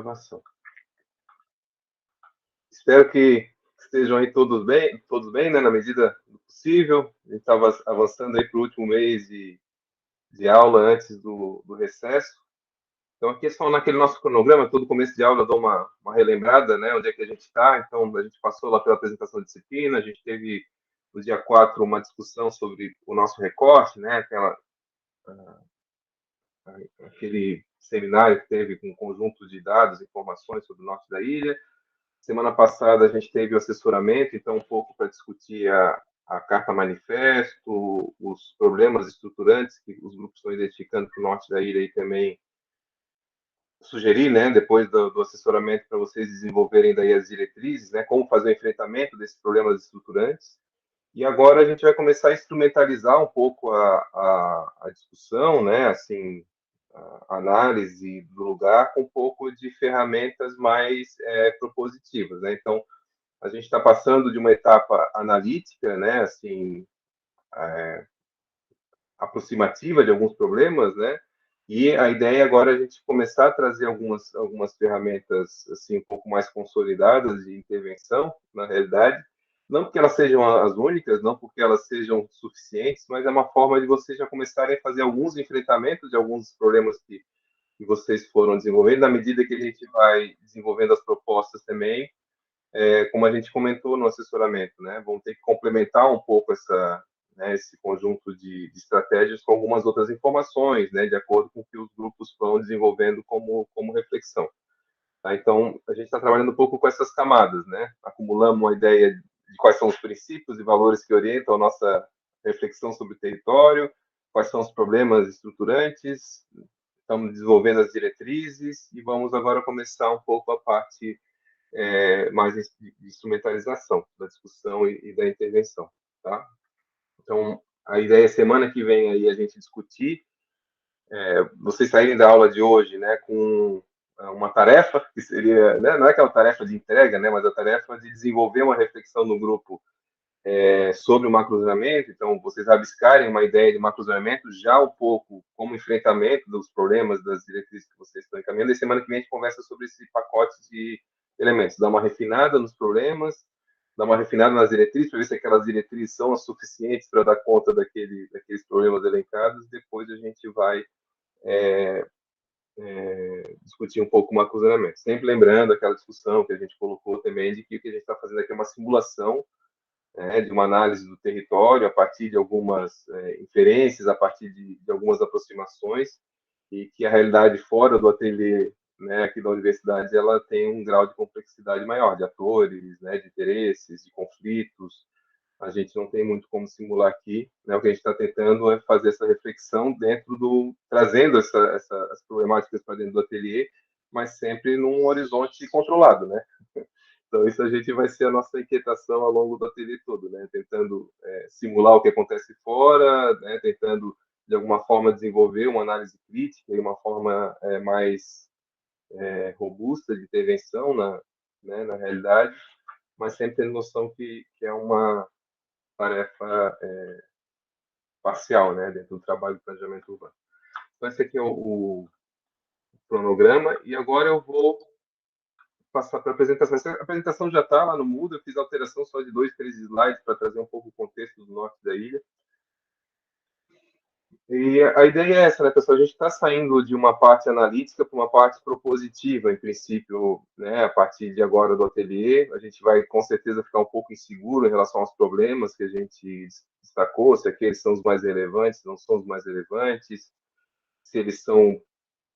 Gravação. Espero que estejam aí todos bem, né, na medida do possível. A gente estava avançando aí para o último mês de aula antes do recesso. Então, aqui é só naquele nosso cronograma, todo começo de aula eu dou uma relembrada, né, onde é que a gente está. Então, a gente passou lá pela apresentação de disciplina, a gente teve no dia 4 uma discussão sobre o nosso recorte, né, aquele seminário que teve com um conjunto de dados e informações sobre o norte da ilha. Semana passada a gente teve o assessoramento, então um pouco para discutir a carta manifesto, os problemas estruturantes que os grupos estão identificando para o norte da ilha e também sugerir, né, depois do assessoramento para vocês desenvolverem daí as diretrizes, né, como fazer o enfrentamento desses problemas estruturantes. E agora a gente vai começar a instrumentalizar um pouco a discussão, né, assim, a análise do lugar com um pouco de ferramentas mais propositivas, né? Então, a gente está passando de uma etapa analítica, né, assim, aproximativa de alguns problemas, né, e a ideia agora é a gente começar a trazer algumas ferramentas assim um pouco mais consolidadas de intervenção, na realidade, não porque elas sejam as únicas, não porque elas sejam suficientes, mas é uma forma de vocês já começarem a fazer alguns enfrentamentos de alguns problemas que vocês foram desenvolvendo, na medida que a gente vai desenvolvendo as propostas também, como a gente comentou no assessoramento, né? Vão ter que complementar um pouco esse conjunto de estratégias com algumas outras informações, né? De acordo com o que os grupos vão desenvolvendo como reflexão. Tá? Então, a gente está trabalhando um pouco com essas camadas, né? Acumulamos uma ideia de quais são os princípios e valores que orientam a nossa reflexão sobre o território, quais são os problemas estruturantes, estamos desenvolvendo as diretrizes e vamos agora começar um pouco a parte mais de instrumentalização da discussão e da intervenção, tá? Então, a ideia é semana que vem aí a gente discutir, vocês saírem da aula de hoje, né, com uma tarefa que seria, né, não é aquela tarefa de entrega, né, mas a tarefa de desenvolver uma reflexão no grupo sobre o macrozonamento. Então, vocês rabiscarem uma ideia de macrozonamento já um pouco como enfrentamento dos problemas das diretrizes que vocês estão encaminhando. E semana que vem a gente conversa sobre esse pacote de elementos, dar uma refinada nos problemas, dar uma refinada nas diretrizes, para ver se aquelas diretrizes são as suficientes para dar conta daqueles problemas elencados. Depois a gente vai discutir um pouco o macrozonamento. Sempre lembrando aquela discussão que a gente colocou também de que o que a gente está fazendo aqui é uma simulação, de uma análise do território a partir de algumas inferências, a partir de algumas aproximações, e que a realidade fora do ateliê, né, aqui da universidade, ela tem um grau de complexidade maior, de atores, né, de interesses, de conflitos. A gente não tem muito como simular aqui, né? O que a gente está tentando é fazer essa reflexão trazendo as problemáticas para dentro do ateliê, mas sempre num horizonte controlado, né? Então, isso a gente vai ser a nossa inquietação ao longo do ateliê todo, né? Tentando simular o que acontece fora, né? Tentando, de alguma forma, desenvolver uma análise crítica e uma forma mais robusta de intervenção na realidade, mas sempre tendo noção que é uma tarefa parcial, né? Dentro do trabalho de planejamento urbano. Então, esse aqui é o cronograma, e agora eu vou passar para a apresentação. Essa apresentação já está lá no Moodle, eu fiz alteração só de 2, 3 slides para trazer um pouco o contexto do norte da ilha. E a ideia é essa, né, pessoal? A gente está saindo de uma parte analítica para uma parte propositiva, em princípio, né, a partir de agora do ateliê. A gente vai, com certeza, ficar um pouco inseguro em relação aos problemas que a gente destacou, se aqueles são os mais relevantes, não são os mais relevantes, se eles são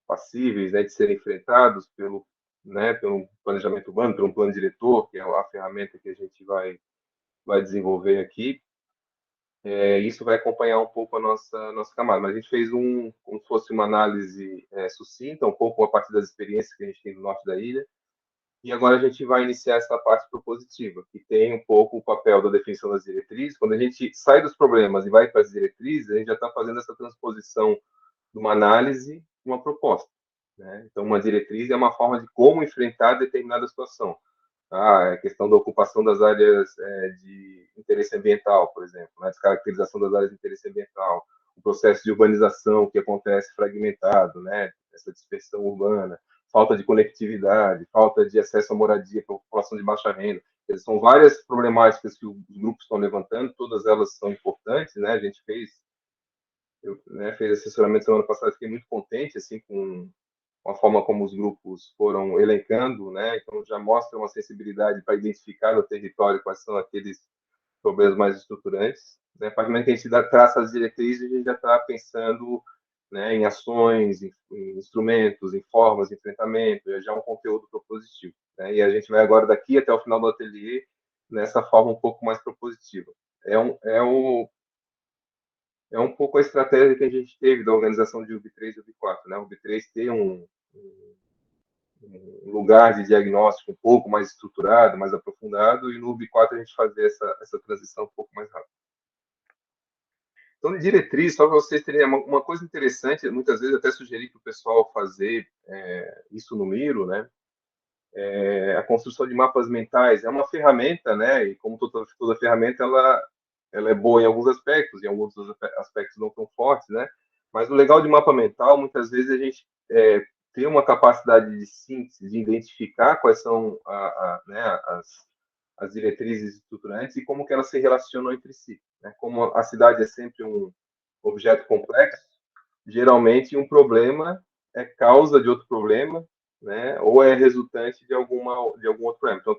passíveis, né, de serem enfrentados pelo planejamento urbano, pelo plano diretor, que é a ferramenta que a gente vai desenvolver aqui. Isso vai acompanhar um pouco a nossa camada. Mas a gente fez como se fosse uma análise sucinta, um pouco a partir das experiências que a gente tem no norte da ilha. E agora a gente vai iniciar essa parte propositiva, que tem um pouco o papel da definição das diretrizes. Quando a gente sai dos problemas e vai para as diretrizes, a gente já está fazendo essa transposição de uma análise para uma proposta, né? Então, uma diretriz é uma forma de como enfrentar determinada situação. A questão da ocupação das áreas de interesse ambiental, por exemplo, né? A descaracterização das áreas de interesse ambiental, o processo de urbanização que acontece fragmentado, né? Essa dispersão urbana, falta de conectividade, falta de acesso à moradia para a população de baixa renda. São várias problemáticas que os grupos estão levantando, todas elas são importantes, né? A gente fez assessoramento semana passada, fiquei muito contente assim com a forma como os grupos foram elencando, né? Então já mostra uma sensibilidade para identificar no território quais são aqueles problemas mais estruturantes. Né? A partir do momento que a gente traça as diretrizes, a gente já está pensando, né, em ações, em instrumentos, em formas de enfrentamento, já é um conteúdo propositivo. Né? E a gente vai agora, daqui até o final do ateliê, nessa forma um pouco mais propositiva. É um pouco a estratégia que a gente teve da organização de UB3 e UB4. Né? O UB3 tem um lugar de diagnóstico um pouco mais estruturado, mais aprofundado, e no UB4 a gente fazer essa transição um pouco mais rápida. Então, de diretriz, só para vocês terem uma coisa interessante, muitas vezes até sugeri para o pessoal fazer isso no Miro, né? A construção de mapas mentais é uma ferramenta, né? E como toda ferramenta, ela é boa em alguns aspectos, em alguns aspectos não tão fortes, né? Mas o legal de mapa mental, muitas vezes a gente tem uma capacidade de síntese, de identificar quais são né, as diretrizes estruturantes e como que elas se relacionam entre si. Né? Como a cidade é sempre um objeto complexo, geralmente um problema é causa de outro problema, né? Ou é resultante de algum outro problema. Então,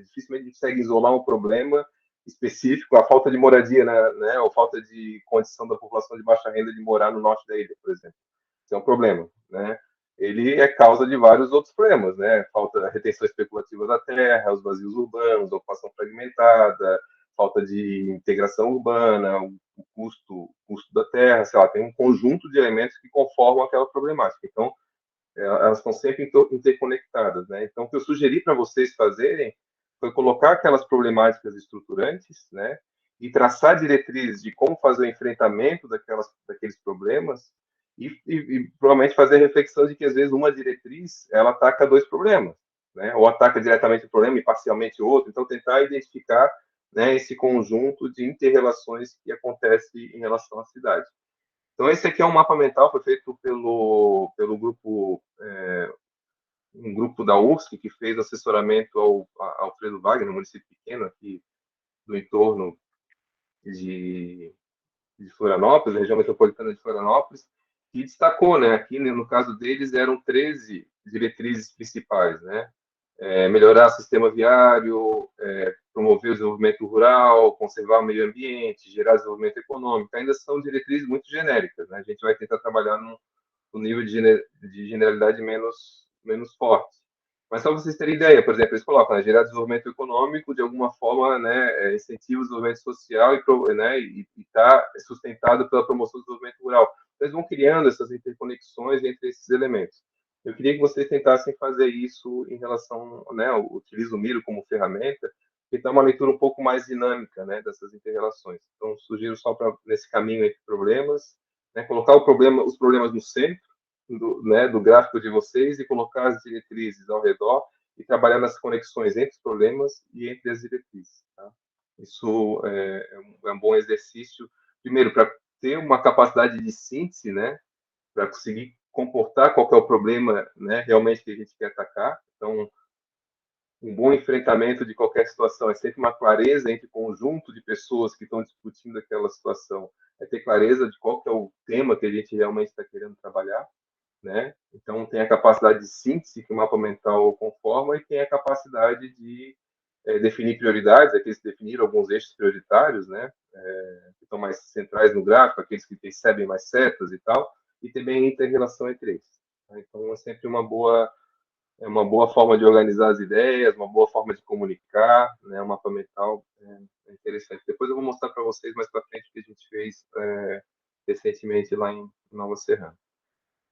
dificilmente a gente consegue isolar um problema específico, a falta de moradia, né? Ou falta de condição da população de baixa renda de morar no norte da ilha, por exemplo. Isso é um problema, né? Ele é causa de vários outros problemas, né? Falta da retenção especulativa da terra, os vazios urbanos, ocupação fragmentada, falta de integração urbana, o custo da terra, sei lá, tem um conjunto de elementos que conformam aquela problemática. Então, elas estão sempre interconectadas, né? Então, o que eu sugeri para vocês fazerem foi colocar aquelas problemáticas estruturantes, né? E traçar diretrizes de como fazer o enfrentamento daqueles problemas e provavelmente fazer a reflexão de que, às vezes, uma diretriz, ela ataca dois problemas, né? Ou ataca diretamente o problema e parcialmente o outro. Então, tentar identificar, né, esse conjunto de inter-relações que acontece em relação à cidade. Então, esse aqui é um mapa mental, foi feito pelo grupo, um grupo da UFSC, que fez assessoramento ao Alfredo Wagner, um município pequeno aqui do entorno de Florianópolis, região metropolitana de Florianópolis, que destacou, né, aqui no caso deles eram 13 diretrizes principais, né, melhorar o sistema viário, promover o desenvolvimento rural, conservar o meio ambiente, gerar desenvolvimento econômico, ainda são diretrizes muito genéricas, né, a gente vai tentar trabalhar num nível de generalidade menos forte. Mas só para vocês terem ideia, por exemplo, eles colocam, né, gerar desenvolvimento econômico, de alguma forma, né, incentiva o desenvolvimento social e está sustentado pela promoção do desenvolvimento rural. Então, eles vão criando essas interconexões entre esses elementos. Eu queria que vocês tentassem fazer isso em relação, né, utilizo o Miro como ferramenta, que dá uma leitura um pouco mais dinâmica, né, dessas interrelações. Então, sugiro só para nesse caminho entre problemas, né, colocar os problemas no centro do gráfico de vocês e colocar as diretrizes ao redor e trabalhar nas conexões entre os problemas e entre as diretrizes. Tá? Isso é um bom exercício, primeiro, para ter uma capacidade de síntese, né, para conseguir comportar qual é o problema, né, realmente que a gente quer atacar. Então, um bom enfrentamento de qualquer situação é sempre uma clareza entre o conjunto de pessoas que estão discutindo aquela situação, é ter clareza de qual que é o tema que a gente realmente está querendo trabalhar, né? Então, tem a capacidade de síntese que o mapa mental conforma e tem a capacidade de definir prioridades, aqueles que definiram alguns eixos prioritários, né? Que estão mais centrais no gráfico, aqueles que recebem mais setas e tal, e também inter-relação entre eles. Tá? Então, é sempre uma boa forma de organizar as ideias, uma boa forma de comunicar, né? O mapa mental é interessante. Depois eu vou mostrar para vocês mais para frente o que a gente fez recentemente lá em Nova Serrana.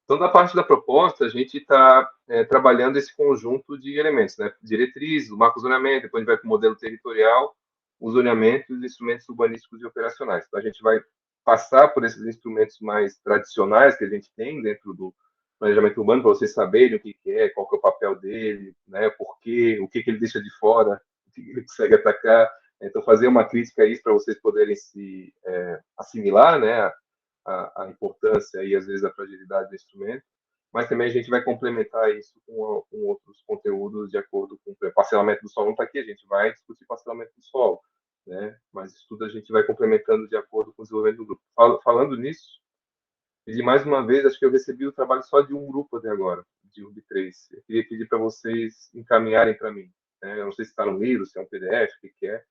Então, da parte da proposta, a gente está trabalhando esse conjunto de elementos, né? Diretrizes, o marco zoneamento, depois a gente vai para o modelo territorial, o zoneamento e os instrumentos urbanísticos e operacionais. Então, a gente vai passar por esses instrumentos mais tradicionais que a gente tem dentro do planejamento urbano, para vocês saberem o que é, qual que é o papel dele, né? Por quê, o que ele deixa de fora, o que ele consegue atacar. Então, fazer uma crítica a isso para vocês poderem se assimilar, né? A importância e, às vezes, a fragilidade do instrumento. mas também a gente vai complementar isso com outros conteúdos de acordo com o parcelamento do solo. Não está aqui, a gente vai discutir parcelamento do solo, né? Mas isso tudo a gente vai complementando de acordo com o desenvolvimento do grupo. Falando nisso, pedi mais uma vez, acho que eu recebi o trabalho só de um grupo até agora, de UB3. Eu queria pedir para vocês encaminharem para mim. Né? Eu não sei se está no livro, se é um PDF, o que é.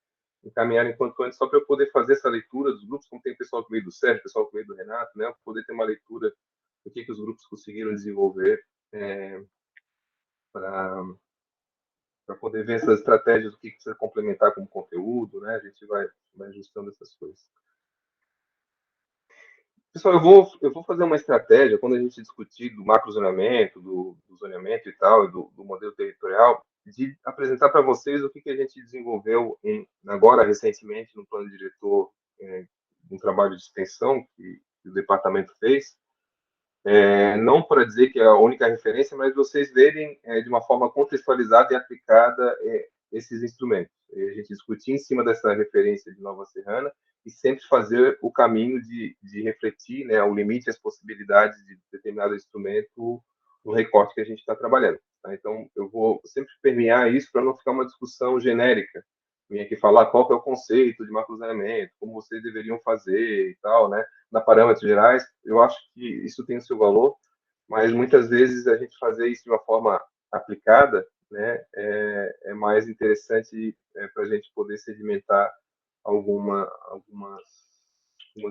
Encaminharem quanto antes, só para eu poder fazer essa leitura dos grupos, como tem pessoal que veio do Sérgio, pessoal que veio do Renato, né? Poder ter uma leitura do que os grupos conseguiram desenvolver para poder ver essas estratégias, o que precisa complementar como conteúdo, né? A gente vai ajustando essas coisas. Pessoal, eu vou fazer uma estratégia quando a gente discutir do macrozoneamento, do zoneamento e tal, e do modelo territorial, de apresentar para vocês o que a gente desenvolveu agora, recentemente, no plano diretor, um trabalho de extensão que o departamento fez, não para dizer que é a única referência, mas vocês verem de uma forma contextualizada e aplicada esses instrumentos. E a gente discutir em cima dessa referência de Nova Serrana e sempre fazer o caminho de refletir, né, o limite e as possibilidades de determinado instrumento no recorte que a gente está trabalhando. Tá? Então, eu vou sempre permear isso para não ficar uma discussão genérica. Vim aqui falar qual que é o conceito de macrozoneamento, como vocês deveriam fazer e tal, né? Na parâmetros gerais, eu acho que isso tem o seu valor, mas muitas vezes a gente fazer isso de uma forma aplicada, né, é mais interessante para a gente poder sedimentar algumas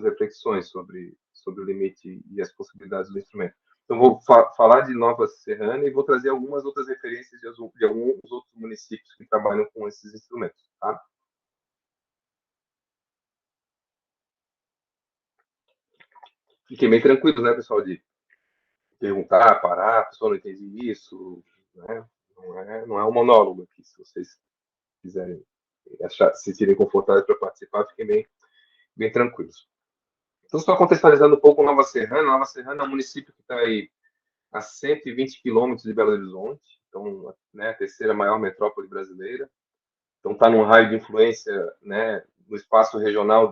reflexões sobre o limite e as possibilidades do instrumento. Então, vou falar de Nova Serrana e vou trazer algumas outras referências de alguns outros municípios que trabalham com esses instrumentos. Tá? Fiquem bem tranquilos, né, pessoal, de perguntar, parar, a pessoa não entende isso, né? Não é um monólogo aqui. Se vocês quiserem se sentirem confortáveis para participar, fiquem bem tranquilos. Então, só contextualizando um pouco Nova Serrana. Nova Serrana é um município que está aí a 120 quilômetros de Belo Horizonte, então, né, a terceira maior metrópole brasileira. Então, está num raio de influência, né, no espaço regional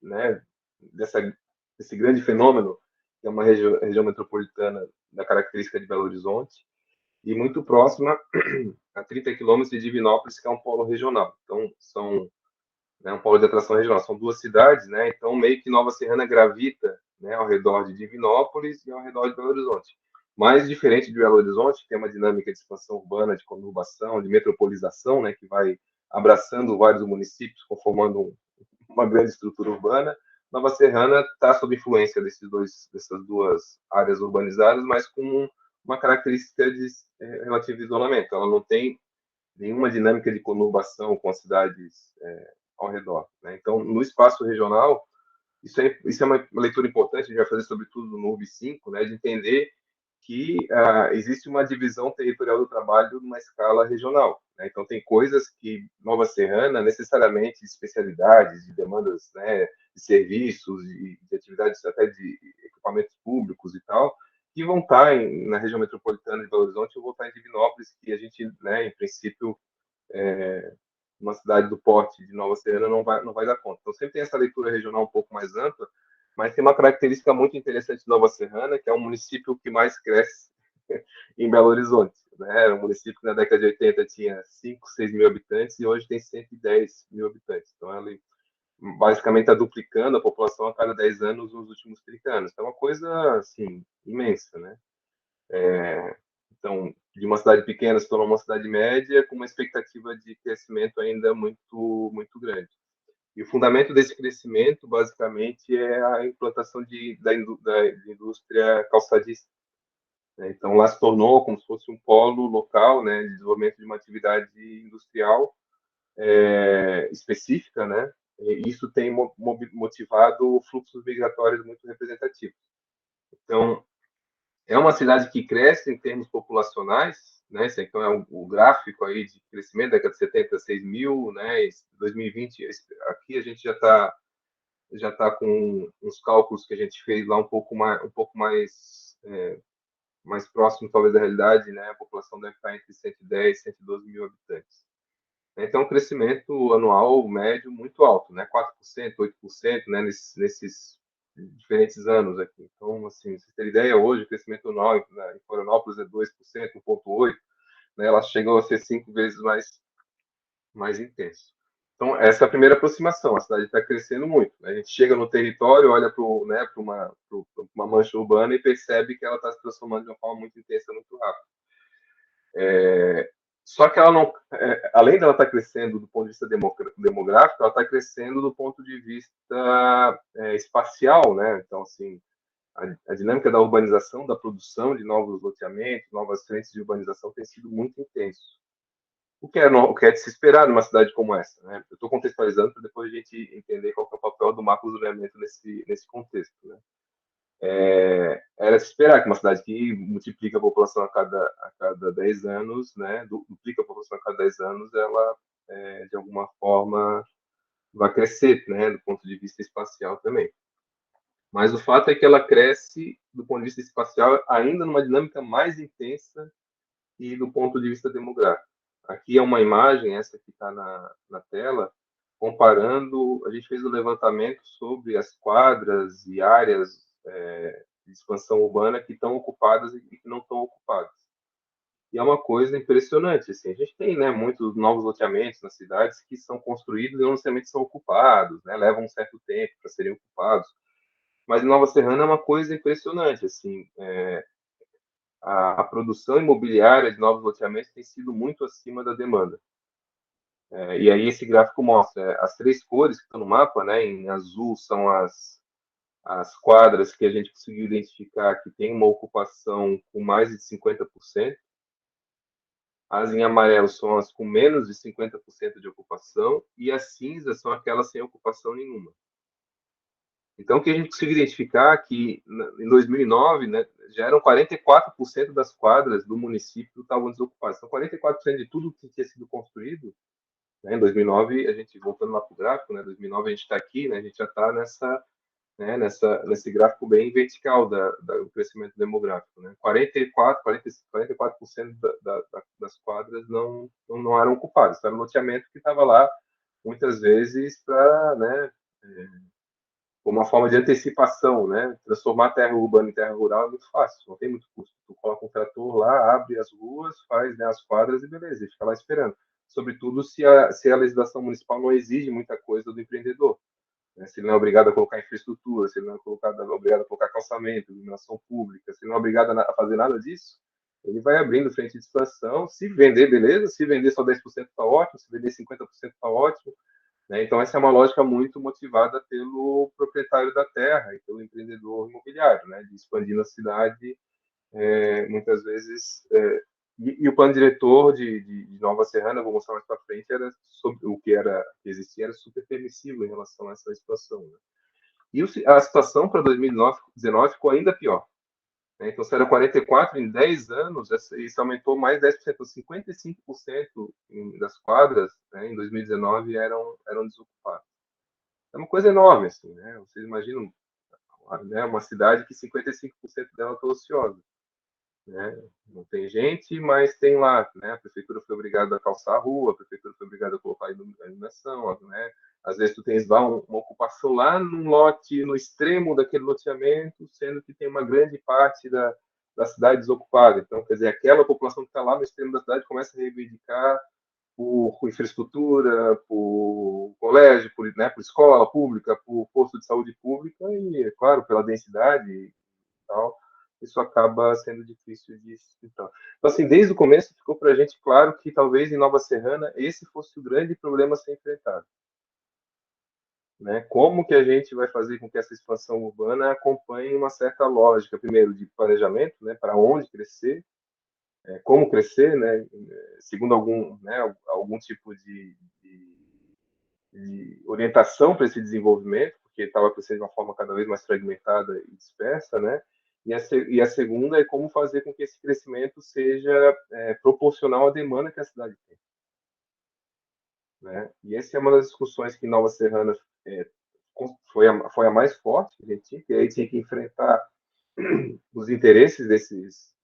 né, desse grande fenômeno, que é uma região metropolitana da característica de Belo Horizonte, e muito próxima a 30 quilômetros de Divinópolis, que é um polo regional. Então, um polo de atração regional. São duas cidades, né? Então, meio que Nova Serrana gravita, né, ao redor de Divinópolis e ao redor de Belo Horizonte. Mais diferente de Belo Horizonte, que tem uma dinâmica de expansão urbana, de conurbação, de metropolização, né, que vai abraçando vários municípios, conformando uma grande estrutura urbana. Nova Serrana está sob influência dessas duas áreas urbanizadas, mas com uma característica de relativo isolamento. Ela não tem nenhuma dinâmica de conurbação com as cidades ao redor. Né? Então, no espaço regional, isso é uma leitura importante, a gente vai fazer sobretudo no UB5, né, de entender que existe uma divisão territorial do trabalho numa escala regional. Né? Então, tem coisas que Nova Serrana, necessariamente de especialidades, de demandas, né, de serviços, de atividades até de equipamentos públicos e tal, que vão estar na região metropolitana de Belo Horizonte ou vão estar em Divinópolis, que a gente, né, em princípio, uma cidade do porte de Nova Serrana não vai dar conta. Então, sempre tem essa leitura regional um pouco mais ampla, mas tem uma característica muito interessante de Nova Serrana, que é um município que mais cresce em Belo Horizonte. Né? Um município que na década de 80 tinha 5, 6 mil habitantes e hoje tem 110 mil habitantes. Então, ela basicamente está duplicando a população a cada 10 anos nos últimos 30 anos. Então, é uma coisa, assim, imensa, né? Então, de uma cidade pequena se tornou uma cidade média, com uma expectativa de crescimento ainda muito, muito grande. E o fundamento desse crescimento, basicamente, é a implantação da indústria calçadista. Né? Então, lá se tornou como se fosse um polo local, né, de desenvolvimento de uma atividade industrial específica, né? E isso tem motivado fluxos migratórios muito representativos. Então, é uma cidade que cresce em termos populacionais, né? Esse então é o gráfico aí de crescimento, década de 70, 6 mil, né? 2020, aqui a gente já tá com uns cálculos que a gente fez lá um pouco mais próximo, talvez, da realidade, né? A população deve estar entre 110 e 112 mil habitantes. Então, é um crescimento anual médio muito alto, né? 4%, 8%, né? Nesses diferentes anos aqui. Então, assim, vocês terem ideia, hoje o crescimento anual em Florianópolis é 2%, 1,8%, né? Ela chegou a ser 5 vezes mais intenso. Então, essa é a primeira aproximação. A cidade está crescendo muito, né? A gente chega no território, olha para né, uma mancha urbana e percebe que ela está se transformando de uma forma muito intensa, muito rápida. Só que ela não, além dela estar crescendo do ponto de vista demográfico, ela está crescendo do ponto de vista espacial, né? Então, assim, a dinâmica da urbanização, da produção de novos loteamentos, novas frentes de urbanização tem sido muito intenso. O que é de se esperar numa cidade como essa, né? Eu estou contextualizando para depois a gente entender qual é o papel do macrozoneamento nesse contexto, né? Era se esperar que uma cidade que multiplica a população a cada 10 anos, né, duplica a população a cada 10 anos, ela, de alguma forma, vai crescer, né, do ponto de vista espacial também. Mas o fato é que ela cresce, do ponto de vista espacial, ainda numa dinâmica mais intensa e do ponto de vista demográfico. Aqui é uma imagem, essa que está na tela, comparando, a gente fez um levantamento sobre as quadras e áreas de expansão urbana que estão ocupadas e que não estão ocupadas. E é uma coisa impressionante, assim, a gente tem, né, muitos novos loteamentos nas cidades que são construídos e não necessariamente são ocupados, né, levam um certo tempo para serem ocupados, mas em Nova Serrana é uma coisa impressionante, assim, a produção imobiliária de novos loteamentos tem sido muito acima da demanda. E aí esse gráfico mostra as três cores que estão no mapa, né? Em azul são as quadras que a gente conseguiu identificar que tem uma ocupação com mais de 50%. As em amarelo são as com menos de 50% de ocupação e as cinzas são aquelas sem ocupação nenhuma. Então, o que a gente conseguiu identificar é que em 2009, né, já eram 44% das quadras do município estavam desocupadas. Então, 44% de tudo que tinha sido construído, né, em 2009, a gente, voltando lá para o gráfico, né, 2009 a gente está aqui, né, a gente já está nesse gráfico bem vertical do crescimento demográfico. Né? 44% das quadras não eram ocupadas. Então, era um loteamento que estava lá, muitas vezes, para, né, uma forma de antecipação, né? Transformar terra urbana em terra rural é muito fácil, não tem muito custo. Tu coloca um trator lá, abre as ruas, faz, né, as quadras e beleza, e fica lá esperando. Sobretudo se a legislação municipal não exige muita coisa do empreendedor. Né? Se ele não é obrigado a colocar infraestrutura, se ele não é obrigado a colocar calçamento, iluminação pública, se ele não é obrigado a fazer nada disso, ele vai abrindo frente de expansão. Se vender, beleza. Se vender só 10% está ótimo. Se vender 50% está ótimo. Né? Então, essa é uma lógica muito motivada pelo proprietário da terra e pelo empreendedor imobiliário, né? De expandir na cidade, muitas vezes. E o plano diretor de Nova Serrana, vou mostrar mais para frente, era sobre o que existia, era super permissivo em relação a essa expansão. Né? E a situação para 2019 ficou ainda pior. Né? Então, se era 44 em 10 anos, isso aumentou mais 10%, 55% das quadras, né, em 2019 eram desocupadas. É uma coisa enorme, assim, né? Vocês imaginam, né, uma cidade que 55% dela está ociosa. Né? Não tem gente, mas tem lá, né? A prefeitura foi obrigada a calçar a rua, a prefeitura foi obrigada a colocar a iluminação, né? Às vezes tu tens lá uma ocupação lá num lote, no extremo daquele loteamento, sendo que tem uma grande parte da cidade desocupada. Então, quer dizer, aquela população que está lá no extremo da cidade começa a reivindicar por infraestrutura, por colégio, por escola pública, por posto de saúde pública e, é claro, pela densidade e tal, isso acaba sendo difícil de explicar. Então, assim, desde o começo ficou para a gente claro que talvez em Nova Serrana esse fosse o grande problema a ser enfrentado. Né? Como que a gente vai fazer com que essa expansão urbana acompanhe uma certa lógica, primeiro, de planejamento, né, para onde crescer, como crescer, né, segundo algum tipo de orientação para esse desenvolvimento, porque estava crescendo de uma forma cada vez mais fragmentada e dispersa, né? E a segunda é como fazer com que esse crescimento seja proporcional à demanda que a cidade tem. Né? E essa é uma das discussões que Nova Serrana foi a mais forte que a gente tinha, que aí tinha que enfrentar os interesses desses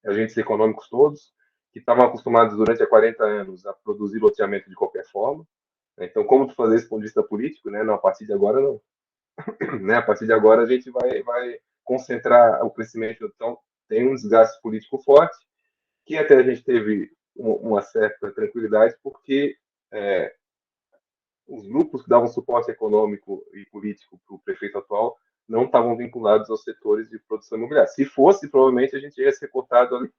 agentes econômicos todos, que estavam acostumados durante 40 anos a produzir loteamento de qualquer forma. Então, como tu fazer isso do ponto de vista político, né? Não, a partir de agora, não. né? A partir de agora a gente vai concentrar o crescimento. Então, tem um desgaste político forte, que até a gente teve uma certa tranquilidade, porque é, os grupos que davam suporte econômico e político para o prefeito atual não estavam vinculados aos setores de produção imobiliária. Se fosse, provavelmente a gente ia ser cotado ali,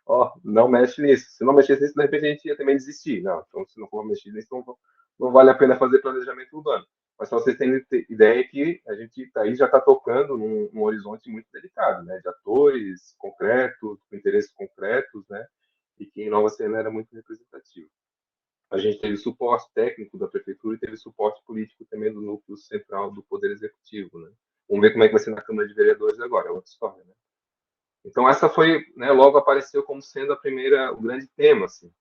ó, não mexe nisso. Se não mexesse nisso, de repente a gente ia também desistir. Não, então se não for mexer nisso, não vale a pena fazer planejamento urbano. Mas só vocês terem ideia que a gente aí já está tocando num horizonte muito delicado, né, de atores concretos, com interesses concretos, né, e que em Nova Serena era muito representativo. A gente teve suporte técnico da prefeitura e teve suporte político também do núcleo central do Poder Executivo, né? Vamos ver como é que vai ser na Câmara de Vereadores agora, é outra história, né? Então essa foi, né, logo apareceu como sendo a primeira, o grande tema, assim.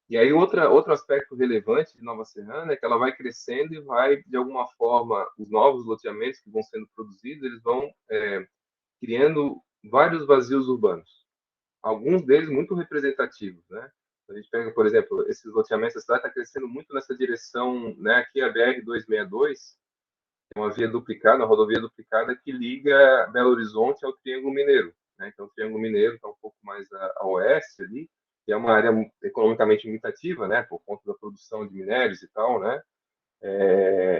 E aí outro aspecto relevante de Nova Serrana é que ela vai crescendo e vai, de alguma forma, os novos loteamentos que vão sendo produzidos, eles vão criando vários vazios urbanos, alguns deles muito representativos, né? A gente pega, por exemplo, esses loteamentos, a cidade está crescendo muito nessa direção, né? Aqui a BR-262, é uma via duplicada, uma rodovia duplicada que liga Belo Horizonte ao Triângulo Mineiro, né? Então, o Triângulo Mineiro está um pouco mais a oeste ali, e é uma área economicamente muito ativa, né? Por conta da produção de minérios e tal, né?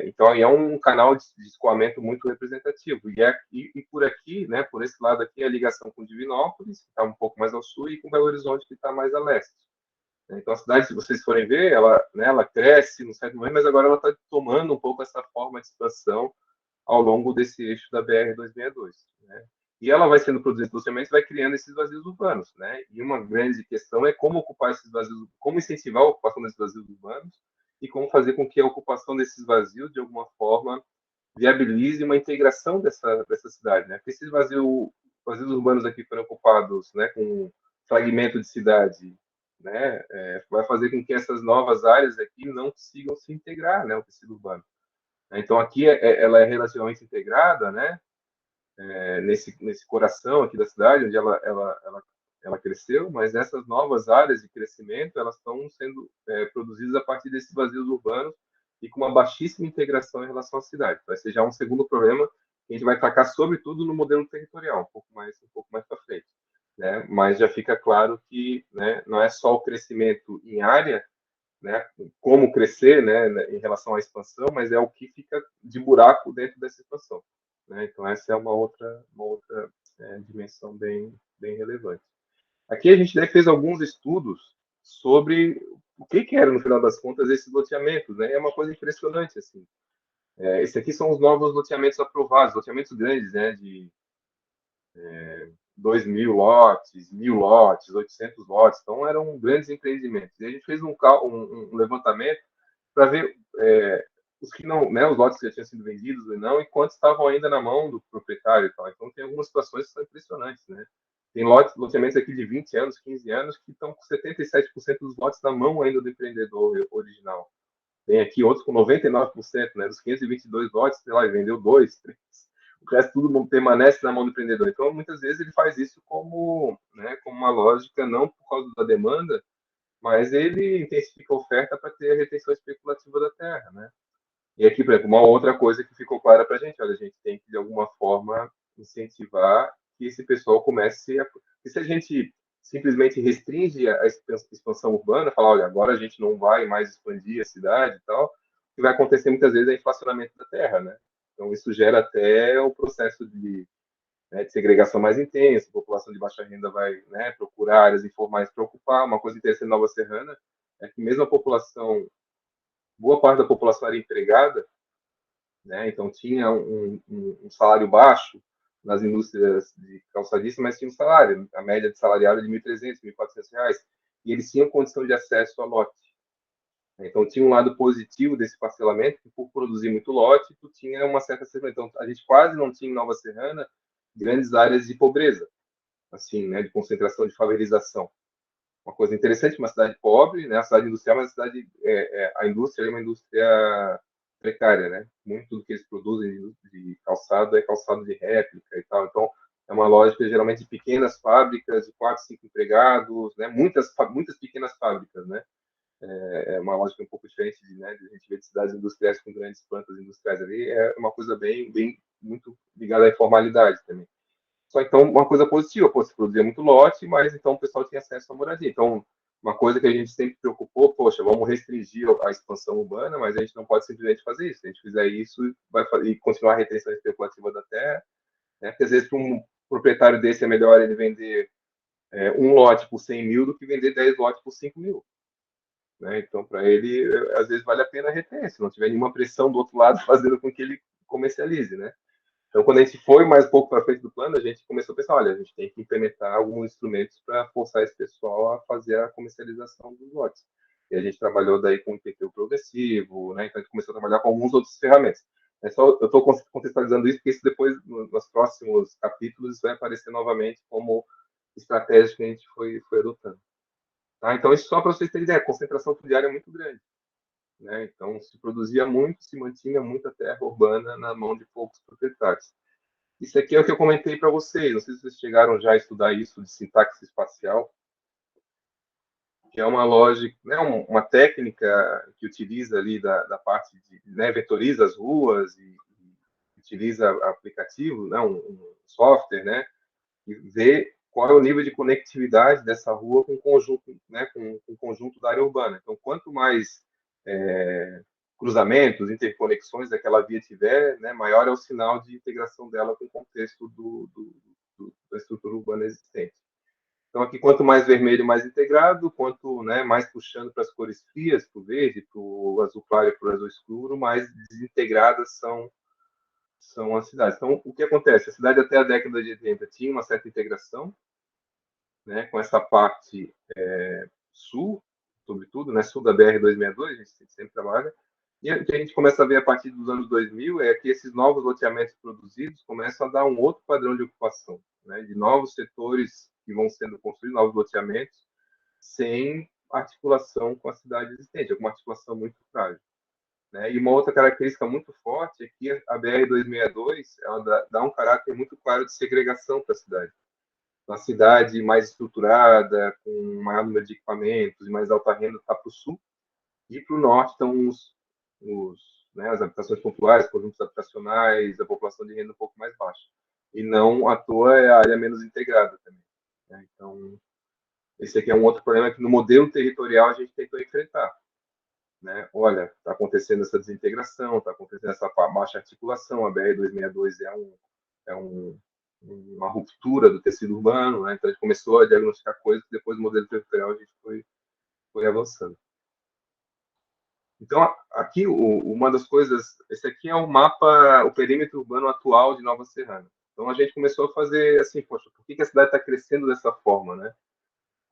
Então, aí é um canal de escoamento muito representativo. E por aqui, né, por esse lado aqui, a ligação com Divinópolis, que está um pouco mais ao sul, e com Belo Horizonte, que está mais a leste. Então, a cidade, se vocês forem ver, ela cresce no certo momento, mas agora ela está tomando um pouco essa forma de expansão ao longo desse eixo da BR-262. Né? E ela vai sendo produzida industrialmente, vai criando esses vazios urbanos. Né? E uma grande questão é como ocupar esses vazios, como incentivar a ocupação desses vazios urbanos e como fazer com que a ocupação desses vazios, de alguma forma, viabilize uma integração dessa cidade. Né? Porque esses vazios urbanos aqui foram ocupados, né, com um fragmento de cidade, né, vai fazer com que essas novas áreas aqui não consigam se integrar, né, ao tecido urbano. Então aqui ela é relativamente integrada, né, nesse coração aqui da cidade, onde ela cresceu, mas essas novas áreas de crescimento elas estão sendo produzidas a partir desses vazios urbanos e com uma baixíssima integração em relação à cidade. Vai ser já um segundo problema que a gente vai tacar sobretudo no modelo territorial, um pouco mais para frente. Né? Mas já fica claro que, né, não é só o crescimento em área, né, como crescer, né, em relação à expansão, mas é o que fica de buraco dentro dessa expansão. Né? Então essa é uma outra dimensão bem relevante. Aqui a gente fez alguns estudos sobre o que era, no final das contas, esses loteamentos. Né? É uma coisa impressionante. Assim. Esses aqui são os novos loteamentos aprovados, loteamentos grandes, né, de 2.000 lotes, 1.000 lotes, 800 lotes. Então, eram grandes empreendimentos. E a gente fez um levantamento para ver os que não, né, os lotes que já tinham sido vendidos ou não, e quantos estavam ainda na mão do proprietário e tal. Então, tem algumas situações que são impressionantes, né? Tem loteamentos aqui de 20 anos, 15 anos, que estão com 77% dos lotes na mão ainda do empreendedor original. Tem aqui outros com 99%, né? Dos 522 lotes, sei lá, ele vendeu 2, 3. O resto tudo permanece na mão do empreendedor. Então, muitas vezes ele faz isso como, né, como uma lógica, não por causa da demanda, mas ele intensifica a oferta para ter a retenção especulativa da terra, né? E aqui, por exemplo, uma outra coisa que ficou clara para a gente, olha, a gente tem que, de alguma forma, incentivar que esse pessoal comece a... Porque se a gente simplesmente restringe a expansão urbana, falar, olha, agora a gente não vai mais expandir a cidade e tal, o que vai acontecer muitas vezes é inflacionamento da terra, né? Então, isso gera até o processo de segregação mais intenso, a população de baixa renda vai, né, procurar áreas informais para ocupar. Uma coisa interessante em Nova Serrana é que mesmo a população, boa parte da população era empregada, né, então tinha um salário baixo nas indústrias de calçadista, mas tinha um salário, a média de salariado de R$ 1.300, R$ 1.400, e eles tinham condição de acesso a lote. Então, tinha um lado positivo desse parcelamento, que por produzir muito lote, tu tinha uma certa segurança. Então, a gente quase não tinha em Nova Serrana grandes áreas de pobreza, assim, né, de concentração, de favelização. Uma coisa interessante, uma cidade pobre, né, a cidade industrial, mas a cidade, a indústria é uma indústria precária, né? Muito do que eles produzem de calçado é calçado de réplica e tal. Então, é uma lógica geralmente de pequenas fábricas, de 4, 5 empregados, né? Muitas pequenas fábricas, né? é uma lógica um pouco diferente de, né, de a gente ver de cidades industriais com grandes plantas industriais ali, é uma coisa bem muito ligada à informalidade também. Só então uma coisa positiva, pô, se produzia muito lote, mas então o pessoal tinha acesso à moradia. Então, uma coisa que a gente sempre preocupou, poxa, vamos restringir a expansão urbana, mas a gente não pode simplesmente fazer isso. Se a gente fizer isso, vai fazer, e continuar a retenção especulativa da terra, né? Porque às vezes para um proprietário desse é melhor ele vender um lote por 100 mil do que vender 10 lotes por 5 mil. Né? Então, para ele, às vezes vale a pena reter, se não tiver nenhuma pressão do outro lado fazendo com que ele comercialize, né? Então, quando a gente foi mais um pouco para frente do plano, a gente começou a pensar, olha, a gente tem que implementar alguns instrumentos para forçar esse pessoal a fazer a comercialização dos lotes. E a gente trabalhou daí com o IPTU progressivo, né? Então a gente começou a trabalhar com algumas outras ferramentas. Eu estou contextualizando isso porque isso depois, nos próximos capítulos, vai aparecer novamente como estratégias que a gente foi adotando. Tá? Então, isso só para vocês terem ideia, a concentração fundiária é muito grande. Né? Então, se produzia muito, se mantinha muita terra urbana na mão de poucos proprietários. Isso aqui é o que eu comentei para vocês. Não sei se vocês chegaram já a estudar isso de sintaxe espacial, que é uma lógica, né, uma técnica que utiliza ali da parte de, né, vetoriza as ruas e utiliza aplicativo, né, um software, né, e vê qual é o nível de conectividade dessa rua com o conjunto, né, com o conjunto da área urbana. Então, quanto mais cruzamentos, interconexões daquela via tiver, né, maior é o sinal de integração dela com o contexto da estrutura urbana existente. Então, aqui, quanto mais vermelho, mais integrado, quanto, né, mais puxando para as cores frias, para o verde, para o azul claro e para o azul escuro, mais desintegradas são as cidades. Então, o que acontece? A cidade até a década de 80 tinha uma certa integração, né, com essa parte sul, sobretudo, né, sul da BR-262, a gente sempre trabalha, e o que a gente começa a ver a partir dos anos 2000 é que esses novos loteamentos produzidos começam a dar um outro padrão de ocupação, né, de novos setores que vão sendo construídos, novos loteamentos, sem articulação com a cidade existente, com uma articulação muito frágil. Né? E uma outra característica muito forte é que a BR-262 ela dá um caráter muito claro de segregação para a cidade. Uma cidade mais estruturada, com maior número de equipamentos e mais alta renda está para o sul, e para o norte estão né, as habitações pontuais, conjuntos habitacionais, a população de renda um pouco mais baixa. E não à toa é a área menos integrada também. Né? Então, esse aqui é um outro problema que no modelo territorial a gente tentou enfrentar. Né? Olha, está acontecendo essa desintegração, está acontecendo essa baixa articulação, a BR-262 uma ruptura do tecido urbano, né? Então a gente começou a diagnosticar coisas, depois do modelo territorial a gente foi avançando. Então, aqui, uma das coisas, esse aqui é o mapa, o perímetro urbano atual de Nova Serrana. Então, a gente começou a fazer assim, poxa, por que a cidade está crescendo dessa forma, né?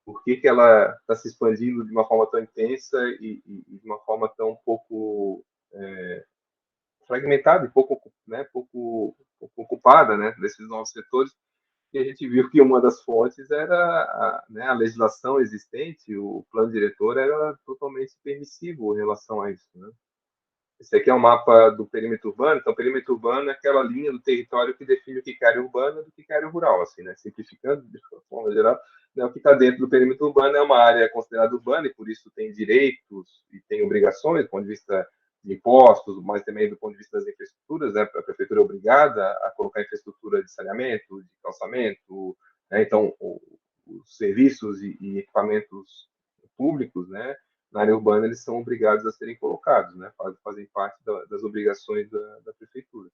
Por que ela está se expandindo de uma forma tão intensa e de uma forma tão pouco fragmentada e pouco ocupada, né, desses novos setores? E a gente viu que uma das fontes era a legislação existente, o plano diretor era totalmente permissivo em relação a isso, né? Esse aqui é o mapa do perímetro urbano. Então, o perímetro urbano é aquela linha do território que define o que é área urbana do que é área rural, assim, né? Simplificando de forma geral, né? O que está dentro do perímetro urbano é uma área considerada urbana e por isso tem direitos e tem obrigações do ponto de vista de impostos, mas também do ponto de vista das infraestruturas, né? A prefeitura é obrigada a colocar infraestrutura de saneamento, de calçamento, né? Então, os serviços e equipamentos públicos, né? Na área urbana eles são obrigados a serem colocados, né? Fazem parte das obrigações da prefeitura.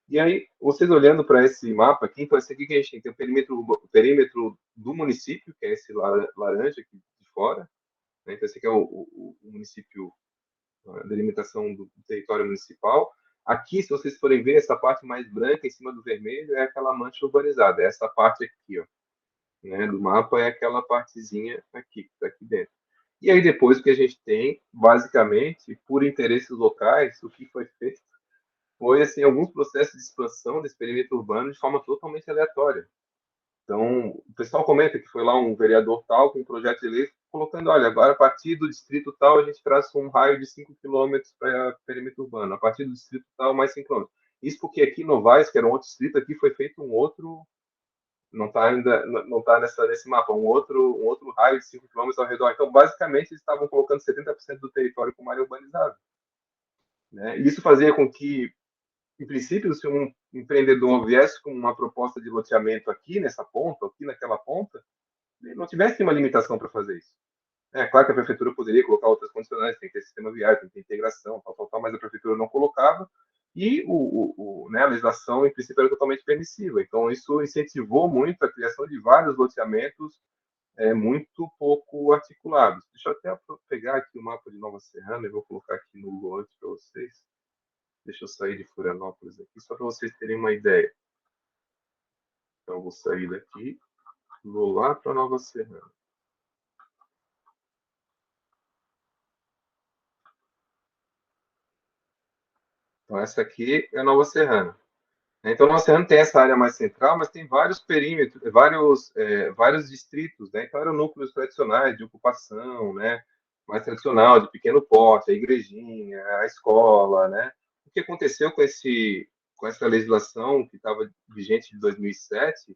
E aí, vocês olhando para esse mapa aqui, então esse aqui que a gente tem o perímetro do município, que é esse laranja aqui de fora, né? Então esse aqui é o município, a delimitação do território municipal. Aqui, se vocês forem ver, essa parte mais branca em cima do vermelho é aquela mancha urbanizada, essa parte aqui, ó, né, do mapa é aquela partezinha aqui, que está aqui dentro. E aí depois o que a gente tem, basicamente, por interesses locais, o que foi feito foi assim, alguns processos de expansão desse perímetro urbano de forma totalmente aleatória. Então, o pessoal comenta que foi lá um vereador tal com um projeto de lei colocando, olha, agora a partir do distrito tal a gente traça um raio de 5 quilômetros para perímetro urbano, a partir do distrito tal mais 5 quilômetros. Isso porque aqui em Novaes, que era um outro distrito, aqui foi feito um outro não está ainda, não está nesse mapa, um outro raio de 5 quilômetros ao redor. Então, basicamente, eles estavam colocando 70% do território como área urbanizada. Né? E isso fazia com que, em princípio, se um empreendedor viesse com uma proposta de loteamento aqui nessa ponta, aqui naquela ponta, ele não tivesse uma limitação para fazer isso. É claro que a prefeitura poderia colocar outras condicionantes, tem que ter sistema viário, tem que ter integração, tal, mas a prefeitura não colocava, e né, a legislação, em princípio, era totalmente permissiva. Então, isso incentivou muito a criação de vários loteamentos muito pouco articulados. Deixa eu até pegar aqui o mapa de Nova Serrana, eu vou colocar aqui no Google antes para vocês. Deixa eu sair de Florianópolis aqui, só para vocês terem uma ideia. Então, eu vou sair daqui, vou lá para Nova Serrana. Então, essa aqui é Nova Serrana. Então, Nova Serrana tem essa área mais central, mas tem vários perímetros, vários distritos, né? Então, eram núcleos tradicionais de ocupação, né? Mais tradicional, de pequeno porte, a igrejinha, a escola, né? O que aconteceu com essa legislação que estava vigente de 2007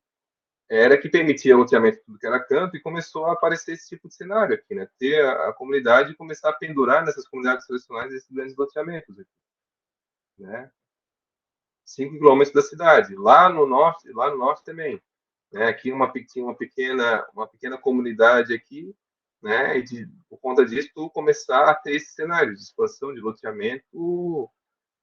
era que permitia loteamento de tudo que era canto e começou a aparecer esse tipo de cenário aqui, né? Ter a comunidade começar a pendurar nessas comunidades tradicionais esses grandes loteamentos aqui, né? 5 quilômetros da cidade. Lá no norte também. Né? Aqui uma pequena comunidade aqui, né? Por conta disso, começar a ter esse cenário de expansão, de loteamento,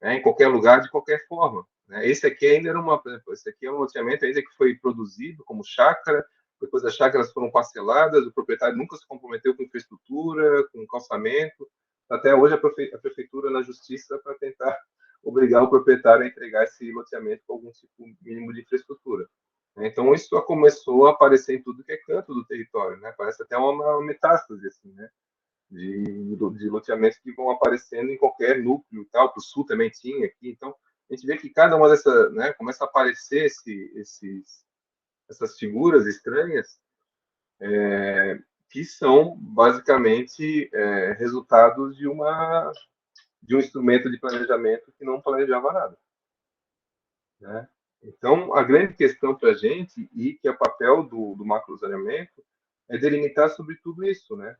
né? Em qualquer lugar, de qualquer forma. Né? Esse aqui ainda era esse aqui é um loteamento ainda que foi produzido como chácara, depois as chácaras foram parceladas, o proprietário nunca se comprometeu com infraestrutura, com calçamento. Até hoje a prefeitura na justiça para tentar obrigar o proprietário a entregar esse loteamento com algum tipo mínimo de infraestrutura. Então isso começou a aparecer em tudo que é canto do território, né? Parece até uma metástase assim, né? De loteamentos que vão aparecendo em qualquer núcleo, tal. Para o sul também tinha aqui. Então a gente vê que cada uma dessas, né? Começa a aparecer essas figuras estranhas que são basicamente resultados de um instrumento de planejamento que não planejava nada. Né? Então, a grande questão para a gente, e que é o papel do macrozoneamento, é delimitar sobre tudo isso. Né?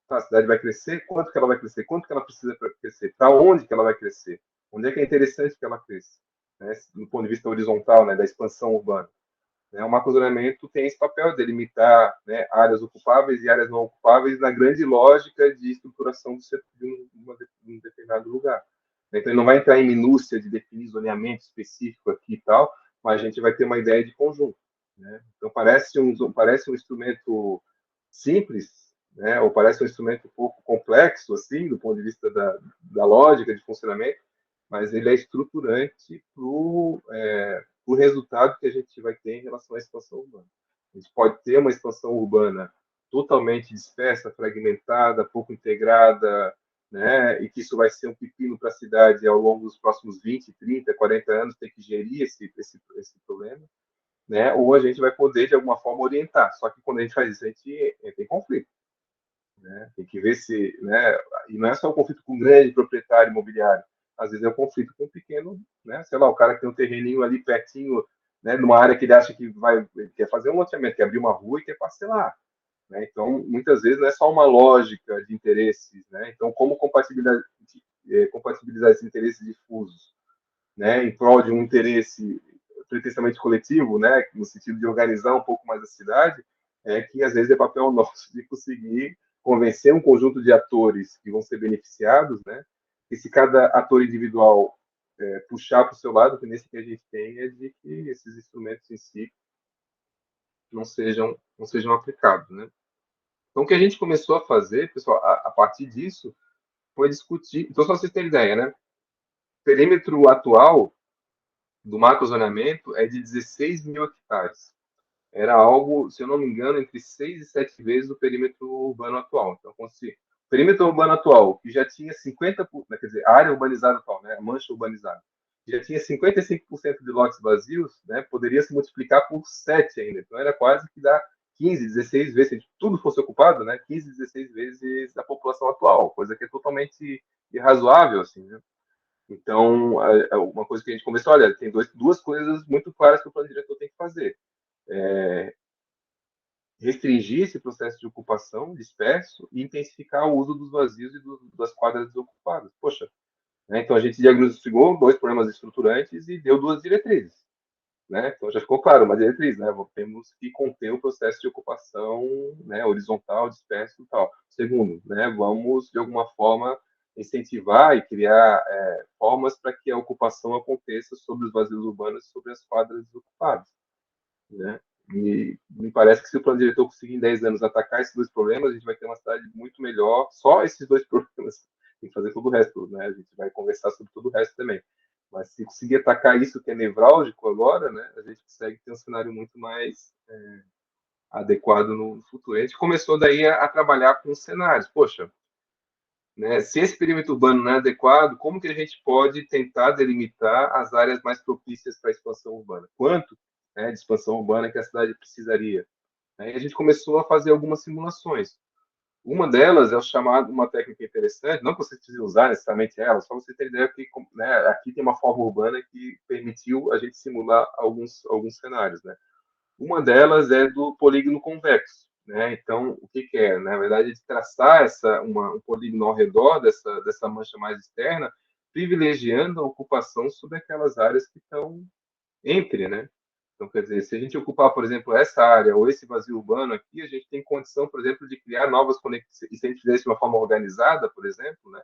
A cidade vai crescer, quanto que ela vai crescer, quanto que ela precisa para crescer, para onde que ela vai crescer, onde é que é interessante que ela cresça, né? Do ponto de vista horizontal, né, da expansão urbana. Né? O macrozoneamento tem esse papel de delimitar, né, áreas ocupáveis e áreas não ocupáveis na grande lógica de estruturação de um determinado lugar. Então, ele não vai entrar em minúcia de definir zoneamento específico aqui e tal, mas a gente vai ter uma ideia de conjunto. Né? Então, parece um instrumento simples, né? Ou parece um instrumento um pouco complexo, assim, do ponto de vista da lógica de funcionamento, mas ele é estruturante para o resultado que a gente vai ter em relação à expansão urbana. A gente pode ter uma expansão urbana totalmente dispersa, fragmentada, pouco integrada, né? E que isso vai ser um pepino para a cidade ao longo dos próximos 20, 30, 40 anos, ter que gerir esse problema, né? Ou a gente vai poder, de alguma forma, orientar. Só que quando a gente faz isso, a gente entra em conflito. Né? Tem que ver se. Né? E não é só o conflito com um grande proprietário imobiliário, às vezes é o conflito com um pequeno, né? Sei lá, o cara que tem um terreninho ali pertinho, né? Numa área que ele acha que quer fazer um loteamento, quer abrir uma rua e quer parcelar. Né? Então, muitas vezes não é só uma lógica de interesses. Né? Então, como compatibilizar esses interesses difusos, né? Em prol de um interesse pretensamente coletivo, né? No sentido de organizar um pouco mais a cidade, que às vezes é papel nosso de conseguir convencer um conjunto de atores que vão ser beneficiados, né? E se cada ator individual puxar para o seu lado, a tendência que a gente tem é de que esses instrumentos em si não sejam aplicados, né? Então, o que a gente começou a fazer, pessoal, a partir disso, foi discutir. Então, só vocês terem ideia, né? O perímetro atual do macrozoneamento é de 16 mil hectares. Era algo, se eu não me engano, entre 6 e 7 vezes o perímetro urbano atual. Então, o perímetro urbano atual, que já tinha 50%, quer dizer, a área urbanizada atual, né, a mancha urbanizada, já tinha 55% de lotes vazios, né, poderia se multiplicar por 7 ainda. Então, era quase que dar 15, 16 vezes, se tudo fosse ocupado, né, 15, 16 vezes a população atual, coisa que é totalmente irrazoável, assim, né? Então, uma coisa que a gente começou, olha, tem duas coisas muito claras que o plano diretor tem que fazer. Restringir esse processo de ocupação disperso e intensificar o uso dos vazios e das quadras desocupadas. Poxa, né? Então a gente diagnosticou dois problemas estruturantes e deu duas diretrizes. Né? Então já ficou claro, uma diretriz, né? Temos que conter o processo de ocupação, né, horizontal, disperso e tal. Segundo, né, vamos de alguma forma incentivar e criar formas para que a ocupação aconteça sobre os vazios urbanos, sobre as quadras desocupadas, né? E me parece que se o plano diretor conseguir em 10 anos atacar esses dois problemas, a gente vai ter uma cidade muito melhor, só esses dois problemas, tem que fazer todo o resto, né? A gente vai conversar sobre todo o resto também. Mas se conseguir atacar isso que é nevrálgico agora, né, a gente consegue ter um cenário muito mais adequado no futuro. A gente começou daí a trabalhar com cenários. Poxa, né, se esse perímetro urbano não é adequado, como que a gente pode tentar delimitar as áreas mais propícias para a expansão urbana? Quanto, né, de expansão urbana que a cidade precisaria? Aí a gente começou a fazer algumas simulações. Uma delas é o chamado, uma técnica interessante, não que você precise usar necessariamente ela, só você ter ideia que, né, aqui tem uma forma urbana que permitiu a gente simular alguns cenários, né? Uma delas é do polígono convexo, né? Então, o que é? Na verdade, é de traçar um polígono ao redor dessa mancha mais externa, privilegiando a ocupação sobre aquelas áreas que estão entre, né? Então, quer dizer, se a gente ocupar, por exemplo, essa área ou esse vazio urbano aqui, a gente tem condição, por exemplo, de criar novas conexões. E se a gente fizer isso de uma forma organizada, por exemplo, né,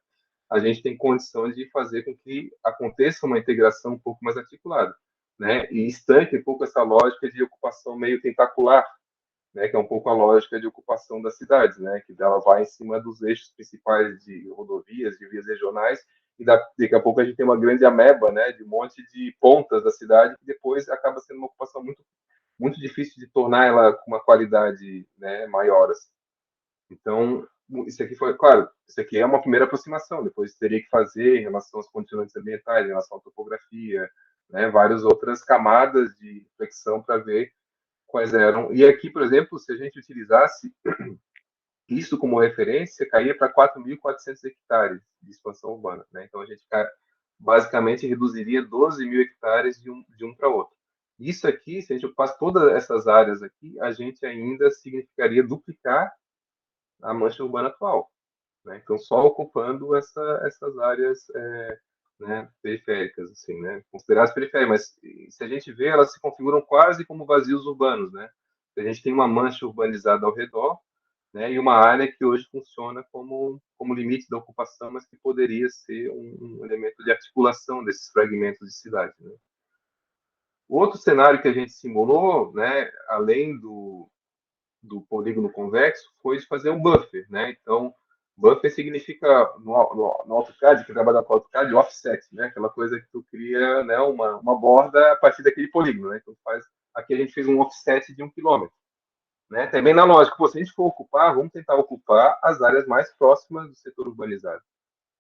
a gente tem condição de fazer com que aconteça uma integração um pouco mais articulada, né, e estanque um pouco essa lógica de ocupação meio tentacular, né, que é um pouco a lógica de ocupação das cidades, né, que ela vai em cima dos eixos principais de rodovias, de vias regionais, e daqui a pouco a gente tem uma grande ameba, né, de um monte de pontas da cidade, que depois acaba sendo uma ocupação muito difícil de tornar ela com uma qualidade, né, maior. Assim. Então, isso aqui foi, claro, isso aqui é uma primeira aproximação, depois teria que fazer em relação aos condicionantes ambientais, em relação à topografia, né, várias outras camadas de reflexão para ver quais eram. E aqui, por exemplo, se a gente utilizasse isso como referência, caía para 4.400 hectares de expansão urbana. Né? Então, a gente basicamente reduziria 12 mil hectares de um para outro. Isso aqui, se a gente ocupasse todas essas áreas aqui, a gente ainda significaria duplicar a mancha urbana atual. Né? Então, só ocupando essas áreas né, periféricas, assim, né? Consideradas periféricas, mas se a gente vê, elas se configuram quase como vazios urbanos, né? A gente tem uma mancha urbanizada ao redor, né, e uma área que hoje funciona como limite da ocupação, mas que poderia ser um elemento de articulação desses fragmentos de cidade. Né? O outro cenário que a gente simulou, né, além do polígono convexo, foi de fazer um buffer. Né? Então, buffer significa, no AutoCAD, que trabalha com AutoCAD, offset, né? Aquela coisa que tu cria, né, uma borda a partir daquele polígono. Né? Então, aqui a gente fez um offset de 1 km. Né? Também na lógica, pô, se a gente for ocupar, vamos tentar ocupar as áreas mais próximas do setor urbanizado,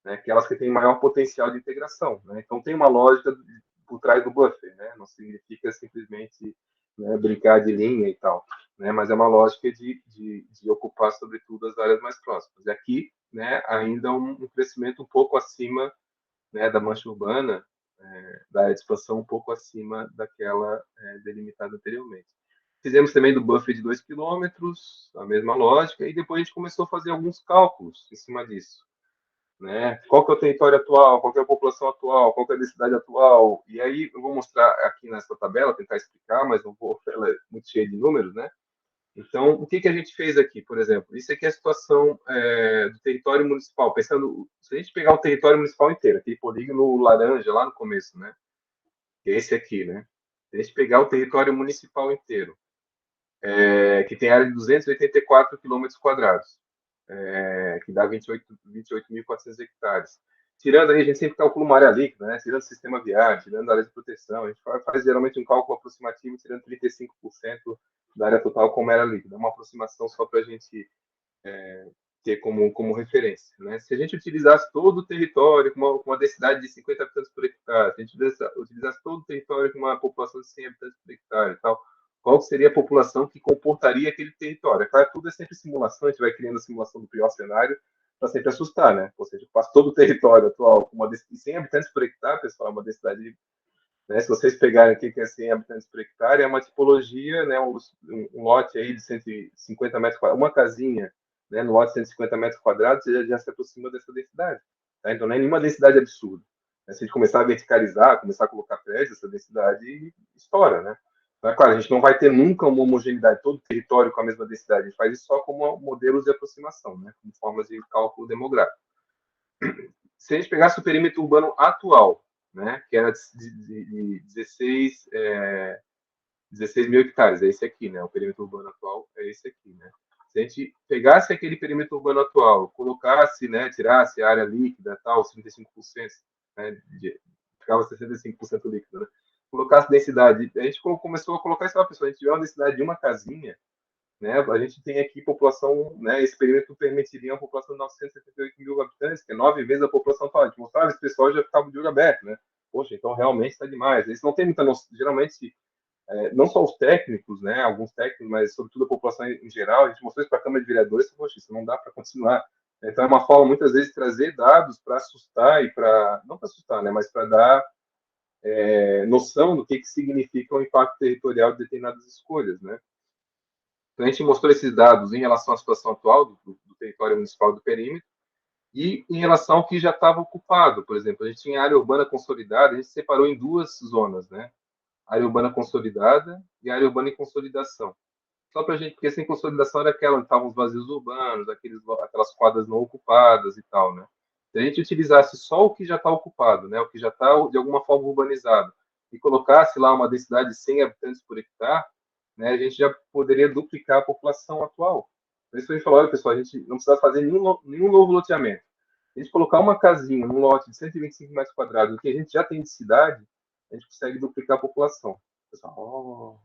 né? Aquelas que têm maior potencial de integração. Né? Então, tem uma lógica por trás do buffer, né? Não significa simplesmente, né, brincar de linha e tal, né? Mas é uma lógica de ocupar, sobretudo, as áreas mais próximas. E aqui, né, ainda um crescimento um pouco acima, né, da mancha urbana, da área de expansão um pouco acima daquela delimitada anteriormente. Fizemos também do buffer de 2 quilômetros, a mesma lógica, e depois a gente começou a fazer alguns cálculos em cima disso. Né? Qual que é o território atual, qual que é a população atual, qual que é a densidade atual, e aí eu vou mostrar aqui nessa tabela, tentar explicar, mas não vou, ela é muito cheia de números, né? Então, o que a gente fez aqui, por exemplo? Isso aqui é a situação do território municipal, pensando, se a gente pegar o território municipal inteiro, aquele polígono laranja lá no começo, né? Que é esse aqui, né? Se a gente pegar o território municipal inteiro, que tem área de 284 quilômetros quadrados, que dá 28.400 hectares. Tirando aí, a gente sempre calcula uma área líquida, né? Tirando o sistema viário, tirando a área de proteção, a gente faz geralmente um cálculo aproximativo, tirando 35% da área total como área líquida. É uma aproximação só para a gente ter como referência. Né? Se a gente utilizasse todo o território com uma densidade de 50 habitantes por hectare, se a gente utilizasse todo o território com uma população de 100 habitantes por hectare e tal, qual seria a população que comportaria aquele território? É claro, tudo é sempre simulação, a gente vai criando a simulação do pior cenário para sempre assustar, né? Ou seja, quase todo o território atual, com 100 habitantes por hectare, pessoal, é uma densidade, né? Se vocês pegarem aqui que é 100 habitantes por hectare, é uma tipologia, né? Um lote aí de 150 metros quadrados, uma casinha, né? No lote de 150 metros quadrados, já se aproxima dessa densidade. Tá? Então, não é nenhuma densidade absurda. Né? Se a gente começar a verticalizar, começar a colocar prédios, essa densidade estoura, né? Então, é claro, a gente não vai ter nunca uma homogeneidade, todo o território com a mesma densidade. A gente faz isso só como modelos de aproximação, né? Como formas de cálculo demográfico. Se a gente pegasse o perímetro urbano atual, né, que era de 16 mil hectares, é esse aqui, né? O perímetro urbano atual é esse aqui, né? Se a gente pegasse aquele perímetro urbano atual, colocasse, né, tirasse a área líquida, tal, 35%, né, ficava 65% líquida, né? Colocasse densidade, a gente começou a colocar isso, pessoal, a gente tiver uma densidade de uma casinha, né, a gente tem aqui população, né, esse perímetro permitiria uma população de 978 mil habitantes, que é 9 vezes a população atual. A gente mostrava, esse pessoal já ficava de olho aberto, né? Poxa, então realmente está demais. Eles não têm muita noção, geralmente, não só os técnicos, né, alguns técnicos, mas sobretudo a população em geral, a gente mostrou isso para a Câmara de Vereadores, poxa, isso não dá para continuar. Então é uma forma, muitas vezes, de trazer dados para assustar e para, não para assustar, né, mas para dar noção do que significa o impacto territorial de determinadas escolhas, né? Então, a gente mostrou esses dados em relação à situação atual do território municipal do perímetro e em relação ao que já estava ocupado. Por exemplo, a gente tinha área urbana consolidada, a gente separou em duas zonas, né? Área urbana consolidada e área urbana em consolidação. Só para a gente, porque sem consolidação era aquela onde estavam os vazios urbanos, aquelas quadras não ocupadas e tal, né? Se a gente utilizasse só o que já está ocupado, né? O que já está de alguma forma urbanizado, e colocasse lá uma densidade de 100 habitantes por hectare, né, a gente já poderia duplicar a população atual. Por isso a gente falou, olha, pessoal, a gente não precisa fazer nenhum novo loteamento. A gente colocar uma casinha num lote de 125 metros quadrados, que a gente já tem de cidade, a gente consegue duplicar a população. Pessoal,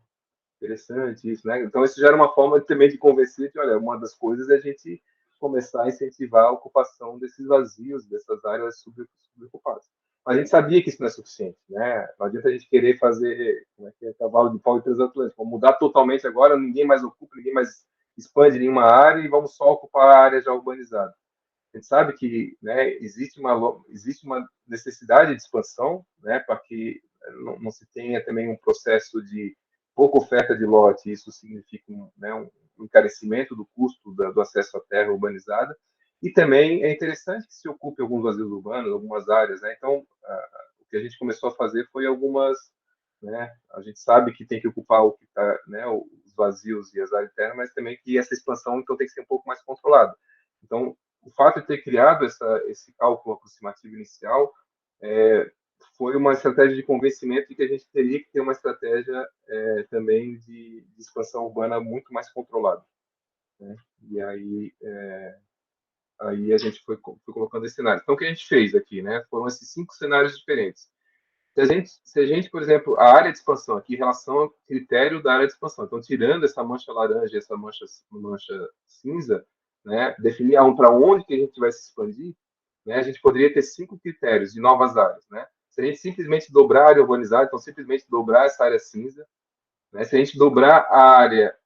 interessante isso, né? Então, isso já era uma forma também de convencer de, olha, uma das coisas é a gente começar a incentivar a ocupação desses vazios, dessas áreas subocupadas. Mas a gente sabia que isso não é suficiente, né? Não adianta a gente querer fazer, como é que é, cavalo de pau e transatlântico, vamos mudar totalmente agora, ninguém mais ocupa, ninguém mais expande nenhuma área e vamos só ocupar a área já urbanizada. A gente sabe que, né, existe uma necessidade de expansão, né, para que não se tenha também um processo de pouca oferta de lote, isso significa né, um encarecimento do custo do acesso à terra urbanizada, e também é interessante que se ocupe alguns vazios urbanos, algumas áreas, né? Então, o que a gente começou a fazer foi algumas, né? A gente sabe que tem que ocupar o que tá, né? Os vazios e as áreas internas, mas também que essa expansão então tem que ser um pouco mais controlada. Então, o fato de ter criado esse cálculo aproximativo inicial foi uma estratégia de convencimento de que a gente teria que ter uma estratégia também de expansão urbana muito mais controlada, né? E aí a gente foi colocando esse cenário. Então, o que a gente fez aqui, né? Foram esses 5 cenários diferentes. Se a gente, por exemplo, a área de expansão aqui em relação ao critério da área de expansão, então tirando essa mancha laranja, essa mancha cinza, né, definir para onde que a gente vai se expandir, né, a gente poderia ter 5 critérios de novas áreas, né? Se a gente simplesmente dobrar a área urbanizada, então simplesmente dobrar essa área cinza, né? Se a gente dobrar a área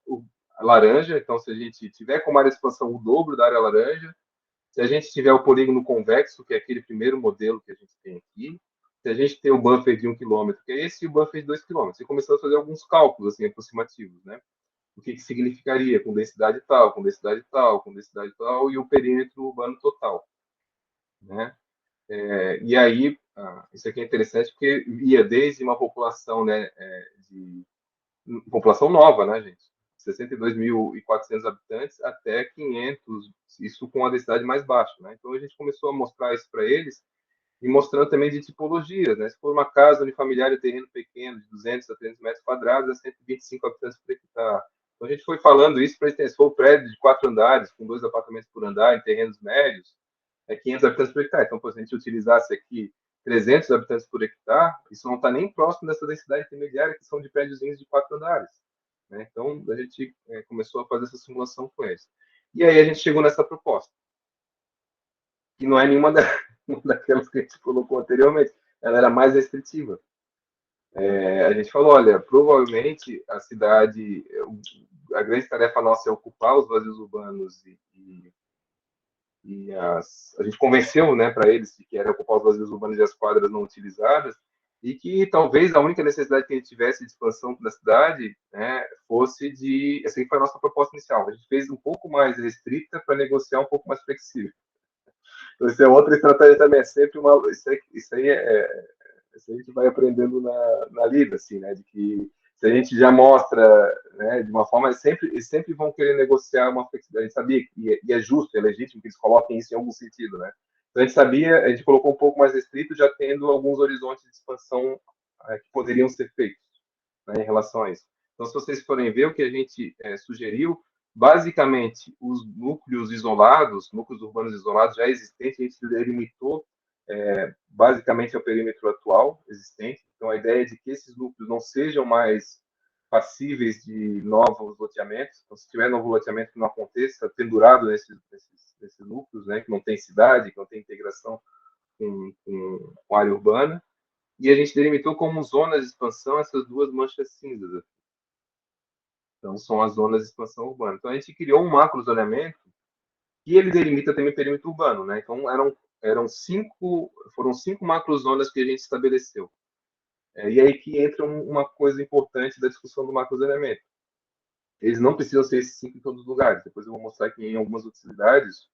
laranja, então se a gente tiver como área de expansão o dobro da área laranja, se a gente tiver o polígono convexo, que é aquele primeiro modelo que a gente tem aqui, se a gente tem o buffer de 1 km, que é esse, e o buffer de 2 km, e começou a fazer alguns cálculos assim, aproximativos, né? O que significaria com densidade tal, com densidade tal, com densidade tal, e o perímetro urbano total, né? E aí, isso aqui é interessante porque ia desde uma população, né, de população nova, né, gente? 62.400 habitantes até 500, isso com a densidade mais baixa, né? Então a gente começou a mostrar isso para eles e mostrando também de tipologias, né? Se for uma casa unifamiliar de terreno pequeno, de 200 a 300 metros quadrados, é 125 habitantes por hectare. Então a gente foi falando isso para eles. Se for um prédio de 4 andares, com 2 apartamentos por andar, em terrenos médios, é 500 habitantes por hectare. Então, se a gente utilizasse aqui 300 habitantes por hectare, isso não está nem próximo dessa densidade intermediária, que são de prédiozinhos de 4 andares, né? Então, a gente começou a fazer essa simulação com eles. E aí a gente chegou nessa proposta, que não é nenhuma uma daquelas que a gente colocou anteriormente, ela era mais restritiva. A gente falou, olha, provavelmente a cidade, a grande tarefa nossa é ocupar os vazios urbanos a gente convenceu, né, para eles que era ocupar os vazios urbanos e as quadras não utilizadas, e que talvez a única necessidade que a gente tivesse de expansão da cidade, né, fosse de... Essa aí foi a nossa proposta inicial. A gente fez um pouco mais restrita para negociar um pouco mais flexível. Então, isso é outra estratégia também, é sempre uma... Isso aí isso a gente vai aprendendo na lida, assim, né, de que se a gente já mostra, né, de uma forma, eles sempre vão querer negociar uma flexibilidade. A gente sabia, e é justo, é legítimo que eles coloquem isso em algum sentido, né? Então a gente sabia, a gente colocou um pouco mais restrito, já tendo alguns horizontes de expansão que poderiam ser feitos, né, em relação a isso. Então, se vocês forem ver o que a gente sugeriu, basicamente, os núcleos isolados, núcleos urbanos isolados já existentes, a gente delimitou basicamente é o perímetro atual existente. Então, a ideia é de que esses núcleos não sejam mais passíveis de novos loteamentos. Então, se tiver novo loteamento que não aconteça, pendurado nesses núcleos, né, que não tem cidade, que não tem integração com a área urbana. E a gente delimitou como zonas de expansão essas duas manchas cinzas. Então, são as zonas de expansão urbana. Então, a gente criou um macro zoneamento e ele delimita também o perímetro urbano, né? Então, foram 5 macrozonas que a gente estabeleceu. E aí que entra uma coisa importante da discussão do macrozoneamento. Eles não precisam ser esses 5 em todos os lugares. Depois eu vou mostrar que em algumas outras cidades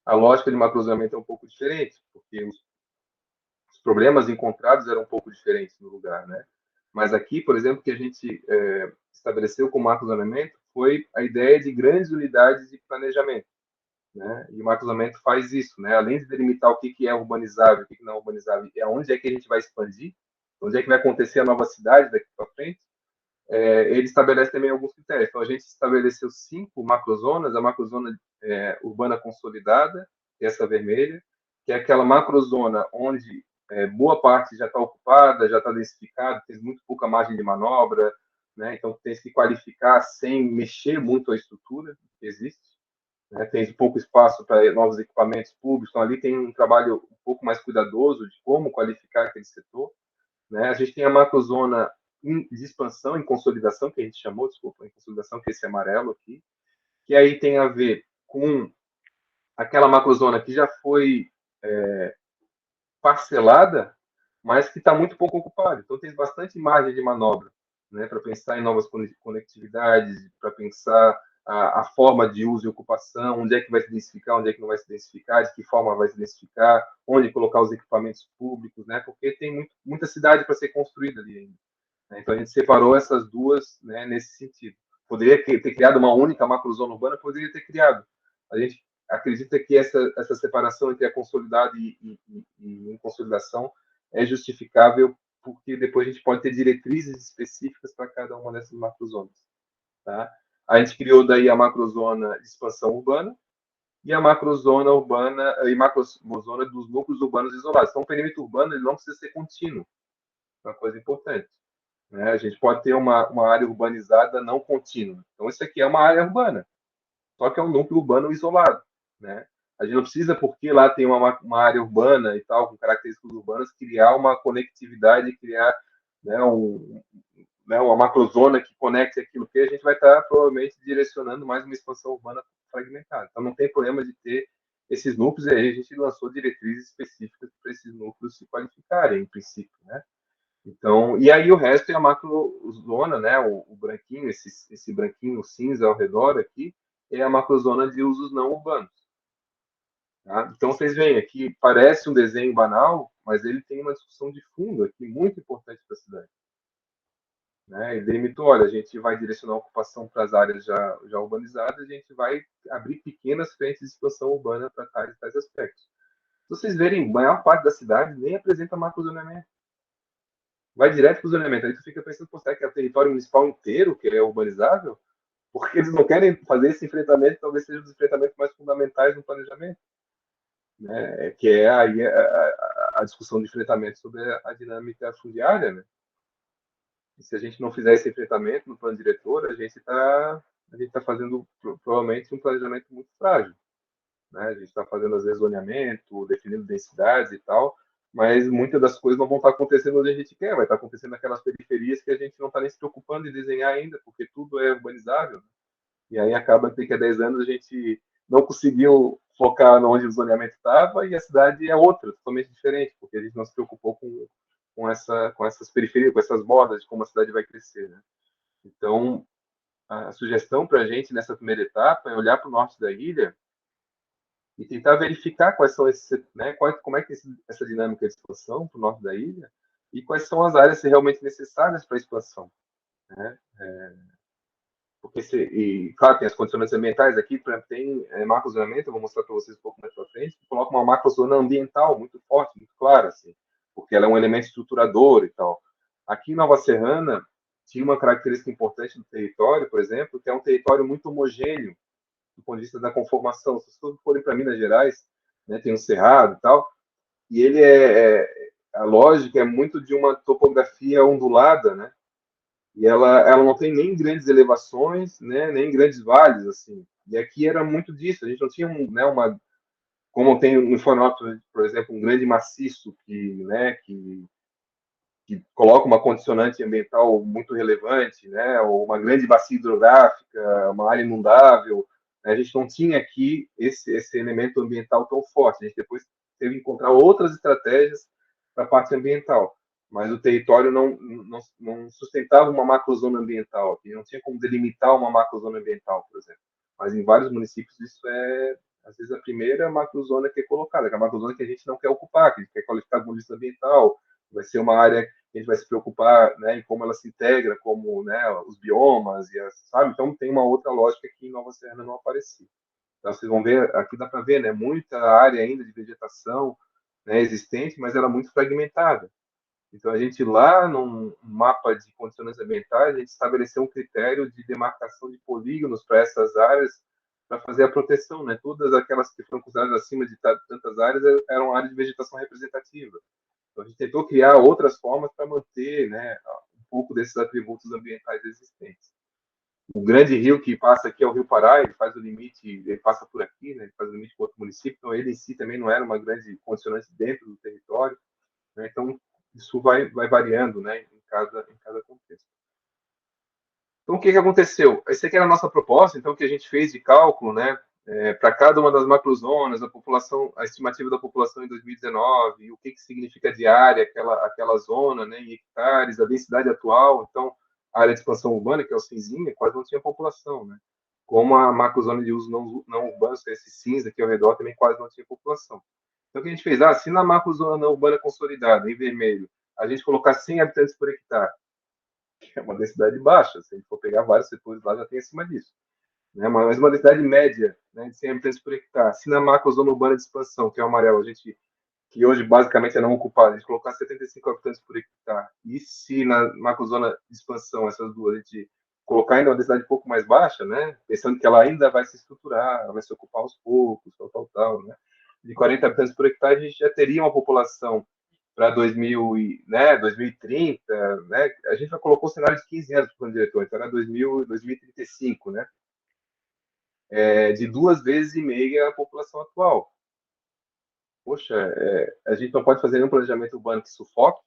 a lógica de macrozoneamento é um pouco diferente, porque os problemas encontrados eram um pouco diferentes no lugar, né? Mas aqui, por exemplo, que a gente estabeleceu com o macrozoneamento foi a ideia de grandes unidades de planejamento. Né? E o macrozoneamento faz isso, né? Além de delimitar o que é urbanizável, o que não é urbanizável, e aonde é que a gente vai expandir, onde é que vai acontecer a nova cidade daqui para frente, ele estabelece também alguns critérios. Então, a gente estabeleceu 5 macrozonas, a macrozona urbana consolidada, essa vermelha, que é aquela macrozona onde boa parte já está ocupada, já está densificada, tem muito pouca margem de manobra, né? Então tem que qualificar sem mexer muito a estrutura que existe. Né? Tem pouco espaço para novos equipamentos públicos, então ali tem um trabalho um pouco mais cuidadoso de como qualificar aquele setor. Né? A gente tem a macrozona de expansão, em consolidação, que a gente chamou, desculpa, em consolidação, que é esse amarelo aqui, que aí tem a ver com aquela macrozona que já foi parcelada, mas que está muito pouco ocupada. Então tem bastante margem de manobra, né, para pensar em novas conectividades, para pensar a forma de uso e ocupação, onde é que vai se densificar, onde é que não vai se densificar, de que forma vai se densificar, onde colocar os equipamentos públicos, né, porque tem muita cidade para ser construída ali ainda. Né? Então a gente separou essas duas, né, nesse sentido. Poderia ter criado uma única macrozona urbana, poderia ter criado. A gente acredita que essa separação entre a consolidada e consolidação é justificável, porque depois a gente pode ter diretrizes específicas para cada uma dessas macrozonas. Tá? A gente criou daí a macrozona de expansão urbana e a macrozona urbana e macrozona dos núcleos urbanos isolados. Então, o perímetro urbano ele não precisa ser contínuo, é uma coisa importante. Né? A gente pode ter uma área urbanizada não contínua. Então, isso aqui é uma área urbana, só que é um núcleo urbano isolado. Né? A gente não precisa, porque lá tem uma área urbana e tal, com características urbanas, criar uma conectividade, criar né, uma macrozona que conecte aquilo, que a gente vai estar provavelmente direcionando mais uma expansão urbana fragmentada. Então, não tem problema de ter esses núcleos, e aí a gente lançou diretrizes específicas para esses núcleos se qualificarem, em princípio. Né? Então, e aí o resto é a macrozona, né? O branquinho, esse branquinho cinza ao redor aqui, é a macrozona de usos não urbanos. Tá? Então, vocês veem aqui, parece um desenho banal, mas ele tem uma discussão de fundo aqui muito importante para a cidade. Né? Ele delimitou, olha, a gente vai direcionar a ocupação para as áreas já urbanizadas, a gente vai abrir pequenas frentes de expansão urbana para tais aspectos. Se vocês verem, a maior parte da cidade nem apresenta macrozoneamento. Vai direto para o zoneamento. Aí tu fica pensando, pô, será que é o território municipal inteiro que é urbanizável? Porque eles não querem fazer esse enfrentamento, talvez seja um dos enfrentamentos mais fundamentais no planejamento. Né? Que é aí a discussão de enfrentamento sobre a dinâmica fundiária. Né? E se a gente não fizer esse enfrentamento no plano diretor, a gente está fazendo provavelmente um planejamento muito frágil. Né? A gente está fazendo, às vezes, zoneamento, definindo densidades e tal, mas muitas das coisas não vão estar acontecendo onde a gente quer, vai estar acontecendo naquelas periferias que a gente não está nem se preocupando em desenhar ainda, porque tudo é urbanizável. E aí acaba que daqui a 10 anos a gente não conseguiu focar onde o zoneamento estava, e a cidade é outra, totalmente diferente, porque a gente não se preocupou com essas periferias, com essas bordas de como a cidade vai crescer, né? Então, a sugestão para a gente nessa primeira etapa é olhar para o norte da ilha e tentar verificar quais são esses, né, como é que essa dinâmica de expansão para o norte da ilha e quais são as áreas realmente necessárias para a expansão, né? Porque e claro, tem as condições ambientais aqui, por exemplo, tem macrozoneamento, eu vou mostrar para vocês um pouco mais para frente, que coloca uma macrozona ambiental muito forte, muito clara, assim, porque ela é um elemento estruturador e tal. Aqui em Nova Serrana, tinha uma característica importante do território, por exemplo, que é um território muito homogêneo, do ponto de vista da conformação. Se vocês forem para Minas Gerais, né, tem um cerrado e tal, e ele a lógica é muito de uma topografia ondulada, né? E ela não tem nem grandes elevações, né, nem grandes vales, assim. E aqui era muito disso, a gente não tinha né, como tem no Florianópolis, por exemplo, um grande maciço que coloca uma condicionante ambiental muito relevante, né, ou uma grande bacia hidrográfica, uma área inundável. Né, a gente não tinha aqui esse elemento ambiental tão forte. A gente depois teve que encontrar outras estratégias para a parte ambiental, mas o território não sustentava uma macrozona ambiental aqui, não tinha como delimitar uma macrozona ambiental, por exemplo. Mas em vários municípios isso às vezes, a primeira macrozona que é colocada, que é a macrozona que a gente não quer ocupar, que a gente quer qualificar como lista ambiental, vai ser uma área que a gente vai se preocupar, né, em como ela se integra, como, né, os biomas e sabe? Então tem uma outra lógica que em Nova Serrana não aparecia. Então vocês vão ver, aqui dá para ver, né, muita área ainda de vegetação, né, existente, mas ela é muito fragmentada. Então a gente lá num mapa de condições ambientais, a gente estabeleceu um critério de demarcação de polígonos para essas áreas para fazer a proteção, né? Todas aquelas que foram consideradas acima de tantas áreas eram áreas de vegetação representativa. Então, a gente tentou criar outras formas para manter, né, um pouco desses atributos ambientais existentes. O grande rio que passa aqui é o Rio Pará, ele faz o limite, ele passa por aqui, né, ele faz o limite com outro município, então ele em si também não era uma grande condicionante dentro do território, né, então isso vai variando, né, em cada contexto. Então, o que aconteceu? Essa aqui era a nossa proposta, então, que a gente fez de cálculo, né, para cada uma das macrozonas, a estimativa da população em 2019, e o que significa diária aquela zona, né, em hectares, a densidade atual. Então, a área de expansão urbana, que é o cinzinha, quase não tinha população, né? Como a macrozona de uso não urbano, esse cinza aqui ao redor, também quase não tinha população. Então, o que a gente fez? Se na macrozona não urbana consolidada, em vermelho, a gente colocar 100 habitantes por hectare, que é uma densidade baixa, se a gente for pegar vários setores lá, já tem acima disso, né? Mas uma densidade média, né, de 100 habitantes por hectare. Se na macrozona urbana de expansão, que é o amarelo, que hoje basicamente é não ocupada, a gente colocar 75 habitantes por hectare, e se na macrozona de expansão, essas duas, a gente colocar ainda uma densidade um pouco mais baixa, né, pensando que ela ainda vai se estruturar, ela vai se ocupar aos poucos, tal, né, de 40 habitantes por hectare, a gente já teria uma população para 2030, né, a gente já colocou o cenário de 15 anos para o plano diretor, então era 2035, né, de 2,5 vezes a população atual. Poxa, a gente não pode fazer nenhum planejamento urbano que sufoque,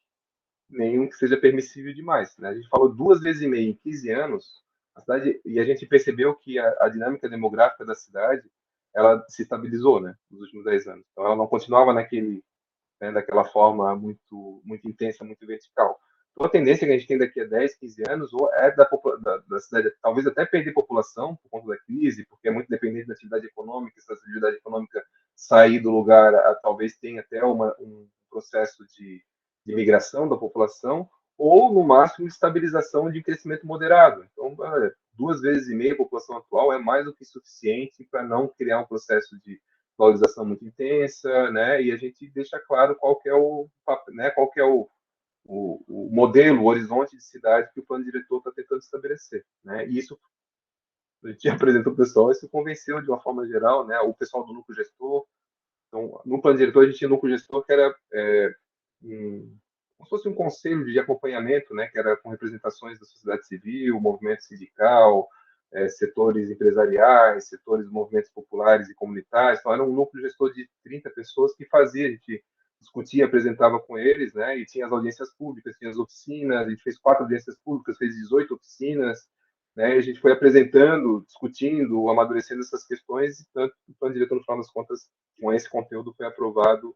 nenhum que seja permissível demais, né? A gente falou 2,5 vezes em 15 anos, a cidade, e a gente percebeu que a dinâmica demográfica da cidade, ela se estabilizou, né, nos últimos 10 anos. Então, ela não continuava daquela forma muito intensa, muito vertical. Então, a tendência que a gente tem daqui a 10, 15 anos ou é da cidade, talvez até perder população por conta da crise, porque é muito dependente da atividade econômica, se a atividade econômica sair do lugar, talvez tenha até um processo de migração da população, ou, no máximo, estabilização de crescimento moderado. Então, 2,5 vezes a população atual é mais do que suficiente para não criar um processo de valorização muito intensa, né? E a gente deixa claro qual que é o modelo, o horizonte de cidade que o plano diretor está tentando estabelecer, né? E isso a gente apresentou para o pessoal, isso convenceu de uma forma geral, né? O pessoal do núcleo gestor. Então, no plano diretor a gente tinha um núcleo gestor que era como se fosse um conselho de acompanhamento, né? Que era com representações da sociedade civil, movimento sindical, setores empresariais, setores de movimentos populares e comunitários. Então, era um núcleo gestor de 30 pessoas que fazia, a gente discutia, apresentava com eles, né? E tinha as audiências públicas, tinha as oficinas, a gente fez 4 audiências públicas, fez 18 oficinas, né? E a gente foi apresentando, discutindo, amadurecendo essas questões, e tanto que o plano diretor, no final das contas, com esse conteúdo, foi aprovado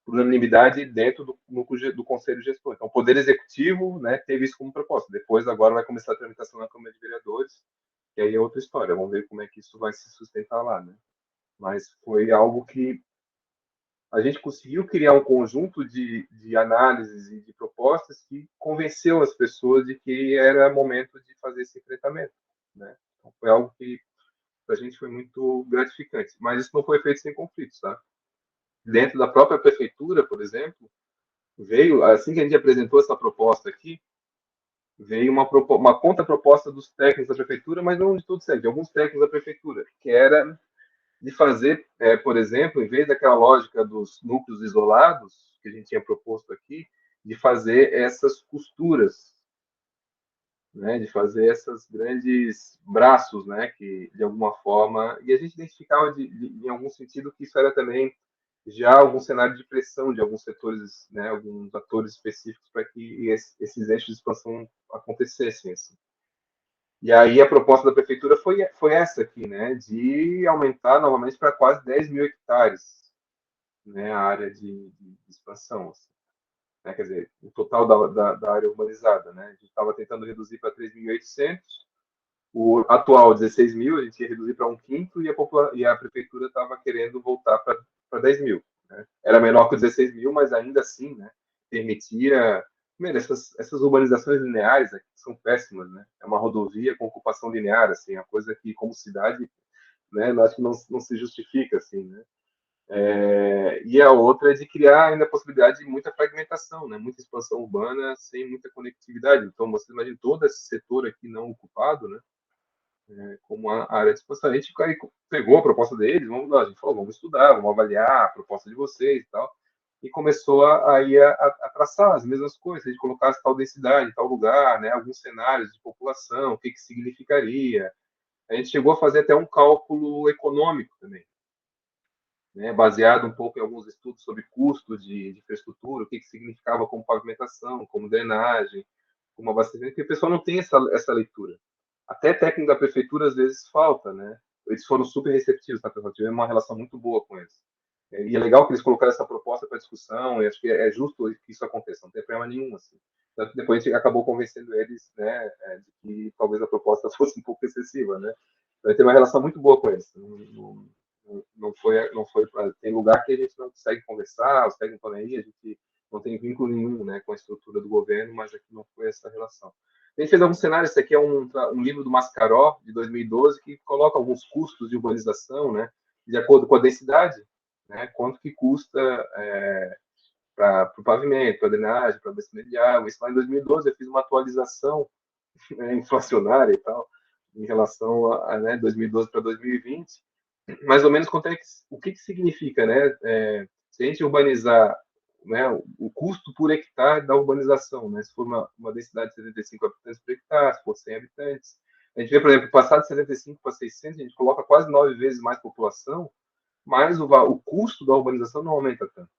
por unanimidade dentro do Conselho Gestor. Então, o Poder Executivo, né, teve isso como proposta. Depois, agora, vai começar a tramitação na Câmara de Vereadores, e aí é outra história. Vamos ver como é que isso vai se sustentar lá, né? Mas foi algo que a gente conseguiu criar um conjunto de análises e de propostas que convenceu as pessoas de que era momento de fazer esse enfrentamento, né? Então, foi algo que para a gente foi muito gratificante. Mas isso não foi feito sem conflitos, tá? Dentro da própria prefeitura, por exemplo, veio, assim que a gente apresentou essa proposta aqui, veio uma contraproposta dos técnicos da prefeitura, mas não de todos, de alguns técnicos da prefeitura, que era de fazer, por exemplo, em vez daquela lógica dos núcleos isolados, que a gente tinha proposto aqui, de fazer essas costuras, né, de fazer essas grandes braços, né, que de alguma forma, e a gente identificava em algum sentido que isso era também já algum cenário de pressão de alguns setores, né, alguns atores específicos para que esses eixos de expansão acontecessem. Assim. E aí a proposta da prefeitura foi essa aqui, né, de aumentar novamente para quase 10 mil hectares, né, a área de expansão. Assim, né, quer dizer, o total da área urbanizada. Né, a gente estava tentando reduzir para 3.800, o atual 16 mil, a gente ia reduzir para um quinto e a prefeitura estava querendo voltar para 10 mil. Né? Era menor que os 16 mil, mas ainda assim, né, permitia. Essas urbanizações lineares aqui são péssimas, né? É uma rodovia com ocupação linear, assim, a coisa que, como cidade, né, eu acho que não se justifica, assim, né? E a outra é de criar ainda a possibilidade de muita fragmentação, né? Muita expansão urbana sem muita conectividade. Então, você imagina todo esse setor aqui não ocupado, né? Como a área de expansão. A gente pegou a proposta deles, a gente falou, vamos estudar, vamos avaliar a proposta de vocês e tal, e começou a traçar as mesmas coisas, a gente colocasse tal densidade, tal lugar, né, alguns cenários de população, o que significaria. A gente chegou a fazer até um cálculo econômico também, né, baseado um pouco em alguns estudos sobre custo de infraestrutura, o que significava como pavimentação, como drenagem, como abastecimento, porque o pessoal não tem essa leitura. Até técnico da prefeitura às vezes falta, né? Eles foram super receptivos, tá, pessoal? Tivemos uma relação muito boa com eles. E é legal que eles colocaram essa proposta para discussão, e acho que é justo que isso aconteça, não tem problema nenhum. Assim. Tanto que depois a gente acabou convencendo eles, né, de que talvez a proposta fosse um pouco excessiva, né? Então, tem uma relação muito boa com eles. Não foi tem lugar que a gente não consegue conversar, os técnicos estão aí, a gente não tem vínculo nenhum, né, com a estrutura do governo, mas aqui não foi essa relação. A gente fez alguns cenários, esse aqui é um livro do Mascaró, de 2012, que coloca alguns custos de urbanização, né, de acordo com a densidade, né, quanto que custa para o pavimento, para a drenagem, para o abastecimento de água. Isso lá em 2012 eu fiz uma atualização, né, inflacionária e tal, em relação a, né, 2012 para 2020, mais ou menos o que significa, né, se a gente urbanizar, né, o custo por hectare da urbanização, né, se for uma densidade de 75 habitantes por hectare, se for 100 habitantes, a gente vê, por exemplo, passar de 75 para 600, a gente coloca quase 9 vezes mais população, mas o custo da urbanização não aumenta tanto.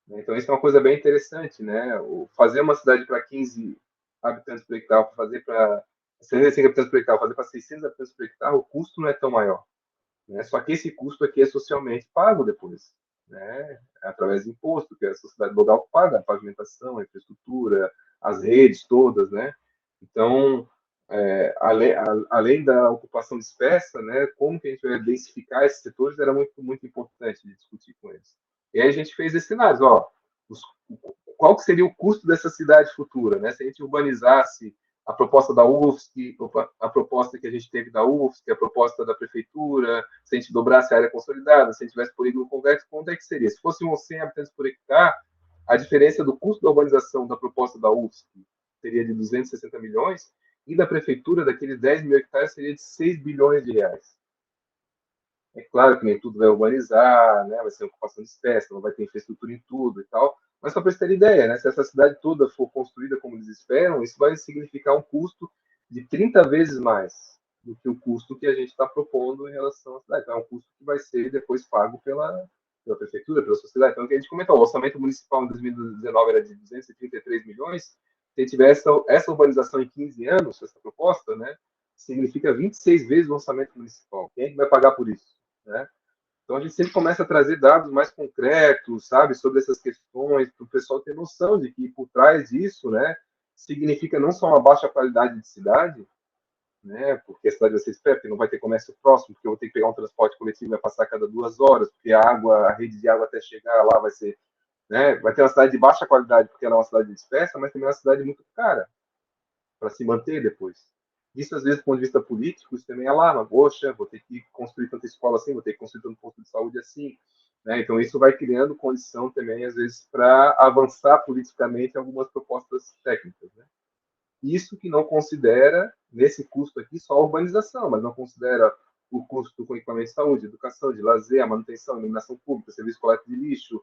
Então, isso é uma coisa bem interessante, né? Fazer uma cidade para 15 habitantes por hectare, fazer para 75 habitantes por hectare, fazer para 600 habitantes por hectare, o custo não é tão maior. Né? Só que esse custo aqui é socialmente pago depois, né? Através de imposto, que a sociedade local paga a pavimentação, a infraestrutura, as redes todas, né? Então, além da ocupação dispersa, né, como que a gente vai densificar esses setores era muito, muito importante de discutir com eles. E aí a gente fez esses cenários, ó, os, qual que seria o custo dessa cidade futura, né? Se a gente urbanizasse a proposta da UFSC, a proposta que a gente teve da UFSC, a proposta da prefeitura, se a gente dobrasse a área consolidada, se a gente tivesse polígono convexo, quanto é que seria? Se fosse uns 100 habitantes por hectare, a diferença do custo da urbanização da proposta da UFSC seria de 260 milhões, e da prefeitura, daqueles 10 mil hectares, seria de 6 bilhões de reais. É claro que nem tudo vai urbanizar, né? Vai ser ocupação de espécie, não vai ter infraestrutura em tudo e tal, mas só para você ter ideia, né? Se essa cidade toda for construída como eles esperam, isso vai significar um custo de 30 vezes mais do que o custo que a gente está propondo em relação à cidade. Então, é um custo que vai ser depois pago pela prefeitura, pela sociedade. Então, o que a gente comentou, o orçamento municipal em 2019 era de 233 milhões, Se tiver essa urbanização em 15 anos, essa proposta, né, significa 26 vezes o orçamento municipal. Quem é que vai pagar por isso? Né? Então, a gente sempre começa a trazer dados mais concretos, sabe, sobre essas questões, para o pessoal ter noção de que por trás disso, né, significa não só uma baixa qualidade de cidade, né, porque a cidade vai ser esperta, porque não vai ter comércio próximo, porque eu vou ter que pegar um transporte coletivo, vai passar a cada 2 horas, porque a água, a rede de água até chegar lá vai ser, né, vai ter uma cidade de baixa qualidade, porque ela é uma cidade dispersa, mas também é uma cidade muito cara para se manter depois. Isso, às vezes, do ponto de vista político, isso também alarma. Poxa, vou ter que construir tanta escola assim, vou ter que construir tanto posto de saúde assim. Né? Então, isso vai criando condição também, às vezes, para avançar politicamente algumas propostas técnicas. Né? Isso que não considera, nesse custo aqui, só a urbanização, mas não considera o custo com equipamento de saúde, educação, de lazer, a manutenção, a iluminação pública, serviço coleta de lixo,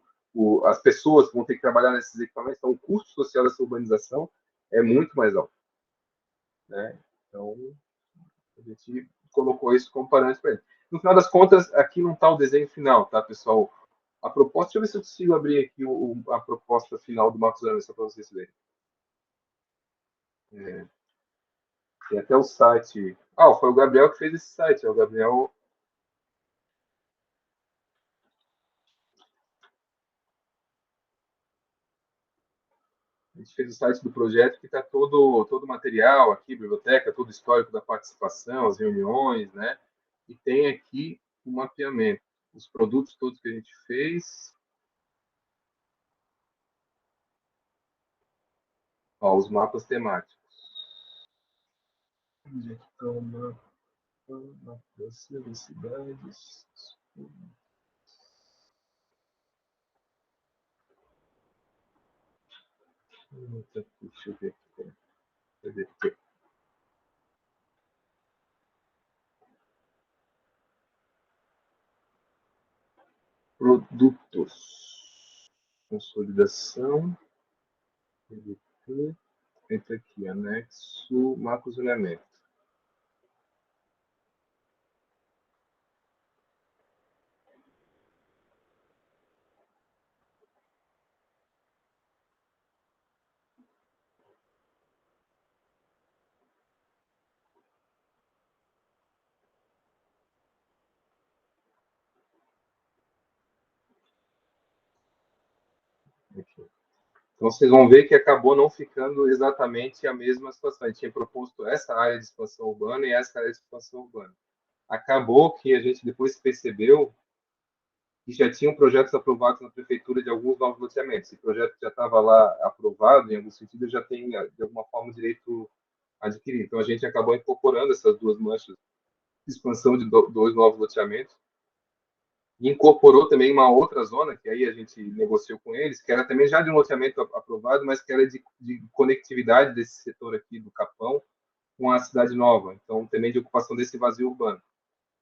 as pessoas que vão ter que trabalhar nesses equipamentos. Então, o custo social dessa urbanização é muito mais alto. Né? Então, a gente colocou isso como parâmetro para ele. No final das contas, aqui não está o desenho final, tá, pessoal? A proposta, deixa eu ver se eu consigo abrir aqui a proposta final do Marcos Anderson para vocês verem. Tem até o site. Ah, foi o Gabriel que fez esse site. É o Gabriel. A gente fez o site do projeto que está todo o material aqui, biblioteca, todo o histórico da participação, as reuniões, né? E tem aqui o mapeamento, os produtos todos que a gente fez. Ó, os mapas temáticos. Onde é que está o mapa? Mapa das cidades. Deixa eu ver aqui. Cadê aqui? Produtos. Consolidação. Entra aqui, anexo, mapa zoneamento. Aqui. Então, vocês vão ver que acabou não ficando exatamente a mesma situação. A gente tinha proposto essa área de expansão urbana e essa área de expansão urbana. Acabou que a gente depois percebeu que já tinham projetos aprovados na prefeitura de alguns novos loteamentos. Esse projeto já estava lá aprovado, em algum sentido, já tem, de alguma forma, o direito adquirido. Então, a gente acabou incorporando essas duas manchas de expansão de dois novos loteamentos e incorporou também uma outra zona, que aí a gente negociou com eles, que era também já de um loteamento aprovado, mas que era de conectividade desse setor aqui do Capão com a cidade nova, então também de ocupação desse vazio urbano.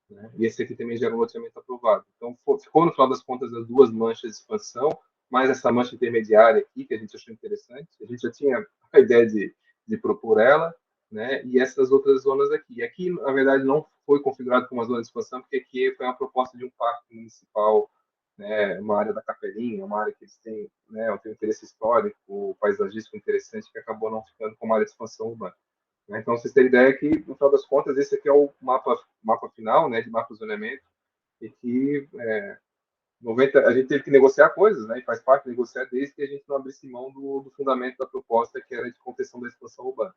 Né? E esse aqui também já era um loteamento aprovado. Então ficou, no final das contas, as duas manchas de expansão, mais essa mancha intermediária aqui, que a gente achou interessante. A gente já tinha a ideia de propor ela, né? E essas outras zonas aqui. E aqui, na verdade, não foi configurado como uma zona de expansão, porque aqui foi uma proposta de um parque municipal, né? Uma área da Capelinha, uma área que eles têm, né? Tem um interesse histórico, paisagístico interessante, que acabou não ficando como área de expansão urbana. Né? Então, vocês terem ideia que, no final das contas, esse aqui é o mapa final, né, de mapa de zoneamento, e que 90, a gente teve que negociar coisas, né, e faz parte de negociar desde que a gente não abrisse mão do fundamento da proposta, que era de contenção da expansão urbana.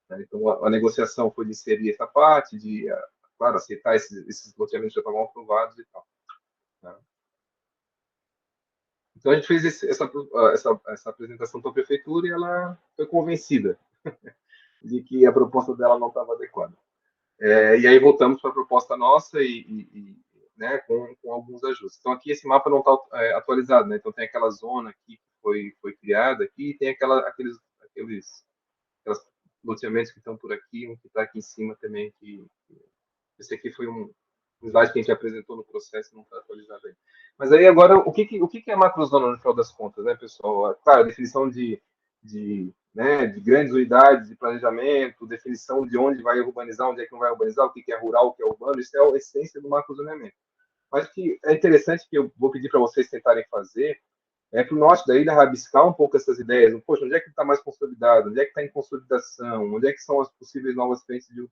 Né? Então, a negociação foi de inserir essa parte, de, claro, aceitar esses loteamentos que já estavam aprovados e tal. Né? Então, a gente fez essa apresentação para a prefeitura e ela foi convencida de que a proposta dela não estava adequada. E aí voltamos para a proposta nossa né, com alguns ajustes. Então aqui esse mapa não está atualizado, né? Então tem aquela zona aqui que foi criada aqui e tem aqueles loteamentos que estão por aqui, um que está aqui em cima também, que esse aqui foi um slide que a gente apresentou no processo, não está atualizado aí. Mas aí agora, o que é macrozona no final das contas, né, pessoal? Claro, a definição de grandes unidades de planejamento, definição de onde vai urbanizar, onde é que não vai urbanizar, o que é rural, o que é urbano, isso é a essência do macrozoneamento. Mas o que é interessante que eu vou pedir para vocês tentarem fazer para o norte da ilha rabiscar um pouco essas ideias. Poxa, onde é que está mais consolidado? Onde é que está em consolidação? Onde é que são as possíveis novas frentes de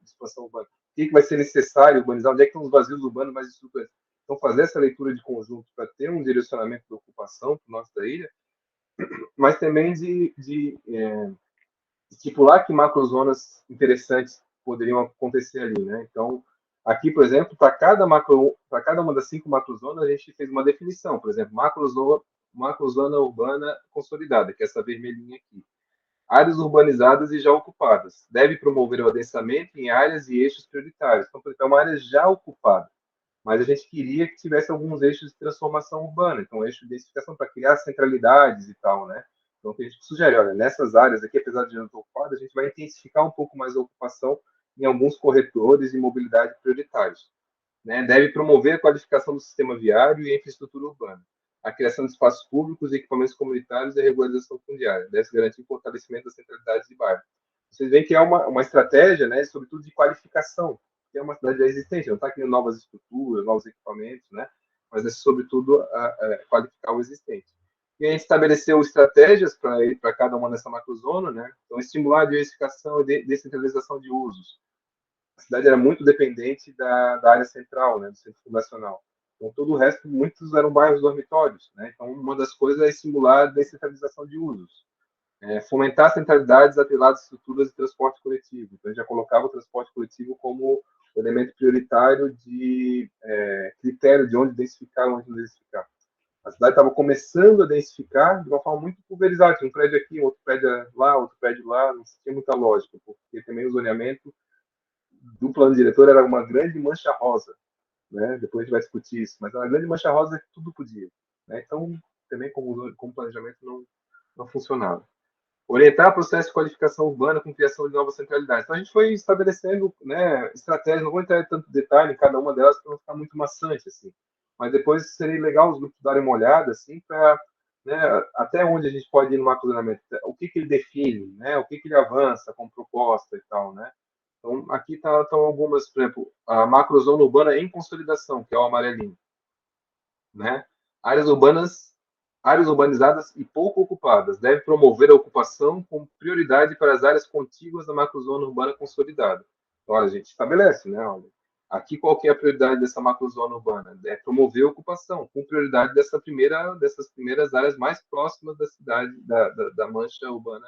expansão urbana? O que vai ser necessário urbanizar? Onde é que estão os vazios urbanos mais estruturantes? Então, fazer essa leitura de conjunto para ter um direcionamento da ocupação para o norte da ilha, mas também de estipular que macrozonas interessantes poderiam acontecer ali, né? Então, aqui, por exemplo, para cada uma das 5 macrozonas, a gente fez uma definição. Por exemplo, macrozona urbana consolidada, que é essa vermelhinha aqui. Áreas urbanizadas e já ocupadas. Deve promover o adensamento em áreas e eixos prioritários. Então, por exemplo, é uma área já ocupada, mas a gente queria que tivesse alguns eixos de transformação urbana, então eixo de densificação para criar centralidades e tal, né? Então, o que a gente sugere, olha, nessas áreas aqui, apesar de não estar ocupada, a gente vai intensificar um pouco mais a ocupação em alguns corredores de mobilidade prioritários. Né? Deve promover a qualificação do sistema viário e infraestrutura urbana, a criação de espaços públicos e equipamentos comunitários e a regularização fundiária. Deve se garantir o fortalecimento das centralidades de bairro. Vocês veem que é uma estratégia, né, sobretudo de qualificação, que é uma cidade já existente, não está criando novas estruturas, novos equipamentos, né, mas é sobretudo a qualificar o existente. E a gente estabeleceu estratégias para cada uma dessa macrozona, né, então estimular a diversificação e descentralização de usos. A cidade era muito dependente da área central, né, do centro fundacional. Então, todo o resto, muitos eram bairros dormitórios. Né? Então, uma das coisas é estimular a descentralização de usos. Fomentar centralidades atreladas a estruturas de transporte coletivo. Então, a gente já colocava o transporte coletivo como elemento prioritário de critério de onde densificar, onde não densificar. A cidade estava começando a densificar de uma forma muito pulverizada. Tinha um prédio aqui, outro prédio lá, outro prédio lá, não tinha muita lógica, porque também o zoneamento do plano diretor era uma grande mancha rosa, né? Depois a gente vai discutir isso, mas era uma grande mancha rosa que tudo podia, né? Então, também como planejamento não funcionava. Orientar o processo de qualificação urbana com criação de novas centralidades. Então, a gente foi estabelecendo, né, estratégias, não vou entrar em tanto detalhe em cada uma delas para não ficar muito maçante, assim. Mas depois seria legal os grupos darem uma olhada, assim, para, né, até onde a gente pode ir no macrozoneamento, o que ele define, né, o que ele avança como proposta e tal, né. Então, aqui estão algumas, por exemplo, a macrozona urbana em consolidação, que é o amarelinho, né? Áreas urbanas, áreas urbanizadas e pouco ocupadas. Deve promover a ocupação com prioridade para as áreas contíguas da macrozona urbana consolidada. Então, olha, a gente estabelece, né? Olha, aqui qual que é a prioridade dessa macrozona urbana? É promover a ocupação, com prioridade dessas primeiras áreas mais próximas da cidade, da mancha urbana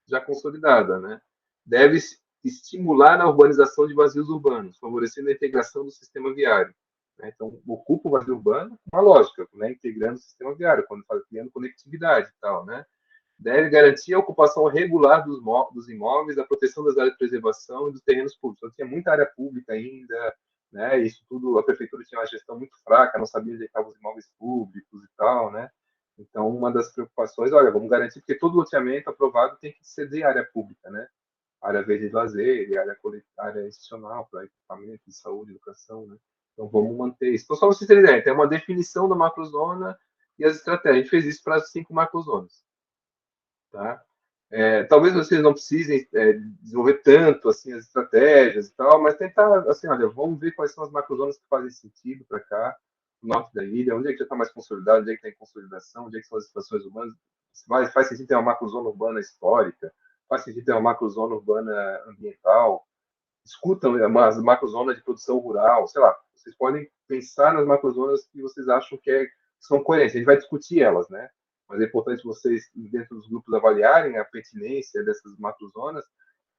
já consolidada, né? Deve estimular a urbanização de vazios urbanos, favorecendo a integração do sistema viário. Né? Então, ocupa o vazio urbano com uma lógica, né? Integrando o sistema viário, quando fala criando conectividade e tal, né? Deve garantir a ocupação regular dos imóveis, a proteção das áreas de preservação e dos terrenos públicos. Então, tinha muita área pública ainda, né? Isso tudo, a prefeitura tinha uma gestão muito fraca, não sabia onde estavam os imóveis públicos e tal, né? Então, uma das preocupações, olha, vamos garantir, porque todo loteamento aprovado tem que ceder área pública, né? Área verde de lazer, área institucional para equipamento de saúde, educação, né? Então, vamos manter isso. Então, só vocês terem ideia, tem uma definição da macrozona e as estratégias. A gente fez isso para as 5 macrozonas, tá? Talvez vocês não precisem desenvolver tanto assim as estratégias e tal, mas tentar assim, olha, vamos ver quais são as macrozonas que fazem sentido para cá, no norte da ilha, onde é que já está mais consolidado, onde é que está em consolidação, onde é que são as estações urbanas. Faz sentido ter uma macrozona urbana histórica, faz sentido ter uma macrozona urbana ambiental, discutam as macrozonas de produção rural, sei lá, vocês podem pensar nas macrozonas que vocês acham que são coerentes, a gente vai discutir elas, né? Mas é importante vocês, dentro dos grupos, avaliarem a pertinência dessas macrozonas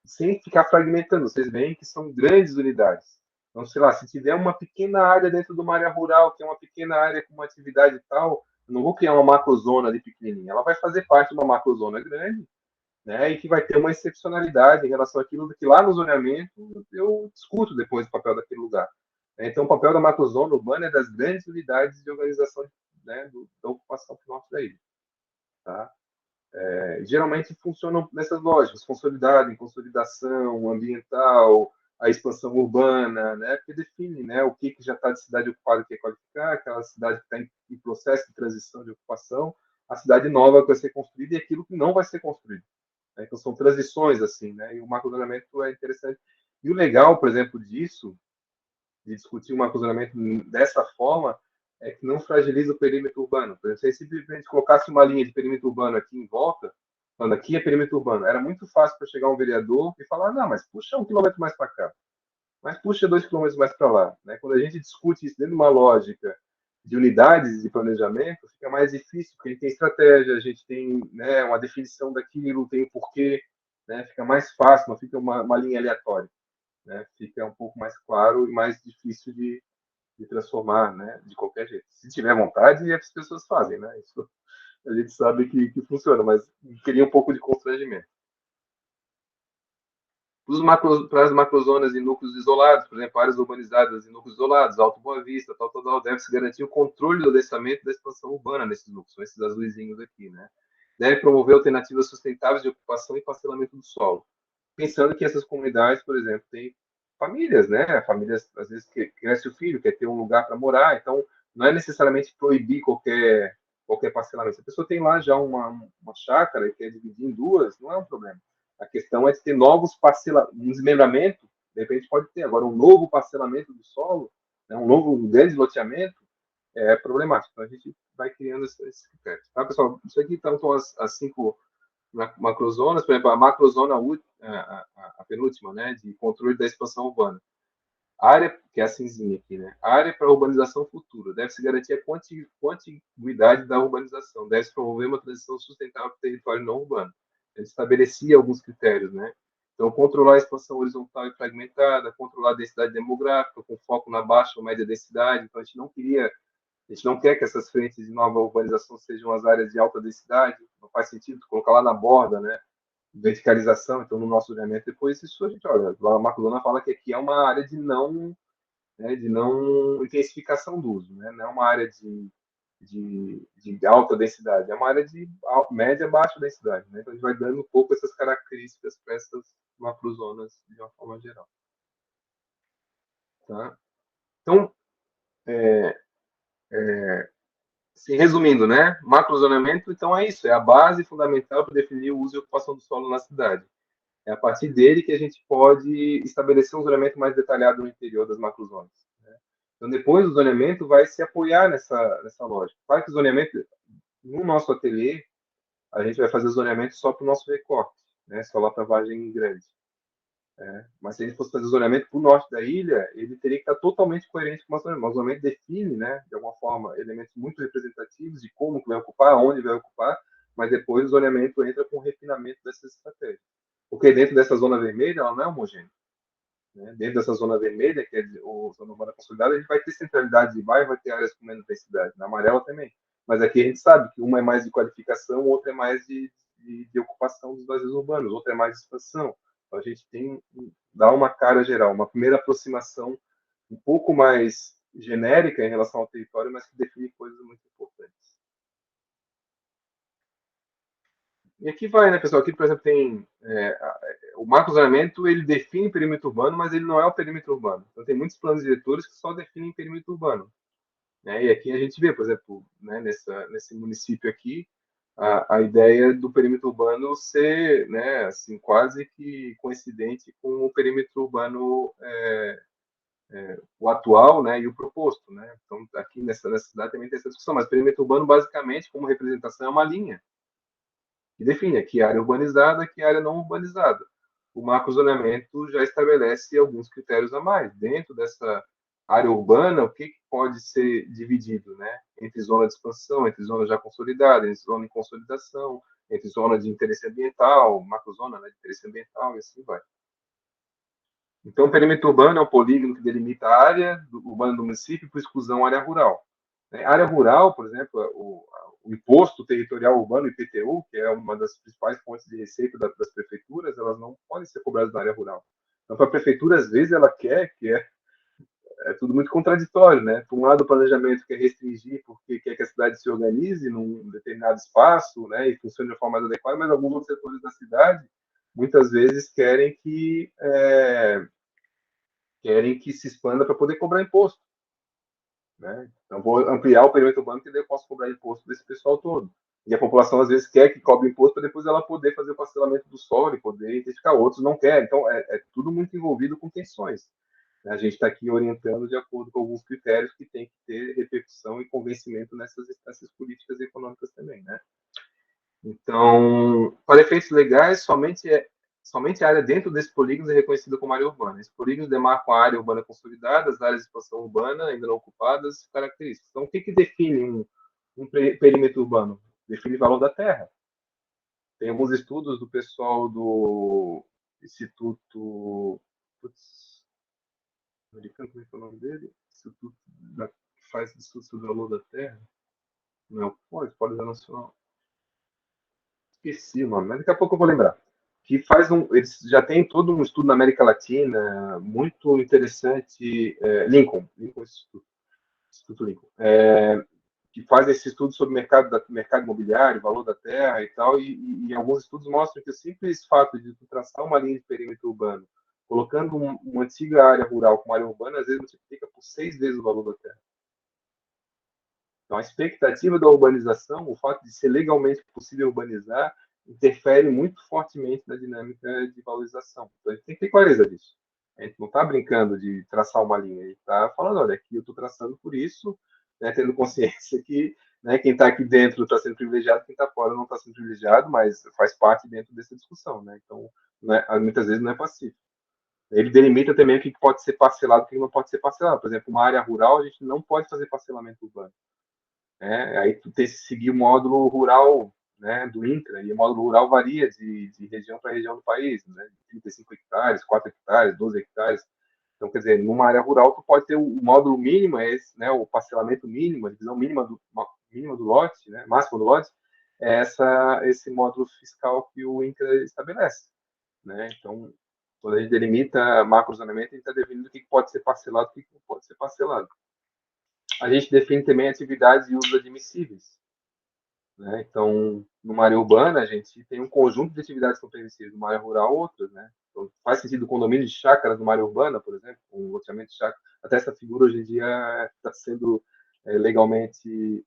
sem ficar fragmentando. Vocês veem que são grandes unidades. Então, sei lá, se tiver uma pequena área dentro de uma área rural, que é uma pequena área com uma atividade tal, eu não vou criar uma macrozona ali pequenininha. Ela vai fazer parte de uma macrozona grande, né, e que vai ter uma excepcionalidade em relação àquilo que lá no zoneamento eu discuto depois o papel daquele lugar. Então, o papel da macrozona urbana é das grandes unidades de organização, né, da ocupação do norte da ilha. Tá? Geralmente funcionam nessas lógicas, consolidado, consolidação ambiental, a expansão urbana, né, que define, né, o que já está de cidade ocupada que é qualificar, aquela cidade que está em processo de transição de ocupação, a cidade nova que vai ser construída e aquilo que não vai ser construído. Né? Então, são transições, assim, né, e o macrozoneamento é interessante. E o legal, por exemplo, disso, de discutir o macrozoneamento dessa forma, é que não fragiliza o perímetro urbano. Por exemplo, se simplesmente colocasse uma linha de perímetro urbano aqui em volta, falando aqui é perímetro urbano, era muito fácil para chegar um vereador e falar, não, mas puxa 1 quilômetro mais para cá, mas puxa 2 quilômetros mais para lá. Né? Quando a gente discute isso dentro de uma lógica de unidades de planejamento, fica mais difícil, porque a gente tem estratégia, a gente tem, né, uma definição daquilo, tem o porquê, né? Fica mais fácil, não fica uma linha aleatória. Né? Fica um pouco mais claro e mais difícil de transformar, né, de qualquer jeito. Se tiver vontade, as pessoas fazem, né? Isso a gente sabe que funciona, mas queria um pouco de constrangimento. Para as macrozonas e núcleos isolados, por exemplo, áreas urbanizadas e núcleos isolados, Alto Boa Vista, tal, deve-se garantir o controle do adensamento e da expansão urbana nesses núcleos, são esses azuizinhos aqui, né? Deve promover alternativas sustentáveis de ocupação e parcelamento do solo, pensando que essas comunidades, por exemplo, têm famílias, né? Famílias, às vezes, que cresce o filho, quer ter um lugar para morar, então não é necessariamente proibir qualquer parcelamento. Se a pessoa tem lá já uma chácara e quer dividir em duas, não é um problema. A questão é de ter novos parcelamentos, um desmembramento, de repente pode ter. Agora, um novo parcelamento do solo, né? Um grande loteamento, é problemático. Então, a gente vai criando esses critérios. Tá, pessoal? Isso aqui então, as 5 macrozonas, por exemplo, a macrozona, a penúltima, né, de controle da expansão urbana. A área, que é a cinzinha aqui, né? A área para urbanização futura. Deve-se garantir a contiguidade da urbanização. Deve-se promover uma transição sustentável para o território não urbano. Ele estabelecia alguns critérios, né? Então, controlar a expansão horizontal e fragmentada, controlar a densidade demográfica, com foco na baixa ou média densidade. Então, a gente não quer que essas frentes de nova urbanização sejam as áreas de alta densidade. Não faz sentido colocar lá na borda, né? Verticalização, então no nosso ordenamento depois isso a gente olha, a Maclona fala que aqui é uma área de não intensificação do uso, né? Não é uma área de alta densidade, é uma área de média baixa densidade, né? Então a gente vai dando um pouco essas características para essas macrozonas de uma forma geral, tá? Então, assim, resumindo, né? Macrozonamento, então é isso, é a base fundamental para definir o uso e ocupação do solo na cidade. É a partir dele que a gente pode estabelecer um zoneamento mais detalhado no interior das macrozonas. Né? Então, depois o zoneamento vai se apoiar nessa lógica. Claro que o zoneamento, no nosso ateliê, a gente vai fazer o zoneamento só para o nosso recorte, né? Só lá para a Vargem Grande. Mas se a gente fosse fazer o zoneamento para o norte da ilha, ele teria que estar totalmente coerente com o zoneamento. O zoneamento define, né, de alguma forma, elementos muito representativos de como que vai ocupar, onde vai ocupar, mas depois o zoneamento entra com o refinamento dessas estratégias. Porque dentro dessa zona vermelha, ela não é homogênea. Né? Dentro dessa zona vermelha, que é a zona urbana consolidada, a gente vai ter centralidade de bairro, vai ter áreas com menos densidade. Na amarela também. Mas aqui a gente sabe que uma é mais de qualificação, outra é mais de ocupação dos vazios urbanos, outra é mais de expansão. Então a gente tem dá uma cara geral, uma primeira aproximação um pouco mais genérica em relação ao território, mas que define coisas muito importantes. E aqui vai, né, pessoal? Aqui, por exemplo, tem o marco zoneamento, ele define perímetro urbano, mas ele não é o perímetro urbano. Então, tem muitos planos diretores que só definem perímetro urbano. Né? E aqui a gente vê, por exemplo, né, nesse município aqui, a ideia do perímetro urbano ser, né, assim, quase que coincidente com o perímetro urbano o atual, né, e o proposto, né? Então, aqui nessa cidade também tem essa discussão, mas perímetro urbano, basicamente, como representação, é uma linha que define aqui área urbanizada, que área não urbanizada. O macrozoneamento já estabelece alguns critérios a mais. Dentro dessa área urbana, o que pode ser dividido, né? Entre zona de expansão, entre zona já consolidada, entre zona em consolidação, entre zona de interesse ambiental, macrozona, né, de interesse ambiental, e assim vai. Então, o perímetro urbano é o polígono que delimita a área urbana do município por exclusão à área rural. A área rural, por exemplo, o Imposto Territorial Urbano, IPTU, que é uma das principais fontes de receita das prefeituras, elas não podem ser cobradas na área rural. Então, para a prefeitura, às vezes, ela quer, que é tudo muito contraditório, né? Por um lado, o planejamento quer restringir porque quer que a cidade se organize num determinado espaço, né, e funcione de forma mais adequada, mas alguns outros setores da cidade, muitas vezes, querem que se expanda para poder cobrar imposto. Né? Então, vou ampliar o perímetro urbano, que daí eu posso cobrar imposto desse pessoal todo. E a população, às vezes, quer que cobre imposto para depois ela poder fazer o parcelamento do solo e poder identificar. Outros não querem. Então, é tudo muito envolvido com tensões. A gente está aqui orientando de acordo com alguns critérios que tem que ter repercussão discussão e convencimento nessas instâncias políticas e econômicas também, né? Então, para efeitos legais, somente a área dentro desse polígono é reconhecida como área urbana. Esses polígonos demarcam a área urbana consolidada, as áreas de expansão urbana ainda não ocupadas, características. Então, o que define um perímetro urbano? Define o valor da terra. Tem alguns estudos do pessoal do Instituto... Putz, americano, como é que é o nome dele? Instituto que faz estudo sobre o valor da terra. Não, pode dar nacional. Esqueci o nome, mas daqui a pouco eu vou lembrar. Que faz eles já têm todo um estudo na América Latina muito interessante, Lincoln Instituto, Instituto Lincoln, que faz esse estudo sobre mercado imobiliário, valor da terra e tal, e alguns estudos mostram que o simples fato de tu traçar uma linha de perímetro urbano, colocando uma antiga área rural como área urbana, às vezes multiplica por 6 vezes o valor da terra. Então, a expectativa da urbanização, o fato de ser legalmente possível urbanizar, interfere muito fortemente na dinâmica de valorização. Então, a gente tem que ter clareza disso. A gente não está brincando de traçar uma linha, a gente está falando, olha, aqui eu estou traçando por isso, né, tendo consciência que, né, quem está aqui dentro está sendo privilegiado, quem está fora não está sendo privilegiado, mas faz parte dentro dessa discussão. Né? Então, muitas vezes não é pacífico. Ele delimita também o que pode ser parcelado e o que não pode ser parcelado. Por exemplo, uma área rural, a gente não pode fazer parcelamento urbano. Aí tu tem que seguir o módulo rural, né, do INCRA, e o módulo rural varia de região para região do país, né, 35 hectares, 4 hectares, 12 hectares. Então, quer dizer, numa área rural, tu pode ter o módulo mínimo, é esse, né, o parcelamento mínimo, a divisão mínima do lote, né, máximo do lote, é esse módulo fiscal que o INCRA estabelece. Né? Então, quando a gente delimita macrozoneamento, a gente está definindo o que pode ser parcelado e o que não pode ser parcelado. A gente define também atividades e usos admissíveis. Né? Então, numa área urbana, a gente tem um conjunto de atividades que são permissíveis, numa área rural, outras. Né? Então, faz sentido o condomínio de chácaras numa área urbana, por exemplo, um loteamento de chácaras. Até essa figura, hoje em dia, está sendo legalmente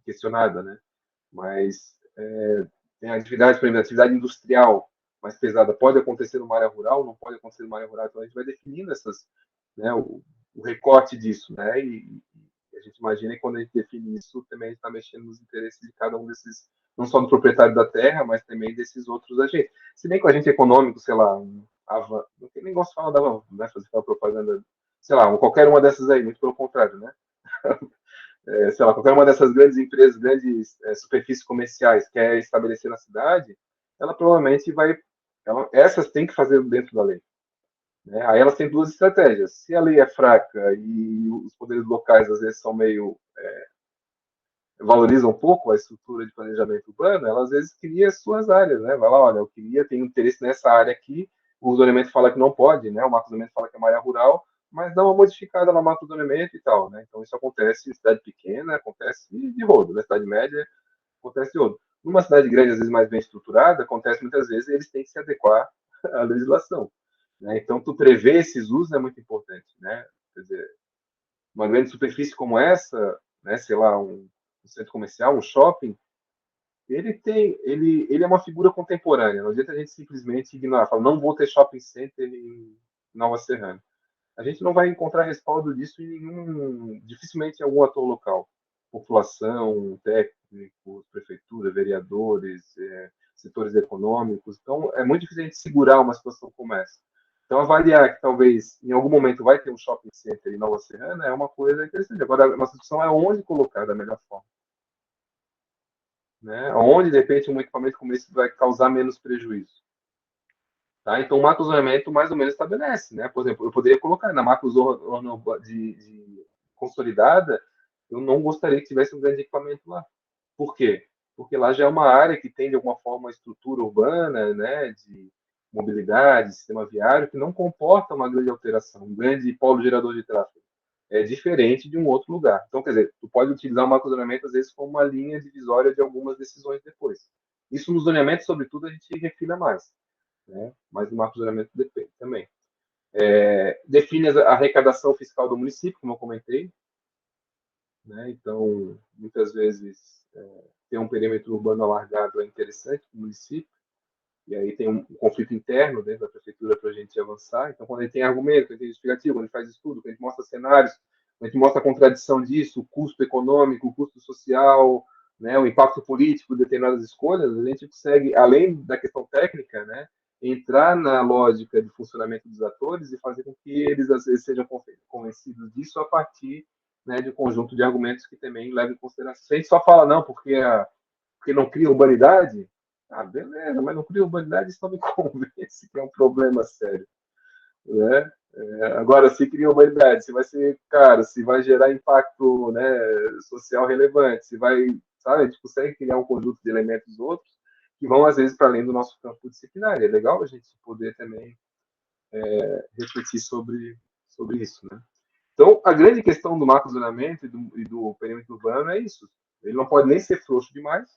questionada. Né? Mas tem atividades, por exemplo, atividade industrial mais pesada pode acontecer numa área rural, não pode acontecer numa área rural. Então, a gente vai definindo né, o recorte disso. Né? E a gente imagina que quando a gente define isso, também a gente está mexendo nos interesses de cada um desses, não só do proprietário da terra, mas também desses outros agentes. Se bem que o agente econômico, sei lá, não tem nem gosto de falar da Avan, né, fazer aquela propaganda, sei lá, qualquer uma dessas aí, muito pelo contrário, né? Sei lá, qualquer uma dessas grandes empresas, grandes superfícies comerciais quer estabelecer na cidade, ela provavelmente essas têm que fazer dentro da lei. Né? Aí elas têm duas estratégias. Se a lei é fraca e os poderes locais às vezes são meio valorizam um pouco a estrutura de planejamento urbano, ela às vezes cria suas áreas, né? Vai lá, olha, tenho interesse nessa área aqui, o zoneamento fala que não pode, né? O macrozoneamento fala que é uma área rural, mas dá uma modificada no macrozoneamento e tal, né? Então isso acontece em cidade pequena, acontece de rodo, na cidade média acontece de rodo. Numa cidade grande, às vezes mais bem estruturada, acontece muitas vezes eles têm que se adequar à legislação. Né? Então, tu prever esses usos é muito importante, né? Quer dizer, uma grande superfície como essa, né, sei lá, um centro comercial, um shopping, ele é uma figura contemporânea. Não adianta a gente simplesmente ignorar, falar, não vou ter shopping center em Nova Serrana. A gente não vai encontrar respaldo disso dificilmente em algum ator local. População, técnicos, prefeitura, vereadores, setores econômicos. Então, é muito difícil a gente segurar uma situação como essa. Então, avaliar que talvez em algum momento vai ter um shopping center em Nova Serrana é uma coisa interessante. Agora, a nossa discussão é onde colocar da melhor forma. Né? Onde, de repente, um equipamento como esse vai causar menos prejuízo. Tá? Então, o macrozoneamento mais ou menos estabelece. Né? Por exemplo, eu poderia colocar na macrozona de consolidada, eu não gostaria que tivesse um grande equipamento lá. Por quê? Porque lá já é uma área que tem, de alguma forma, uma estrutura urbana, né, de mobilidade, sistema viário, que não comporta uma grande alteração, um grande polo gerador de tráfego. É diferente de um outro lugar. Então, quer dizer, tu pode utilizar o macrozoneamento, às vezes, como uma linha divisória de algumas decisões depois. Isso nos zoneamentos, sobretudo, a gente refina mais. Né? Mas no macrozoneamento depende também. Define a arrecadação fiscal do município, como eu comentei. Né? Então, muitas vezes, ter um perímetro urbano alargado é interessante para o município, e aí tem um conflito interno dentro da prefeitura para a gente avançar. Então, quando a gente tem argumento, quando a gente tem justificativa, quando a gente faz estudo, quando a gente mostra cenários, a gente mostra a contradição disso, o custo econômico, o custo social, né, o impacto político de determinadas escolhas, a gente consegue, além da questão técnica, né, entrar na lógica de funcionamento dos atores e fazer com que eles, às vezes, sejam convencidos disso a partir, né, de um conjunto de argumentos que também levam em consideração. Se a gente só fala, não, porque não cria urbanidade, ah, beleza, mas não cria urbanidade, isso não me convence que é um problema sério, né? Agora, se cria urbanidade, se vai ser caro, se vai gerar impacto, né, social relevante, se vai, sabe, a gente consegue criar um conjunto de elementos outros que vão, às vezes, para além do nosso campo disciplinar. É legal a gente poder também refletir sobre isso, né? Então, a grande questão do macro zonamento e do perímetro urbano é isso. Ele não pode nem ser frouxo demais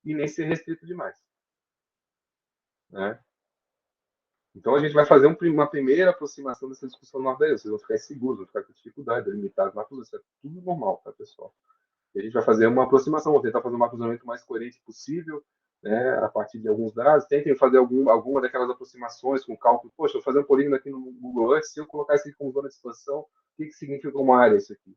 e nem ser restrito demais, né? Então, a gente vai fazer uma primeira aproximação dessa discussão no Nordeste. Vocês vão ficar inseguros, vão ficar com dificuldade, limitar as macros, isso é tudo normal, tá, pessoal? E a gente vai fazer uma aproximação, vou tentar fazer um macrozonamento mais coerente possível, né, a partir de alguns dados. Tentem fazer alguma daquelas aproximações com cálculo. Poxa, eu vou fazer um polígono aqui no Google Earth, se eu colocar isso aqui como zona de expansão, o que significa uma área isso aqui?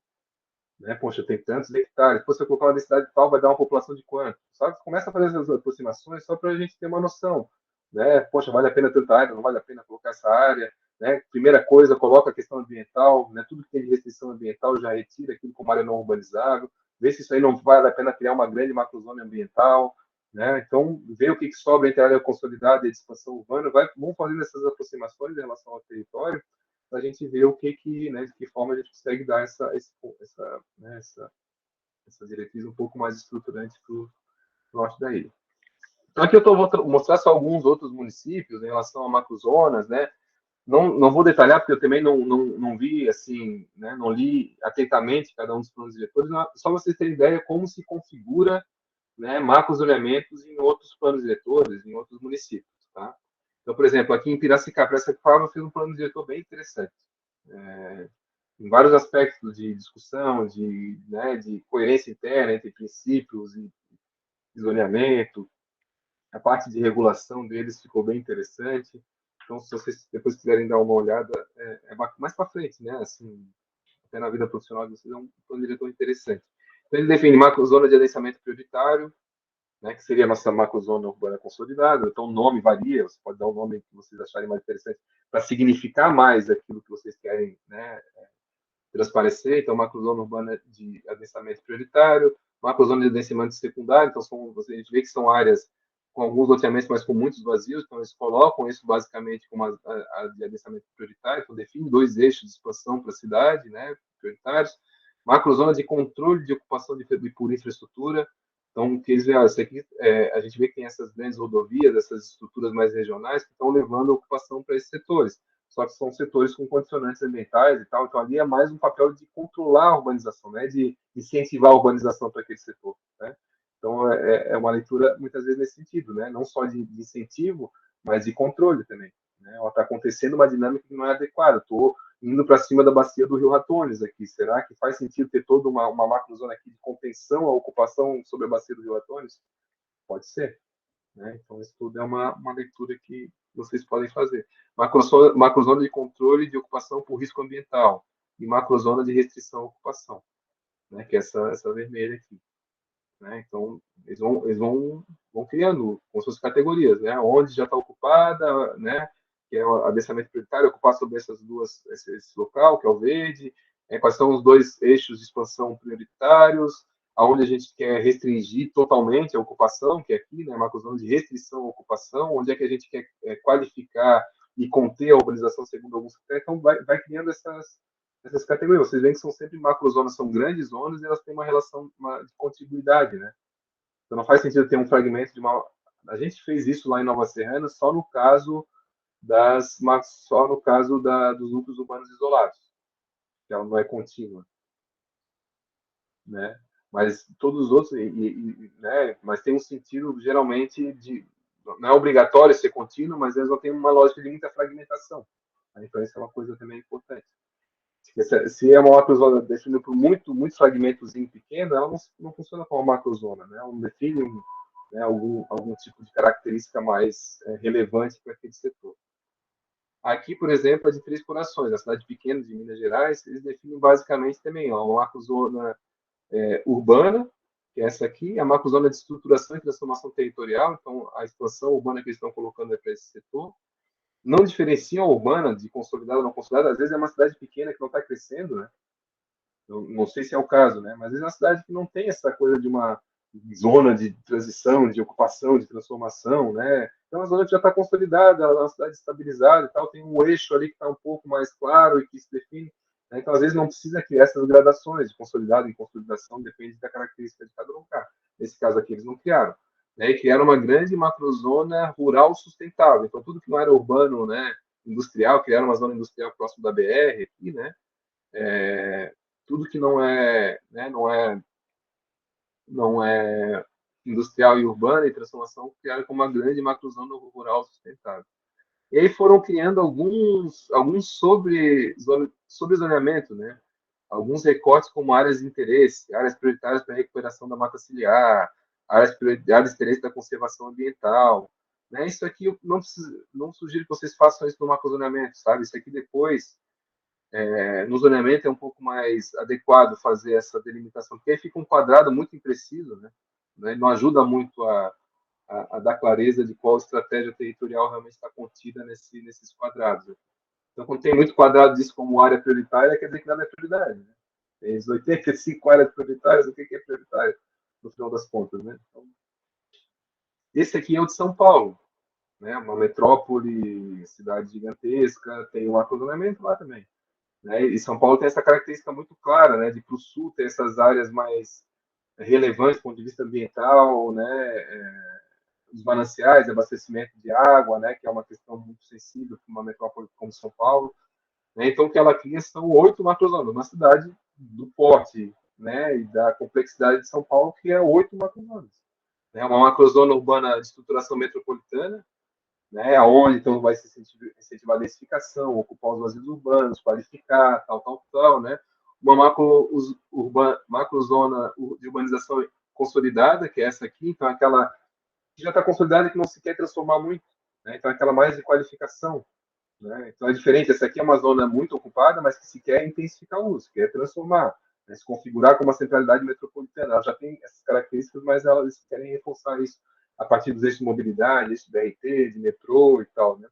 Né? Poxa, tem tantos hectares. Depois, se eu colocar uma densidade tal, vai dar uma população de quanto? Sabe? Começa a fazer essas aproximações só para a gente ter uma noção. Né? Poxa, vale a pena tanta área? Não vale a pena colocar essa área? Né? Primeira coisa, coloca a questão ambiental. Né? Tudo que tem de restrição ambiental já retira aquilo como área não urbanizável. Vê se isso aí não vale a pena criar uma grande macrozona ambiental. Né? Então, vê o que sobra entre a área consolidada e a expansão urbana. Vamos fazendo essas aproximações em relação ao território para a gente ver o que, né, de que forma a gente consegue dar essa diretriz um pouco mais estruturante para o norte da ilha. Então, aqui eu vou mostrar só alguns outros municípios em relação a macrozonas, né? Não vou detalhar, porque eu também não vi, assim, né, não li atentamente cada um dos planos diretores, só vocês terem ideia como se configura, né, macrozoneamentos em outros planos diretores, em outros municípios, tá? Então, por exemplo, aqui em Piracicaba fez um plano diretor bem interessante. Em vários aspectos de discussão, né, de coerência interna entre princípios e zoneamento, a parte de regulação deles ficou bem interessante. Então, se vocês depois quiserem dar uma olhada, mais para frente, né? Assim, até na vida profissional de vocês, é um plano diretor interessante. Então, ele define macrozona de adensamento prioritário, né, que seria a nossa macrozona urbana consolidada. Então, o nome varia, você pode dar o nome que vocês acharem mais interessante para significar mais aquilo que vocês querem, né, transparecer. Então, macrozona urbana de adensamento prioritário, macrozona de adensamento secundário. Então, a gente vê que são áreas com alguns loteamentos, mas com muitos vazios. Então, eles colocam isso basicamente como a de adensamento prioritário. Então, define 2 eixos de expansão para a cidade, né, prioritários. Macrozona de controle de ocupação por infraestrutura. Então, que eles veem, isso aqui, a gente vê que tem essas grandes rodovias, essas estruturas mais regionais que estão levando a ocupação para esses setores. Só que são setores com condicionantes ambientais e tal, então ali é mais um papel de controlar a urbanização, né, de incentivar a urbanização para aquele setor, né? Então é uma leitura muitas vezes nesse sentido, né, não só de incentivo, mas de controle também, né? Está acontecendo uma dinâmica que não é adequada. Estou indo para cima da bacia do Rio Ratones aqui, será que faz sentido ter toda uma macrozona aqui de contenção à ocupação sobre a bacia do Rio Ratones? Pode ser. Né? Então, isso tudo é uma leitura que vocês podem fazer. Macrozona de controle de ocupação por risco ambiental e macrozona de restrição à ocupação, né? Que é essa vermelha aqui. Né? Então, vão criando com suas categorias, né? Onde já está ocupada, né? Que é o adensamento prioritário, ocupar sobre esse local, que é o verde, quais são os 2 eixos de expansão prioritários, aonde a gente quer restringir totalmente a ocupação, que é aqui, né, macrozona de restrição à ocupação, onde é que a gente quer qualificar e conter a urbanização segundo alguns critérios, então vai criando essas categorias. Vocês veem que são sempre macrozonas, são grandes zonas e elas têm uma relação de contiguidade, né? Então não faz sentido ter um fragmento de uma... A gente fez isso lá em Nova Serrana só no caso dos núcleos urbanos isolados, que ela não é contínua, né? Mas todos os outros, né? Mas tem um sentido geralmente não é obrigatório ser contínuo, mas eles não têm uma lógica de muita fragmentação. Então isso é uma coisa também importante. Se é uma macrozona definida por muitos fragmentos pequenos, ela não funciona como uma macrozona, né? Ela não define né, algum tipo de característica mais relevante para aquele setor. Aqui, por exemplo, é de Três Corações, a cidade pequena de Minas Gerais, eles definem basicamente também ó, uma macrozona urbana, que é essa aqui, a macrozona de estruturação e transformação territorial, então a expansão urbana que eles estão colocando é para esse setor. Não diferenciam a urbana de consolidada ou não consolidada, às vezes é uma cidade pequena que não está crescendo, né? Não sei se é o caso, né? Mas às vezes é uma cidade que não tem essa coisa de uma zona de transição, de ocupação, de transformação, né? Então, a zona que já está consolidada, ela é uma cidade estabilizada e tal, tem um eixo ali que está um pouco mais claro e que se define. Né? Então, às vezes, não precisa criar essas gradações de consolidado e consolidação, depende da característica de cada lugar. Nesse caso aqui, eles não criaram. Né? E criaram uma grande macrozona rural sustentável. Então, tudo que não era urbano, né, industrial, criaram uma zona industrial próximo da BR aqui, né? É, tudo que não é industrial e urbana e transformação criaram como uma grande macrozona rural sustentável. E aí foram criando alguns sobre zoneamento, né? Alguns recortes como áreas de interesse, áreas prioritárias para a recuperação da mata ciliar, áreas de interesse da conservação ambiental. Né? Isso aqui eu não sugiro que vocês façam isso no macrozoneamento, sabe? Isso aqui depois no zoneamento é um pouco mais adequado fazer essa delimitação, porque aí fica um quadrado muito impreciso, né? Não ajuda muito a dar clareza de qual estratégia territorial realmente está contida nesses quadrados. Então, quando tem muito quadrado disso como área prioritária, quer dizer que nada é prioridade. Né? Tem 85 áreas prioritárias, o que é prioritário, no final das contas. Né? Então, esse aqui é o de São Paulo, né? Uma metrópole, cidade gigantesca, tem um acompanhamento lá também. Né? E São Paulo tem essa característica muito clara, né, de para o sul ter essas áreas mais relevantes do ponto de vista ambiental, né, os mananciais, abastecimento de água, né, que é uma questão muito sensível para uma metrópole como São Paulo. Né? Então, o que ela cria são 8 macrozonas, uma cidade do porte, né, e da complexidade de São Paulo, que é 8 macrozonas. Né? Uma macrozona urbana de estruturação metropolitana, né, aonde então vai se incentivar a densificação, ocupar os vazios urbanos, qualificar, tal, né? Uma macrozona de urbanização consolidada, que é essa aqui, então aquela que já está consolidada e que não se quer transformar muito, né? Então aquela mais de qualificação, né? Então é diferente, essa aqui é uma zona muito ocupada, mas que se quer intensificar o uso, quer transformar, né? Se configurar como uma centralidade metropolitana. Ela já tem essas características, mas elas querem reforçar isso a partir dos eixos de mobilidade, eixos de BRT, de metrô e tal, né?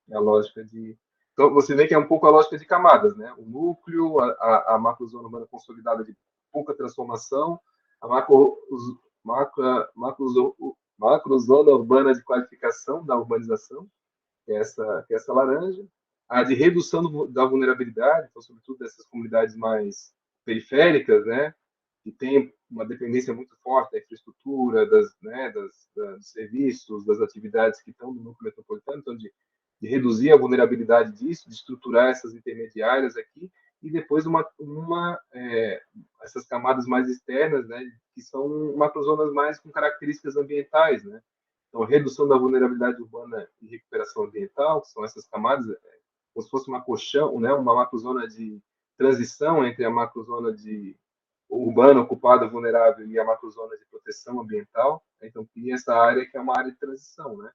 É a lógica de... Então, você vê que é um pouco a lógica de camadas, né? O núcleo, a macrozona urbana consolidada de pouca transformação, a macrozona urbana de qualificação da urbanização, que é essa laranja, a de redução da vulnerabilidade, então, sobretudo dessas comunidades mais periféricas, né, que tem uma dependência muito forte da infraestrutura, dos serviços, das atividades que estão no núcleo metropolitano, então, de reduzir a vulnerabilidade disso, de estruturar essas intermediárias aqui, e depois essas camadas mais externas, né, que são macrozonas mais com características ambientais, né, então, redução da vulnerabilidade urbana e recuperação ambiental, que são essas camadas, como se fosse uma colchão, né, uma macrozona de transição entre a macrozona de urbana ocupada vulnerável e a macrozona de proteção ambiental. Então, cria essa área que é uma área de transição, né?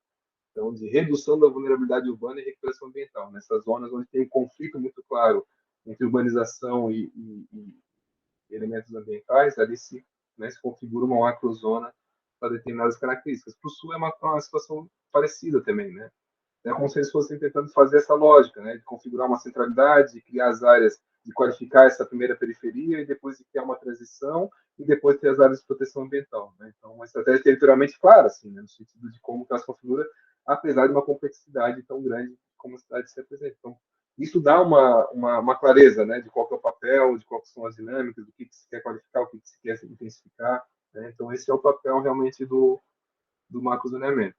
Então, de redução da vulnerabilidade urbana e recuperação ambiental. Nessas zonas onde tem um conflito muito claro entre urbanização e elementos ambientais, ali se configura uma macrozona para determinadas características. Para o sul é uma situação parecida também, né? É como se eles fossem tentando fazer essa lógica, né? De configurar uma centralidade, de criar as áreas, de qualificar essa primeira periferia e depois de criar uma transição e depois ter as áreas de proteção ambiental. Né? Então, uma estratégia territorialmente clara, assim, né? No sentido de como que ela se configura, apesar de uma complexidade tão grande como a cidade se apresenta. Então, isso dá uma clareza, né? De qual é o papel, de quais são as dinâmicas, do que se quer qualificar, o que se quer intensificar. Né? Então, esse é o papel realmente do macrozoneamento.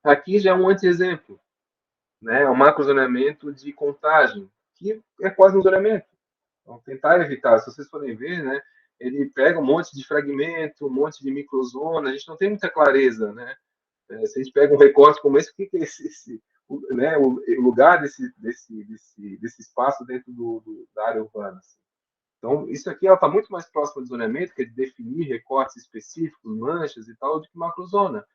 Aqui já é um anti-exemplo, né? Um macrozoneamento de contagem, que é quase um zoneamento. Então, tentar evitar, se vocês forem ver, né? Ele pega um monte de fragmento, um monte de microzona, a gente não tem muita clareza, né? Se a gente pega um recorte como esse, o que é né, o lugar desse espaço dentro da área urbana? Assim. Então, isso aqui está muito mais próximo do zoneamento, que é de definir recortes específicos, manchas e tal, do que macrozona,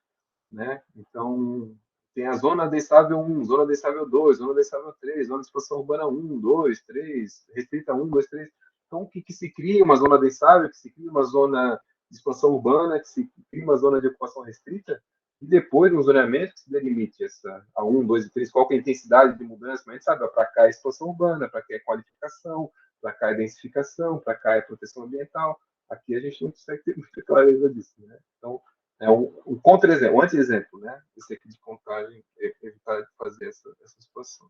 né? Então, tem a zona adenstável 1, zona adenstável 2, zona adenstável 3, zona de expansão urbana 1, 2, 3, restrita 1, 2, 3. Então, que se cria uma zona adenstável, que se cria uma zona de expansão urbana, que se cria uma zona de ocupação restrita, e depois, no zoneamento, que se delimite essa, a 1, 2 e 3, qual que é a intensidade de mudança, mas a gente sabe, para cá é expansão urbana, para cá é qualificação, para cá é densificação, para cá é proteção ambiental. Aqui a gente não consegue ter muita clareza disso, né? Então, é um contra-exemplo, um anti-exemplo, né? Esse aqui de contagem, evitar de fazer essa situação.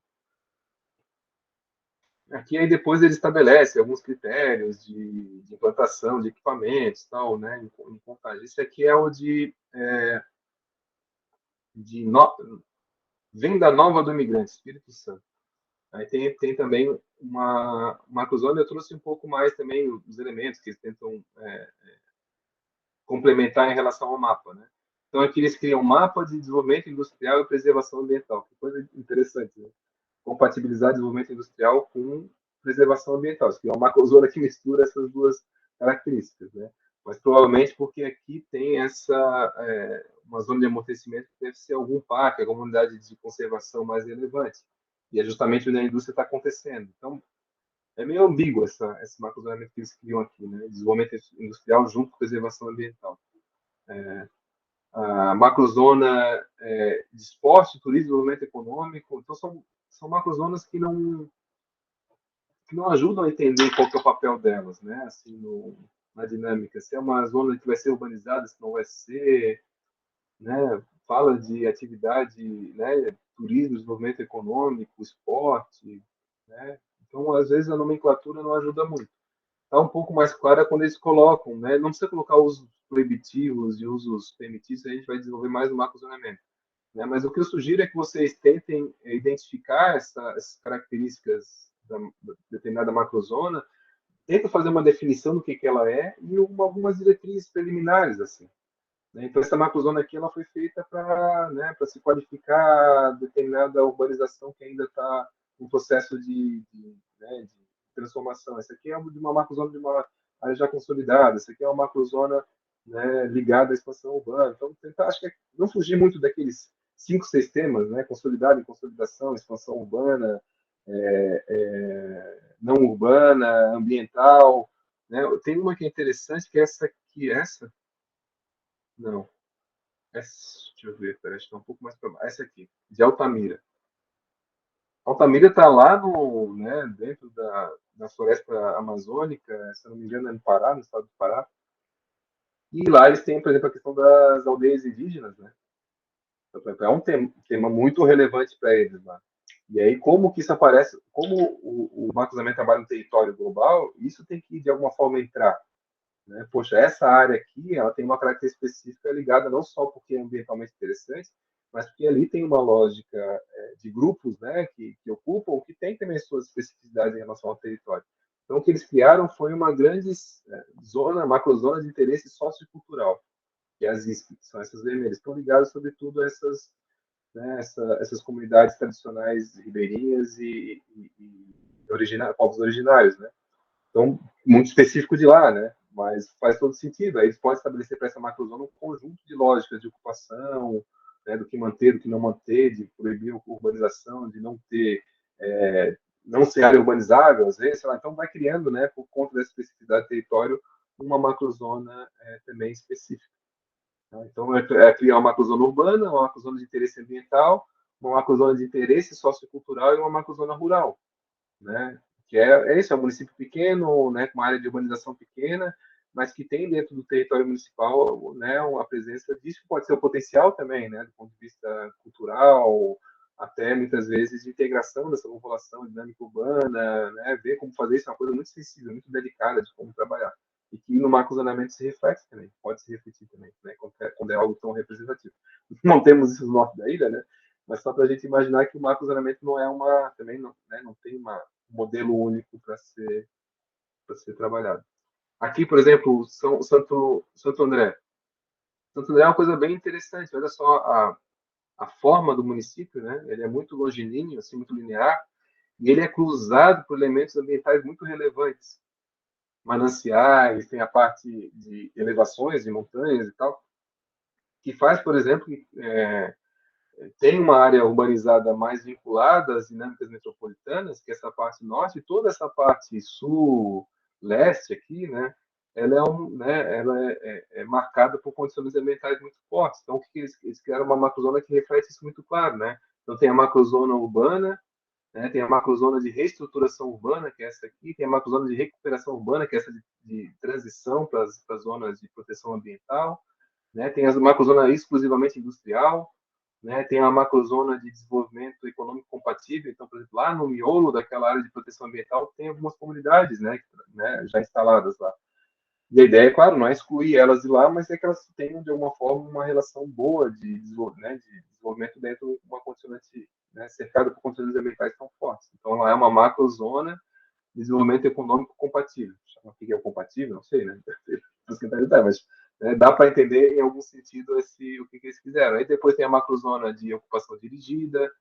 Aqui aí depois ele estabelece alguns critérios de implantação de equipamentos, tal, né? Em contagem. Esse aqui é o de no, Venda Nova do Imigrante, Espírito Santo. Aí tem também uma macrozona, eu trouxe um pouco mais também os elementos que eles tentam complementar em relação ao mapa, né? Então aqui eles criam um mapa de desenvolvimento industrial e preservação ambiental, que coisa interessante, né? Compatibilizar desenvolvimento industrial com preservação ambiental, isso aqui é uma macrozona que mistura essas duas características, né? Mas provavelmente porque aqui tem uma zona de amortecimento que deve ser algum parque, alguma unidade de conservação mais relevante, e é justamente onde a indústria está acontecendo. Então, é meio ambíguo esse macrozonamento que eles criam aqui, né? Desenvolvimento industrial junto com preservação ambiental. A macrozona de esporte, turismo, desenvolvimento econômico. Então, são macrozonas que não ajudam a entender qual que é o papel delas, né? Assim, na dinâmica. Se é uma zona que vai ser urbanizada, se não vai ser, né? Fala de atividade, né? Turismo, desenvolvimento econômico, esporte, né? Então, às vezes, a nomenclatura não ajuda muito. Está um pouco mais clara quando eles colocam, né? Não precisa colocar usos proibitivos e usos permitidos, a gente vai desenvolver mais o macrozoneamento. Né? Mas o que eu sugiro é que vocês tentem identificar essas características da determinada macrozona, tenta fazer uma definição do que ela é e algumas diretrizes preliminares, assim. Né? Então, essa macrozona aqui ela foi feita para, né, para se qualificar determinada urbanização que ainda está em processo né, de transformação. Essa aqui é de uma macrozona de uma área já consolidada. Essa aqui é uma macrozona, né, ligada à expansão urbana. Então, tentar, acho que não fugir muito daqueles 5, 6 temas, né, consolidado e consolidação, expansão urbana, não urbana, ambiental. Né? Tem uma que é interessante, que é essa aqui, não. Deixa eu ver, peraí, está um pouco mais para baixo. Essa aqui, de Altamira. Altamira está lá né, dentro da floresta amazônica, se não me engano, é no Pará, no estado do Pará. E lá eles têm, por exemplo, a questão das aldeias indígenas, né? Então, é um tema muito relevante para eles lá. E aí, como que isso aparece, como o Marcos também trabalha no território global, isso tem que, de alguma forma, entrar. Né? Poxa, essa área aqui ela tem uma característica específica ligada não só porque é ambientalmente interessante, mas porque ali tem uma lógica de grupos, né, que ocupam, que tem também suas especificidades em relação ao território. Então, o que eles criaram foi uma grande macrozona de interesse sociocultural, que é as ISP, que são essas vermelhas, estão ligadas, sobretudo, a essas comunidades tradicionais ribeirinhas e povos originários, né? Então, muito específico de lá, né? Mas faz todo sentido. Aí eles podem estabelecer para essa macrozona um conjunto de lógicas de ocupação, né, do que manter, do que não manter, de proibir a urbanização, de não ter, não ser área urbanizável, às vezes, sei lá. Então vai criando, né, por conta da especificidade do território, uma macrozona também específica. Tá? Então é criar uma macrozona urbana, uma macrozona de interesse ambiental, uma macrozona de interesse sociocultural e uma macrozona rural, né? Que é isso, é um município pequeno, né, com uma área de urbanização pequena, mas que tem dentro do território municipal, né, a presença disso, pode ser o potencial também, né, do ponto de vista cultural, até muitas vezes de integração dessa população dinâmica urbana, né, ver como fazer isso é uma coisa muito sensível, muito delicada de como trabalhar. E que no macrozonamento se reflete também, pode se refletir também, né, quando é algo tão representativo. Não temos isso no norte da ilha, né, mas só para a gente imaginar que o macrozonamento não é também não, né, não tem um modelo único para ser trabalhado. Aqui, por exemplo, Santo André. Santo André é uma coisa bem interessante. Olha só a forma do município, né? Ele é muito longilíneo, assim, muito linear, e ele é cruzado por elementos ambientais muito relevantes. Mananciais, tem a parte de elevações, de montanhas e tal, que faz, por exemplo, tem uma área urbanizada mais vinculada às dinâmicas metropolitanas, que é essa parte norte, e toda essa parte sul, leste aqui, né, ela é marcada por condições ambientais muito fortes. Então, o que eles criaram uma macrozona que reflete isso muito claro, né? Então, tem a macrozona urbana, né, tem a macrozona de reestruturação urbana, que é essa aqui, tem a macrozona de recuperação urbana, que é essa de transição para as zonas de proteção ambiental, né? Tem a macrozona exclusivamente industrial, né? Tem a macrozona de desenvolvimento econômico compatível. Então, por exemplo, lá no miolo daquela área de proteção ambiental tem algumas comunidades, né, já instaladas lá. E a ideia, é claro, não é excluir elas de lá, mas é que elas tenham, de alguma forma, uma relação boa de desenvolvimento dentro de uma condicionante, né, cercada por condições ambientais tão fortes. Então, ela é uma macrozona de desenvolvimento econômico compatível. O que é o compatível? Não sei, né? Mas né, dá para entender em algum sentido o que eles fizeram. Aí depois tem a macrozona de ocupação dirigida,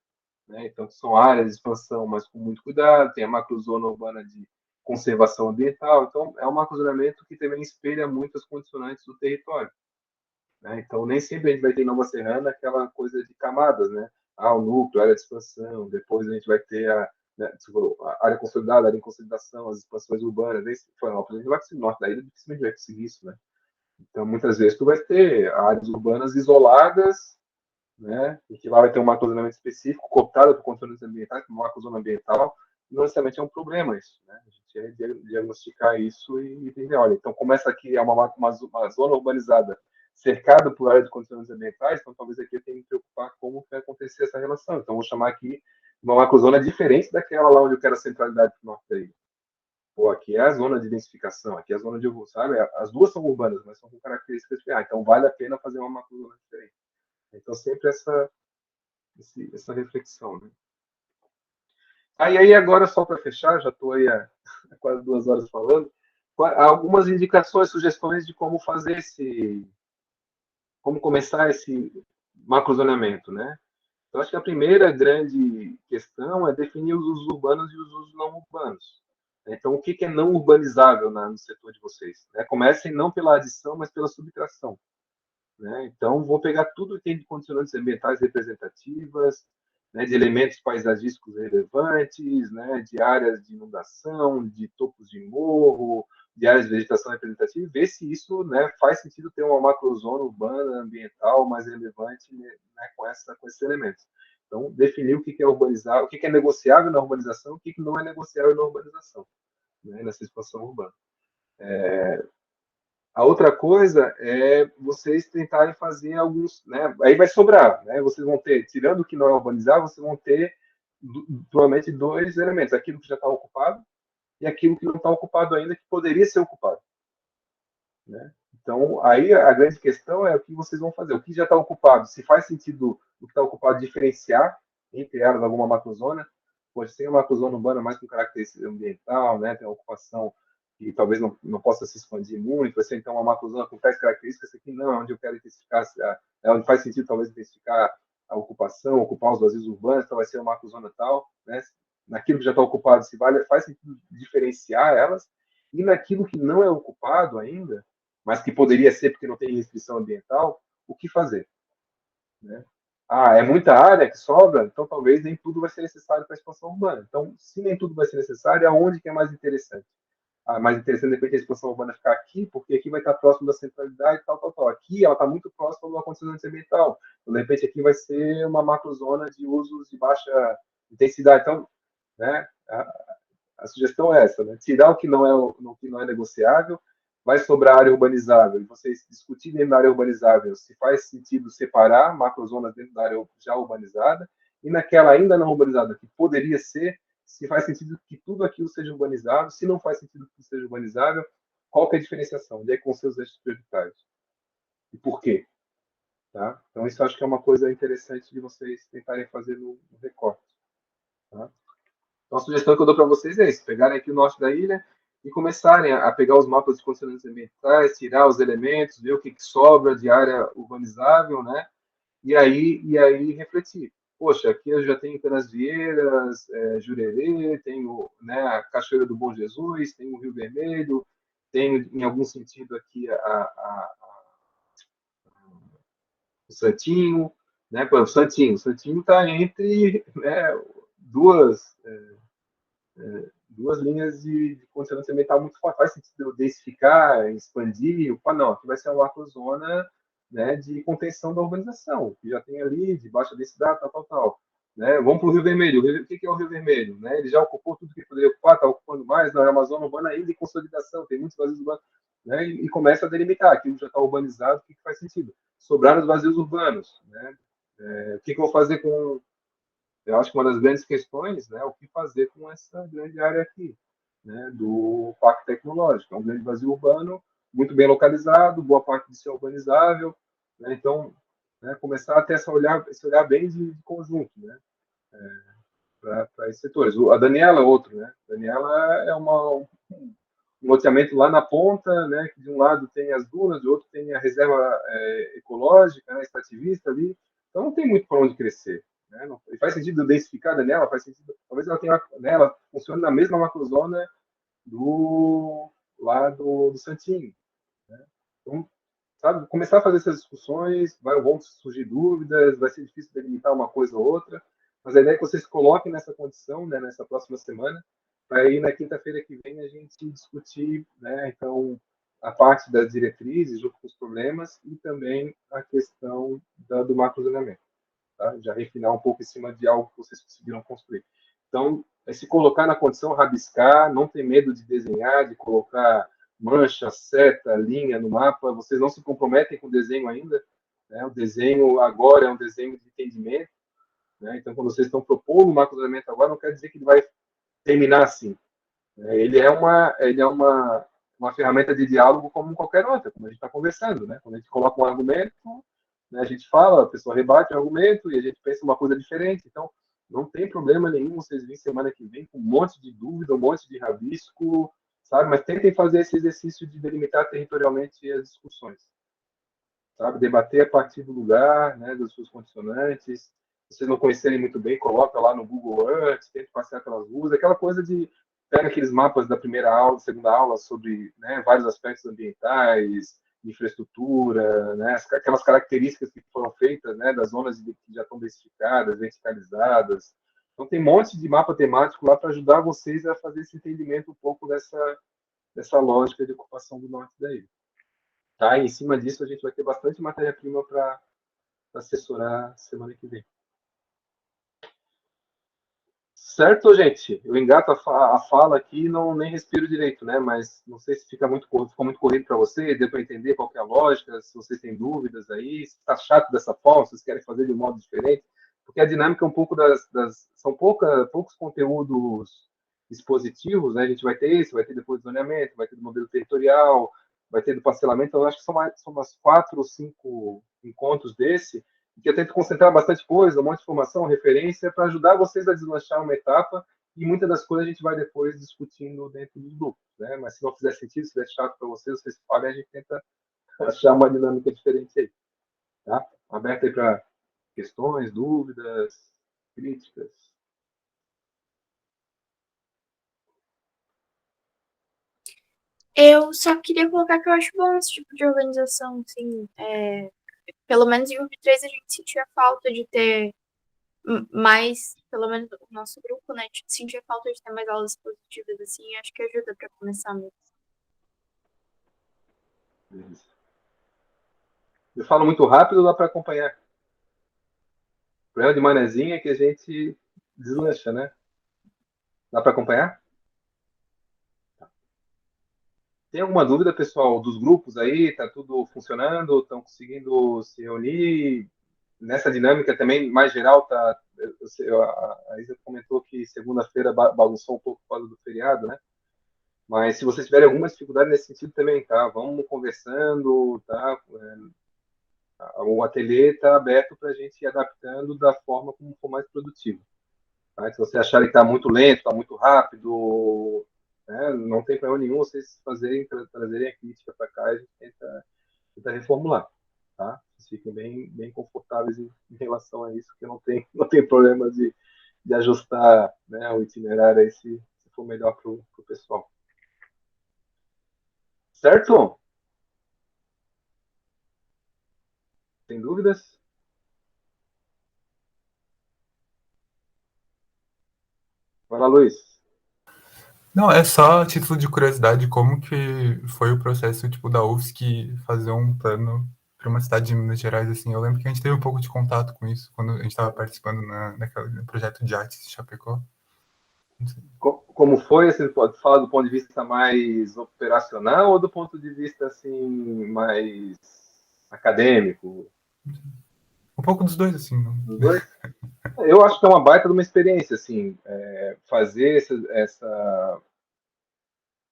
né? Então são áreas de expansão, mas com muito cuidado. Tem a macrozona urbana de conservação ambiental. Então é um macrozonamento que também espelha muito as condicionantes do território, né? Então nem sempre a gente vai ter em Nova Serrana aquela coisa de camadas, né? O núcleo, a área de expansão, depois a gente vai ter né, a área consolidada, a área em consolidação, as expansões urbanas. Aí, Florianópolis, a gente vai conseguir, norte da ilha, dificilmente vai conseguir isso, né? Então, muitas vezes, tu vai ter áreas urbanas isoladas, né? E que lá vai ter um macrozonamento específico, cooptado por condições ambientais, como macrozona ambiental, não necessariamente é um problema isso, né? A gente é diagnosticar isso e entender, olha, então começa aqui é uma zona urbanizada cercada por área de condições ambientais, então talvez aqui eu tenha que me preocupar como vai acontecer essa relação. Então, vou chamar aqui uma macrozona diferente daquela lá onde eu quero a centralidade do norte da ilha. Pô, aqui é a zona de densificação, aqui é a zona de, sabe? As duas são urbanas, mas são com características diferentes. Então, vale a pena fazer uma macrozona diferente. Então, sempre essa reflexão, né? Aí agora, só para fechar, já estou aí há quase 2 horas falando, algumas indicações, sugestões de como fazer como começar esse macrozoneamento, né? Eu acho que a primeira grande questão é definir os usos urbanos e os usos não urbanos. Então, o que é não urbanizável no setor de vocês? Comecem não pela adição, mas pela subtração. Então, vou pegar tudo que tem de condicionantes ambientais representativas, de elementos paisagísticos relevantes, de áreas de inundação, de topos de morro, de áreas de vegetação representativa, e ver se isso faz sentido ter uma macrozona urbana, ambiental mais relevante com esses elementos. Então, definir o que é urbanizar, o que é negociável na urbanização, o que não é negociável na urbanização, nessa expansão urbana. A outra coisa é vocês tentarem fazer alguns, aí vai sobrar, vocês vão ter, tirando o que não é urbanizar, vocês vão ter provavelmente dois elementos, aquilo que já está ocupado e aquilo que não está ocupado ainda, que poderia ser ocupado. Então, aí a grande questão é o que vocês vão fazer. O que já está ocupado, se faz sentido o que está ocupado diferenciar entre elas alguma macrozona, pode ser uma macrozona urbana mais com característica ambiental, tem a ocupação que talvez não possa se expandir muito, vai ser então uma macrozona com tais características, aqui não é onde eu quero intensificar, é onde faz sentido talvez intensificar a ocupação, ocupar os vazios urbanos, então vai ser uma macrozona tal, naquilo que já está ocupado, se faz sentido diferenciar elas, e naquilo que não é ocupado ainda, mas que poderia ser porque não tem restrição ambiental, o que fazer? É muita área que sobra, então talvez nem tudo vai ser necessário para a expansão urbana. Então, se nem tudo vai ser necessário, aonde que é mais interessante? Mais interessante, de repente, a expansão urbana ficar aqui, porque aqui vai estar próximo da centralidade, tal, tal, tal. Aqui ela está muito próxima do acondicionamento ambiental. Então, de repente, aqui vai ser uma macrozona de usos de baixa intensidade. Então, a sugestão é essa, tirar o que não é negociável, vai sobrar área urbanizável, e vocês discutirem dentro da área urbanizável se faz sentido separar macrozonas dentro da área já urbanizada, e naquela ainda não urbanizada, que poderia ser, se faz sentido que tudo aquilo seja urbanizado, se não faz sentido que seja urbanizável, qual que é a diferenciação? Onde é que vão ser os eixos prioritários? E por quê? Tá? Então, isso eu acho que é uma coisa interessante de vocês tentarem fazer no recorte. Tá? Então, a sugestão que eu dou para vocês é isso: pegarem aqui o norte da ilha e começarem a pegar os mapas de condições ambientais, tirar os elementos, ver o que sobra de área urbanizável, e aí refletir. Poxa, aqui eu já tenho Canasvieiras, Jurerê, tenho a Cachoeira do Bom Jesus, tenho o Rio Vermelho, tenho, em algum sentido, aqui o Santinho, né? Por exemplo, o Santinho está entre, né, duas, duas linhas de condicionamento ambiental muito forte. Faz sentido eu densificar, expandir, opa, não, aqui vai ser uma macrozona, né, de contenção da urbanização, que já tem ali, de baixa densidade, tal, tal, tal. Né? Vamos para o Rio Vermelho. O que é o Rio Vermelho? Né? Ele já ocupou tudo que poderia ocupar, está ocupando mais, não é uma zona urbana ainda em consolidação, tem muitos vazios urbanos, né? E começa a delimitar, aquilo já está urbanizado, o que faz sentido? Sobrar os vazios urbanos. Né? O que eu vou fazer com, eu acho que uma das grandes questões, né, é o que fazer com essa grande área aqui, né, do Parque Tecnológico. É um grande vazio urbano, muito bem localizado, boa parte de ser urbanizável, né, então, né, começar a ter esse olhar bem de conjunto, né, para esses setores. A Daniela é outro, né, a Daniela é um loteamento lá na ponta, né, que de um lado tem as dunas, do outro tem a reserva ecológica, né, extrativista ali, então não tem muito para onde crescer. Né? Não, faz sentido densificar a Daniela, faz sentido, talvez ela tenha, né, ela funcione na mesma macrozona do lá do Santinho. Né? Então, sabe, começar a fazer essas discussões, vão surgir dúvidas, vai ser difícil delimitar uma coisa ou outra, mas a ideia é que vocês coloquem nessa condição, né, nessa próxima semana, para aí na quinta-feira que vem a gente discutir, né, então, a parte das diretrizes junto com os problemas e também a questão do macrozoneamento. Tá? Já refinar um pouco em cima de algo que vocês conseguiram construir. Então, é se colocar na condição, rabiscar, não ter medo de desenhar, de colocar mancha, seta, linha no mapa. Vocês não se comprometem com o desenho ainda. Né? O desenho agora é um desenho de entendimento. Né? Então, quando vocês estão propondo um macrozoneamento agora, não quer dizer que ele vai terminar assim. Ele é uma ferramenta de diálogo como qualquer outra, como a gente está conversando. Né? Quando a gente coloca um argumento, né, a gente fala, a pessoa rebate o argumento e a gente pensa uma coisa diferente. Então, não tem problema nenhum vocês virem semana que vem com um monte de dúvida, um monte de rabisco, sabe? Mas tentem fazer esse exercício de delimitar territorialmente as discussões, sabe? Debater a partir do lugar, né, dos seus condicionantes. Se vocês não conhecerem muito bem, coloca lá no Google Earth, tente passar aquelas ruas, aquela coisa de pega aqueles mapas da primeira aula, segunda aula sobre, né, vários aspectos ambientais, infraestrutura, né, aquelas características que foram feitas, né, das zonas que já estão densificadas, verticalizadas. Então tem um monte de mapa temático lá para ajudar vocês a fazer esse entendimento um pouco dessa lógica de ocupação do norte da ilha. Tá? E em cima disso, a gente vai ter bastante matéria-prima para assessorar semana que vem. Certo, gente? Eu engato a fala aqui e não nem respiro direito, né? Mas não sei se ficou muito corrido para você, deu para entender qual é a lógica, se vocês têm dúvidas aí, se está chato dessa forma, se vocês querem fazer de um modo diferente, porque a dinâmica é um pouco são poucos conteúdos expositivos, né? A gente vai ter esse, vai ter depois do zoneamento, vai ter do modelo territorial, vai ter do parcelamento, eu acho que são umas 4 ou 5 encontros desse, que eu tento concentrar bastante coisa, um monte de informação, referência, para ajudar vocês a deslanchar uma etapa, e muitas das coisas a gente vai depois discutindo dentro dos grupos. Né? Mas se não fizer sentido, se fizer chato para vocês, vocês falem, a gente tenta achar uma dinâmica diferente aí. Tá? Aberto aí para questões, dúvidas, críticas. Eu só queria colocar que eu acho bom esse tipo de organização, assim. Pelo menos em UB3 a gente sentia falta de ter mais, pelo menos o nosso grupo, né? Sentia falta de ter mais aulas positivas, assim. Acho que ajuda para começar mesmo. Eu falo muito rápido, dá para acompanhar. O problema de manezinha é que a gente deslancha, né? Dá para acompanhar? Tem alguma dúvida, pessoal, dos grupos aí? Tá tudo funcionando? Estão conseguindo se reunir? Nessa dinâmica também, mais geral, tá? A Isa comentou que segunda-feira bagunçou um pouco por causa do feriado, né? Mas se vocês tiverem alguma dificuldade nesse sentido também, tá? Vamos conversando, tá? O ateliê está aberto para a gente ir adaptando da forma como for mais produtivo. Tá? Se você acharem que está muito lento, está muito rápido, né? Não tem problema nenhum vocês trazerem a crítica para cá e a gente tenta reformular. Tá? Vocês fiquem bem confortáveis em relação a isso, que não tem problema de ajustar, né, o itinerário aí se for melhor para o pessoal. Certo? Tem dúvidas? Vai lá, Luiz. Não, é só a título de curiosidade, como que foi o processo, tipo, da UFSC fazer um plano para uma cidade de Minas Gerais, assim. Eu lembro que a gente teve um pouco de contato com isso quando a gente estava participando naquele projeto de artes de Chapecó. Como foi? Você pode falar do ponto de vista mais operacional ou do ponto de vista assim mais acadêmico? Um pouco dos dois, assim. Não? Dos dois? Eu acho que é uma baita de uma experiência, assim, fazer essa.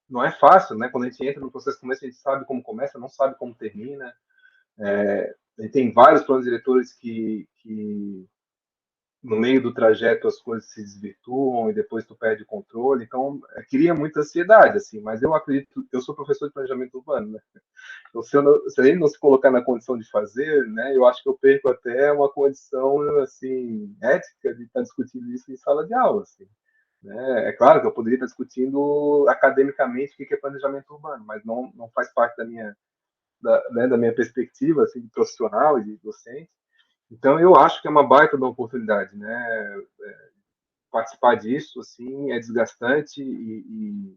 Não é fácil, né? Quando a gente entra no processo como esse, a gente sabe como começa, não sabe como termina. A gente tem vários planos diretores que no meio do trajeto as coisas se desvirtuam e depois tu perde o controle. Então, cria muita ansiedade, assim. Mas eu acredito, eu sou professor de planejamento urbano, né? Então, se ele não se colocar na condição de fazer, né, eu acho que eu perco até uma condição, assim, ética de estar discutindo isso em sala de aula, assim. Né? É claro que eu poderia estar discutindo academicamente o que é planejamento urbano, mas não faz parte da minha perspectiva, assim, de profissional e de docente. Então, eu acho que é uma baita de uma oportunidade, né? Participar disso, assim, é desgastante e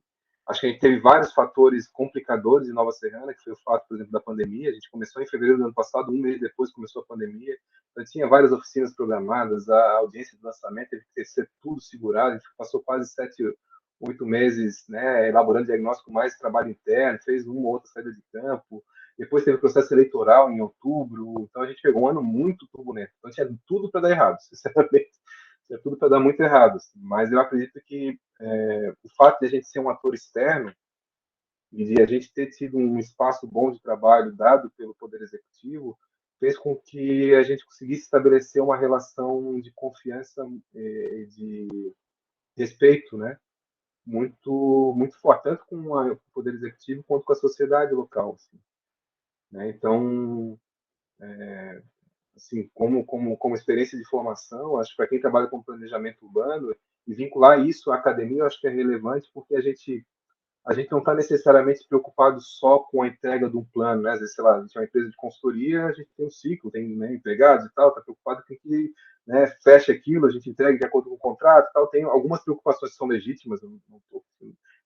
acho que a gente teve vários fatores complicadores em Nova Serrana, que foi o fato, por exemplo, da pandemia. A gente começou em fevereiro do ano passado, um mês depois começou a pandemia. Então, tinha várias oficinas programadas, a audiência de lançamento teve que ser tudo segurado. A gente passou quase 7, 8 meses, né, elaborando diagnóstico, mais trabalho interno, fez uma ou outra saída de campo. Depois teve o processo eleitoral em outubro. Então, a gente pegou um ano muito turbulento. Então, tinha tudo para dar errado, sinceramente. Tinha tudo para dar muito errado. Assim. Mas eu acredito que o fato de a gente ser um ator externo e de a gente ter tido um espaço bom de trabalho dado pelo Poder Executivo fez com que a gente conseguisse estabelecer uma relação de confiança e de respeito, né? Muito forte, tanto com o Poder Executivo quanto com a sociedade local. Assim, né? Então, assim, como experiência de formação, acho que para quem trabalha com planejamento urbano e vincular isso à academia, eu acho que é relevante porque a gente não está necessariamente preocupado só com a entrega de um plano, né? Às vezes, sei lá, a gente é uma empresa de consultoria, a gente tem um ciclo, tem, né, empregados e tal, está preocupado com que, né, feche aquilo, a gente entregue de acordo com o contrato e tal. Tem algumas preocupações que são legítimas,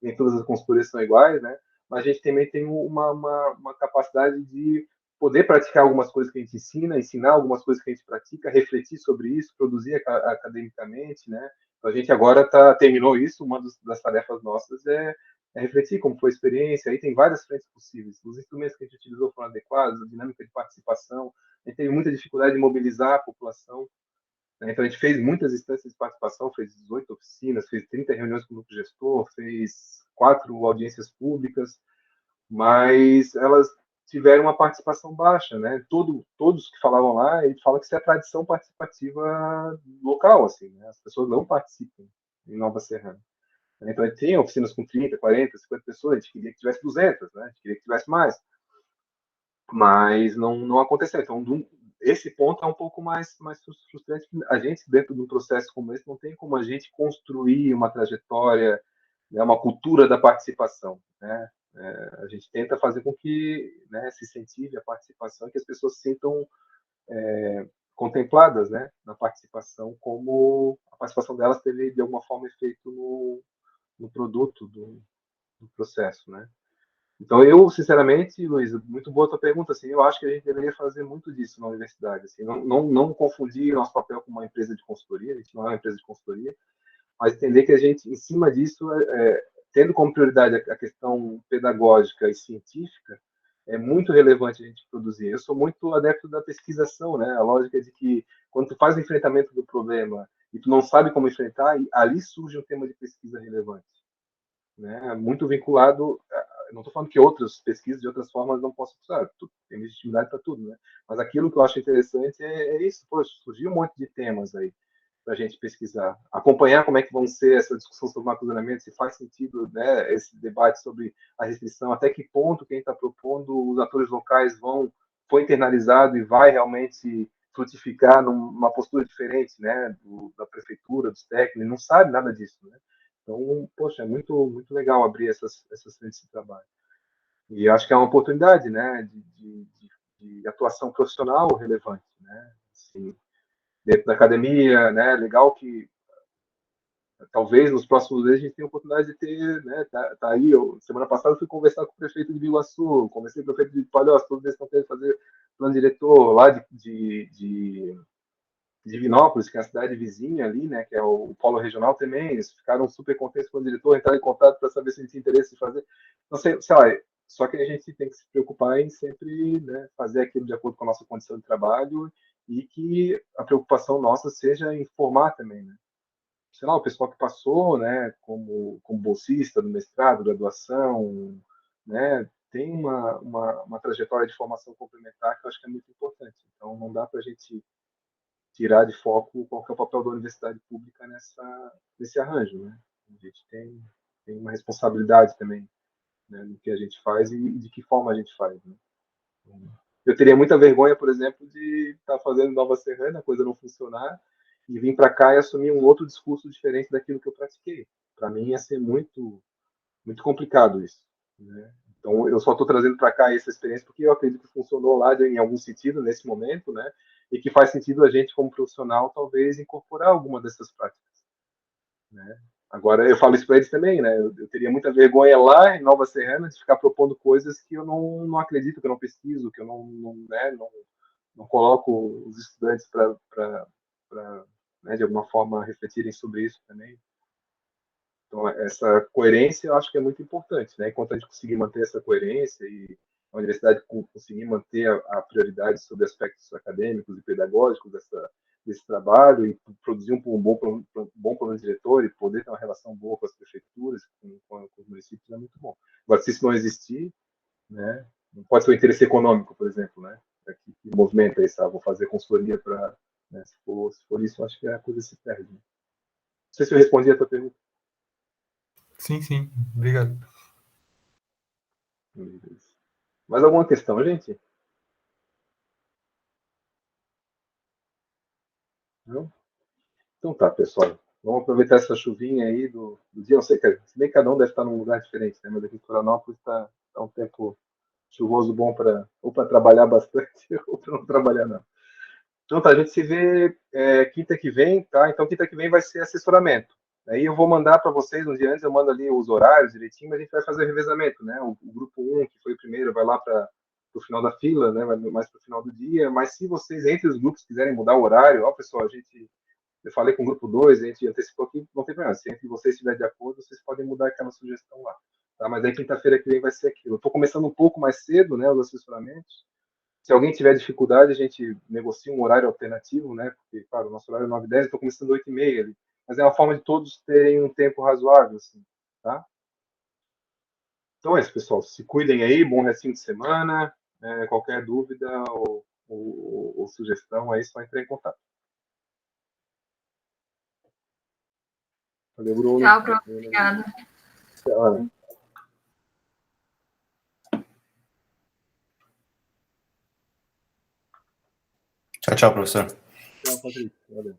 nem todas as consultorias são iguais, né? Mas a gente também tem uma capacidade de poder praticar algumas coisas que a gente ensina, ensinar algumas coisas que a gente pratica, refletir sobre isso, produzir academicamente, né? Então, a gente agora terminou isso, uma das tarefas nossas é refletir como foi a experiência. Aí tem várias frentes possíveis. Os instrumentos que a gente utilizou foram adequados, a dinâmica de participação. A gente teve muita dificuldade de mobilizar a população. Né? Então, a gente fez muitas instâncias de participação, fez 18 oficinas, fez 30 reuniões com o grupo gestor, fez 4 audiências públicas, mas elas tiveram uma participação baixa, né? Todos que falavam lá, ele fala que isso é a tradição participativa local, assim, né? As pessoas não participam em Nova Serrana. Então, a gente tinha oficinas com 30, 40, 50 pessoas, a gente queria que tivesse 200, né? A gente queria que tivesse mais. Mas não aconteceu. Então, esse ponto é um pouco mais frustrante. A gente, dentro de um processo como esse, não tem como a gente construir uma trajetória, né, uma cultura da participação. Né? A gente tenta fazer com que, né, se incentive a participação, que as pessoas se sintam contempladas, né, na participação, como a participação delas teve, de alguma forma, efeito no produto do processo, né? Então, eu, sinceramente, Luiz, muito boa a tua pergunta, assim, eu acho que a gente deveria fazer muito disso na universidade, assim, não confundir nosso papel com uma empresa de consultoria, a gente não é uma empresa de consultoria, mas entender que a gente, em cima disso, tendo como prioridade a questão pedagógica e científica, é muito relevante a gente produzir. Eu sou muito adepto da pesquisação, né? A lógica de que quando tu faz o enfrentamento do problema e tu não sabe como enfrentar, ali surge um tema de pesquisa relevante, né? Muito vinculado. Não estou falando que outras pesquisas de outras formas não possam usar, tem legitimidade para tudo, né? Mas aquilo que eu acho interessante é isso. Pô, surgiu um monte de temas aí para a gente pesquisar, acompanhar como é que vão ser essa discussão sobre macrozoneamento, se faz sentido, né, esse debate sobre a restrição, até que ponto quem está propondo, os atores locais foi internalizado e vai realmente frutificar numa postura diferente, né, da prefeitura, dos técnicos, não sabe nada disso, né? Então, poxa, é muito legal abrir essas frentes de trabalho. E acho que é uma oportunidade, né, de atuação profissional relevante, né? Assim, dentro da academia, né? Legal que talvez nos próximos meses a gente tenha a oportunidade de ter, né, tá aí, semana passada eu fui conversar com o prefeito de Iguaçu, conversei com o prefeito de Palhoça, todos eles estão querendo fazer plano diretor lá de Divinópolis, que é a cidade vizinha ali, né, que é o polo regional também, eles ficaram super contentes com o diretor, entraram em contato para saber se a gente tinha interesse em fazer. Então, sei lá, só que a gente tem que se preocupar em sempre, né, fazer aquilo de acordo com a nossa condição de trabalho e que a preocupação nossa seja informar também, né? Sei lá, o pessoal que passou, né, como bolsista no mestrado, graduação, né, tem uma trajetória de formação complementar que eu acho que é muito importante. Então, não dá para a gente tirar de foco qual que é o papel da universidade pública nesse arranjo, né? A gente tem uma responsabilidade também, né, no que a gente faz e de que forma a gente faz, né? Eu teria muita vergonha, por exemplo, de estar fazendo Nova Serrana, a coisa não funcionar, e vir para cá e assumir um outro discurso diferente daquilo que eu pratiquei. Para mim ia ser muito, muito complicado isso, né? Então, eu só estou trazendo para cá essa experiência porque eu acredito que funcionou lá em algum sentido nesse momento, né? E que faz sentido a gente, como profissional, talvez incorporar alguma dessas práticas, né? Agora, eu falo isso para eles também, né? Eu teria muita vergonha lá em Nova Serrana de ficar propondo coisas que eu não acredito, que eu não pesquiso, que eu não coloco os estudantes para, né, de alguma forma, refletirem sobre isso também. Então, essa coerência eu acho que é muito importante, né? Enquanto a gente conseguir manter essa coerência e a universidade conseguir manter a prioridade sobre aspectos acadêmicos e pedagógicos desse trabalho e produzir um bom plano diretor e poder ter uma relação boa com as prefeituras, com os municípios, é muito bom. Agora, se isso não existir, né, não pode ser o interesse econômico, por exemplo, né? Que movimenta isso, vou fazer consultoria para... Né, se for isso, acho que a coisa se perde. Né? Não sei se eu respondi a tua pergunta. Sim, sim. Obrigado. Mais alguma questão, gente? Não? Então tá, pessoal. Vamos aproveitar essa chuvinha aí do dia. Não sei, se bem que cada um deve estar num lugar diferente, né? Mas aqui em Florianópolis tá um tempo chuvoso bom ou para trabalhar bastante ou para não trabalhar, não. Então tá, a gente se vê quinta que vem, tá? Então quinta que vem vai ser assessoramento. Aí eu vou mandar para vocês, um dia antes eu mando ali os horários direitinho, mas a gente vai fazer o revezamento, né? O grupo 1, que foi o primeiro, vai lá para o final da fila, né? Vai mais para o final do dia. Mas se vocês, entre os grupos, quiserem mudar o horário, ó, pessoal, eu falei com o grupo 2, a gente antecipou que não tem problema. Se entre vocês estiver de acordo, vocês podem mudar aquela sugestão lá. Tá? Mas aí quinta-feira que vem vai ser aquilo. Eu estou começando um pouco mais cedo, né? Os assessoramentos. Se alguém tiver dificuldade, a gente negocia um horário alternativo, né? Porque, claro, o nosso horário é 9h10, estou começando 8h30 ali. Mas é uma forma de todos terem um tempo razoável, assim, tá? Então é isso, pessoal. Se cuidem aí, bom restinho de semana. Qualquer dúvida ou sugestão aí, só entrar em contato. Valeu, Bruno. Tchau, Bruno. Obrigada. Tchau. Tchau, tchau, professor. Tchau, Patrícia. Valeu.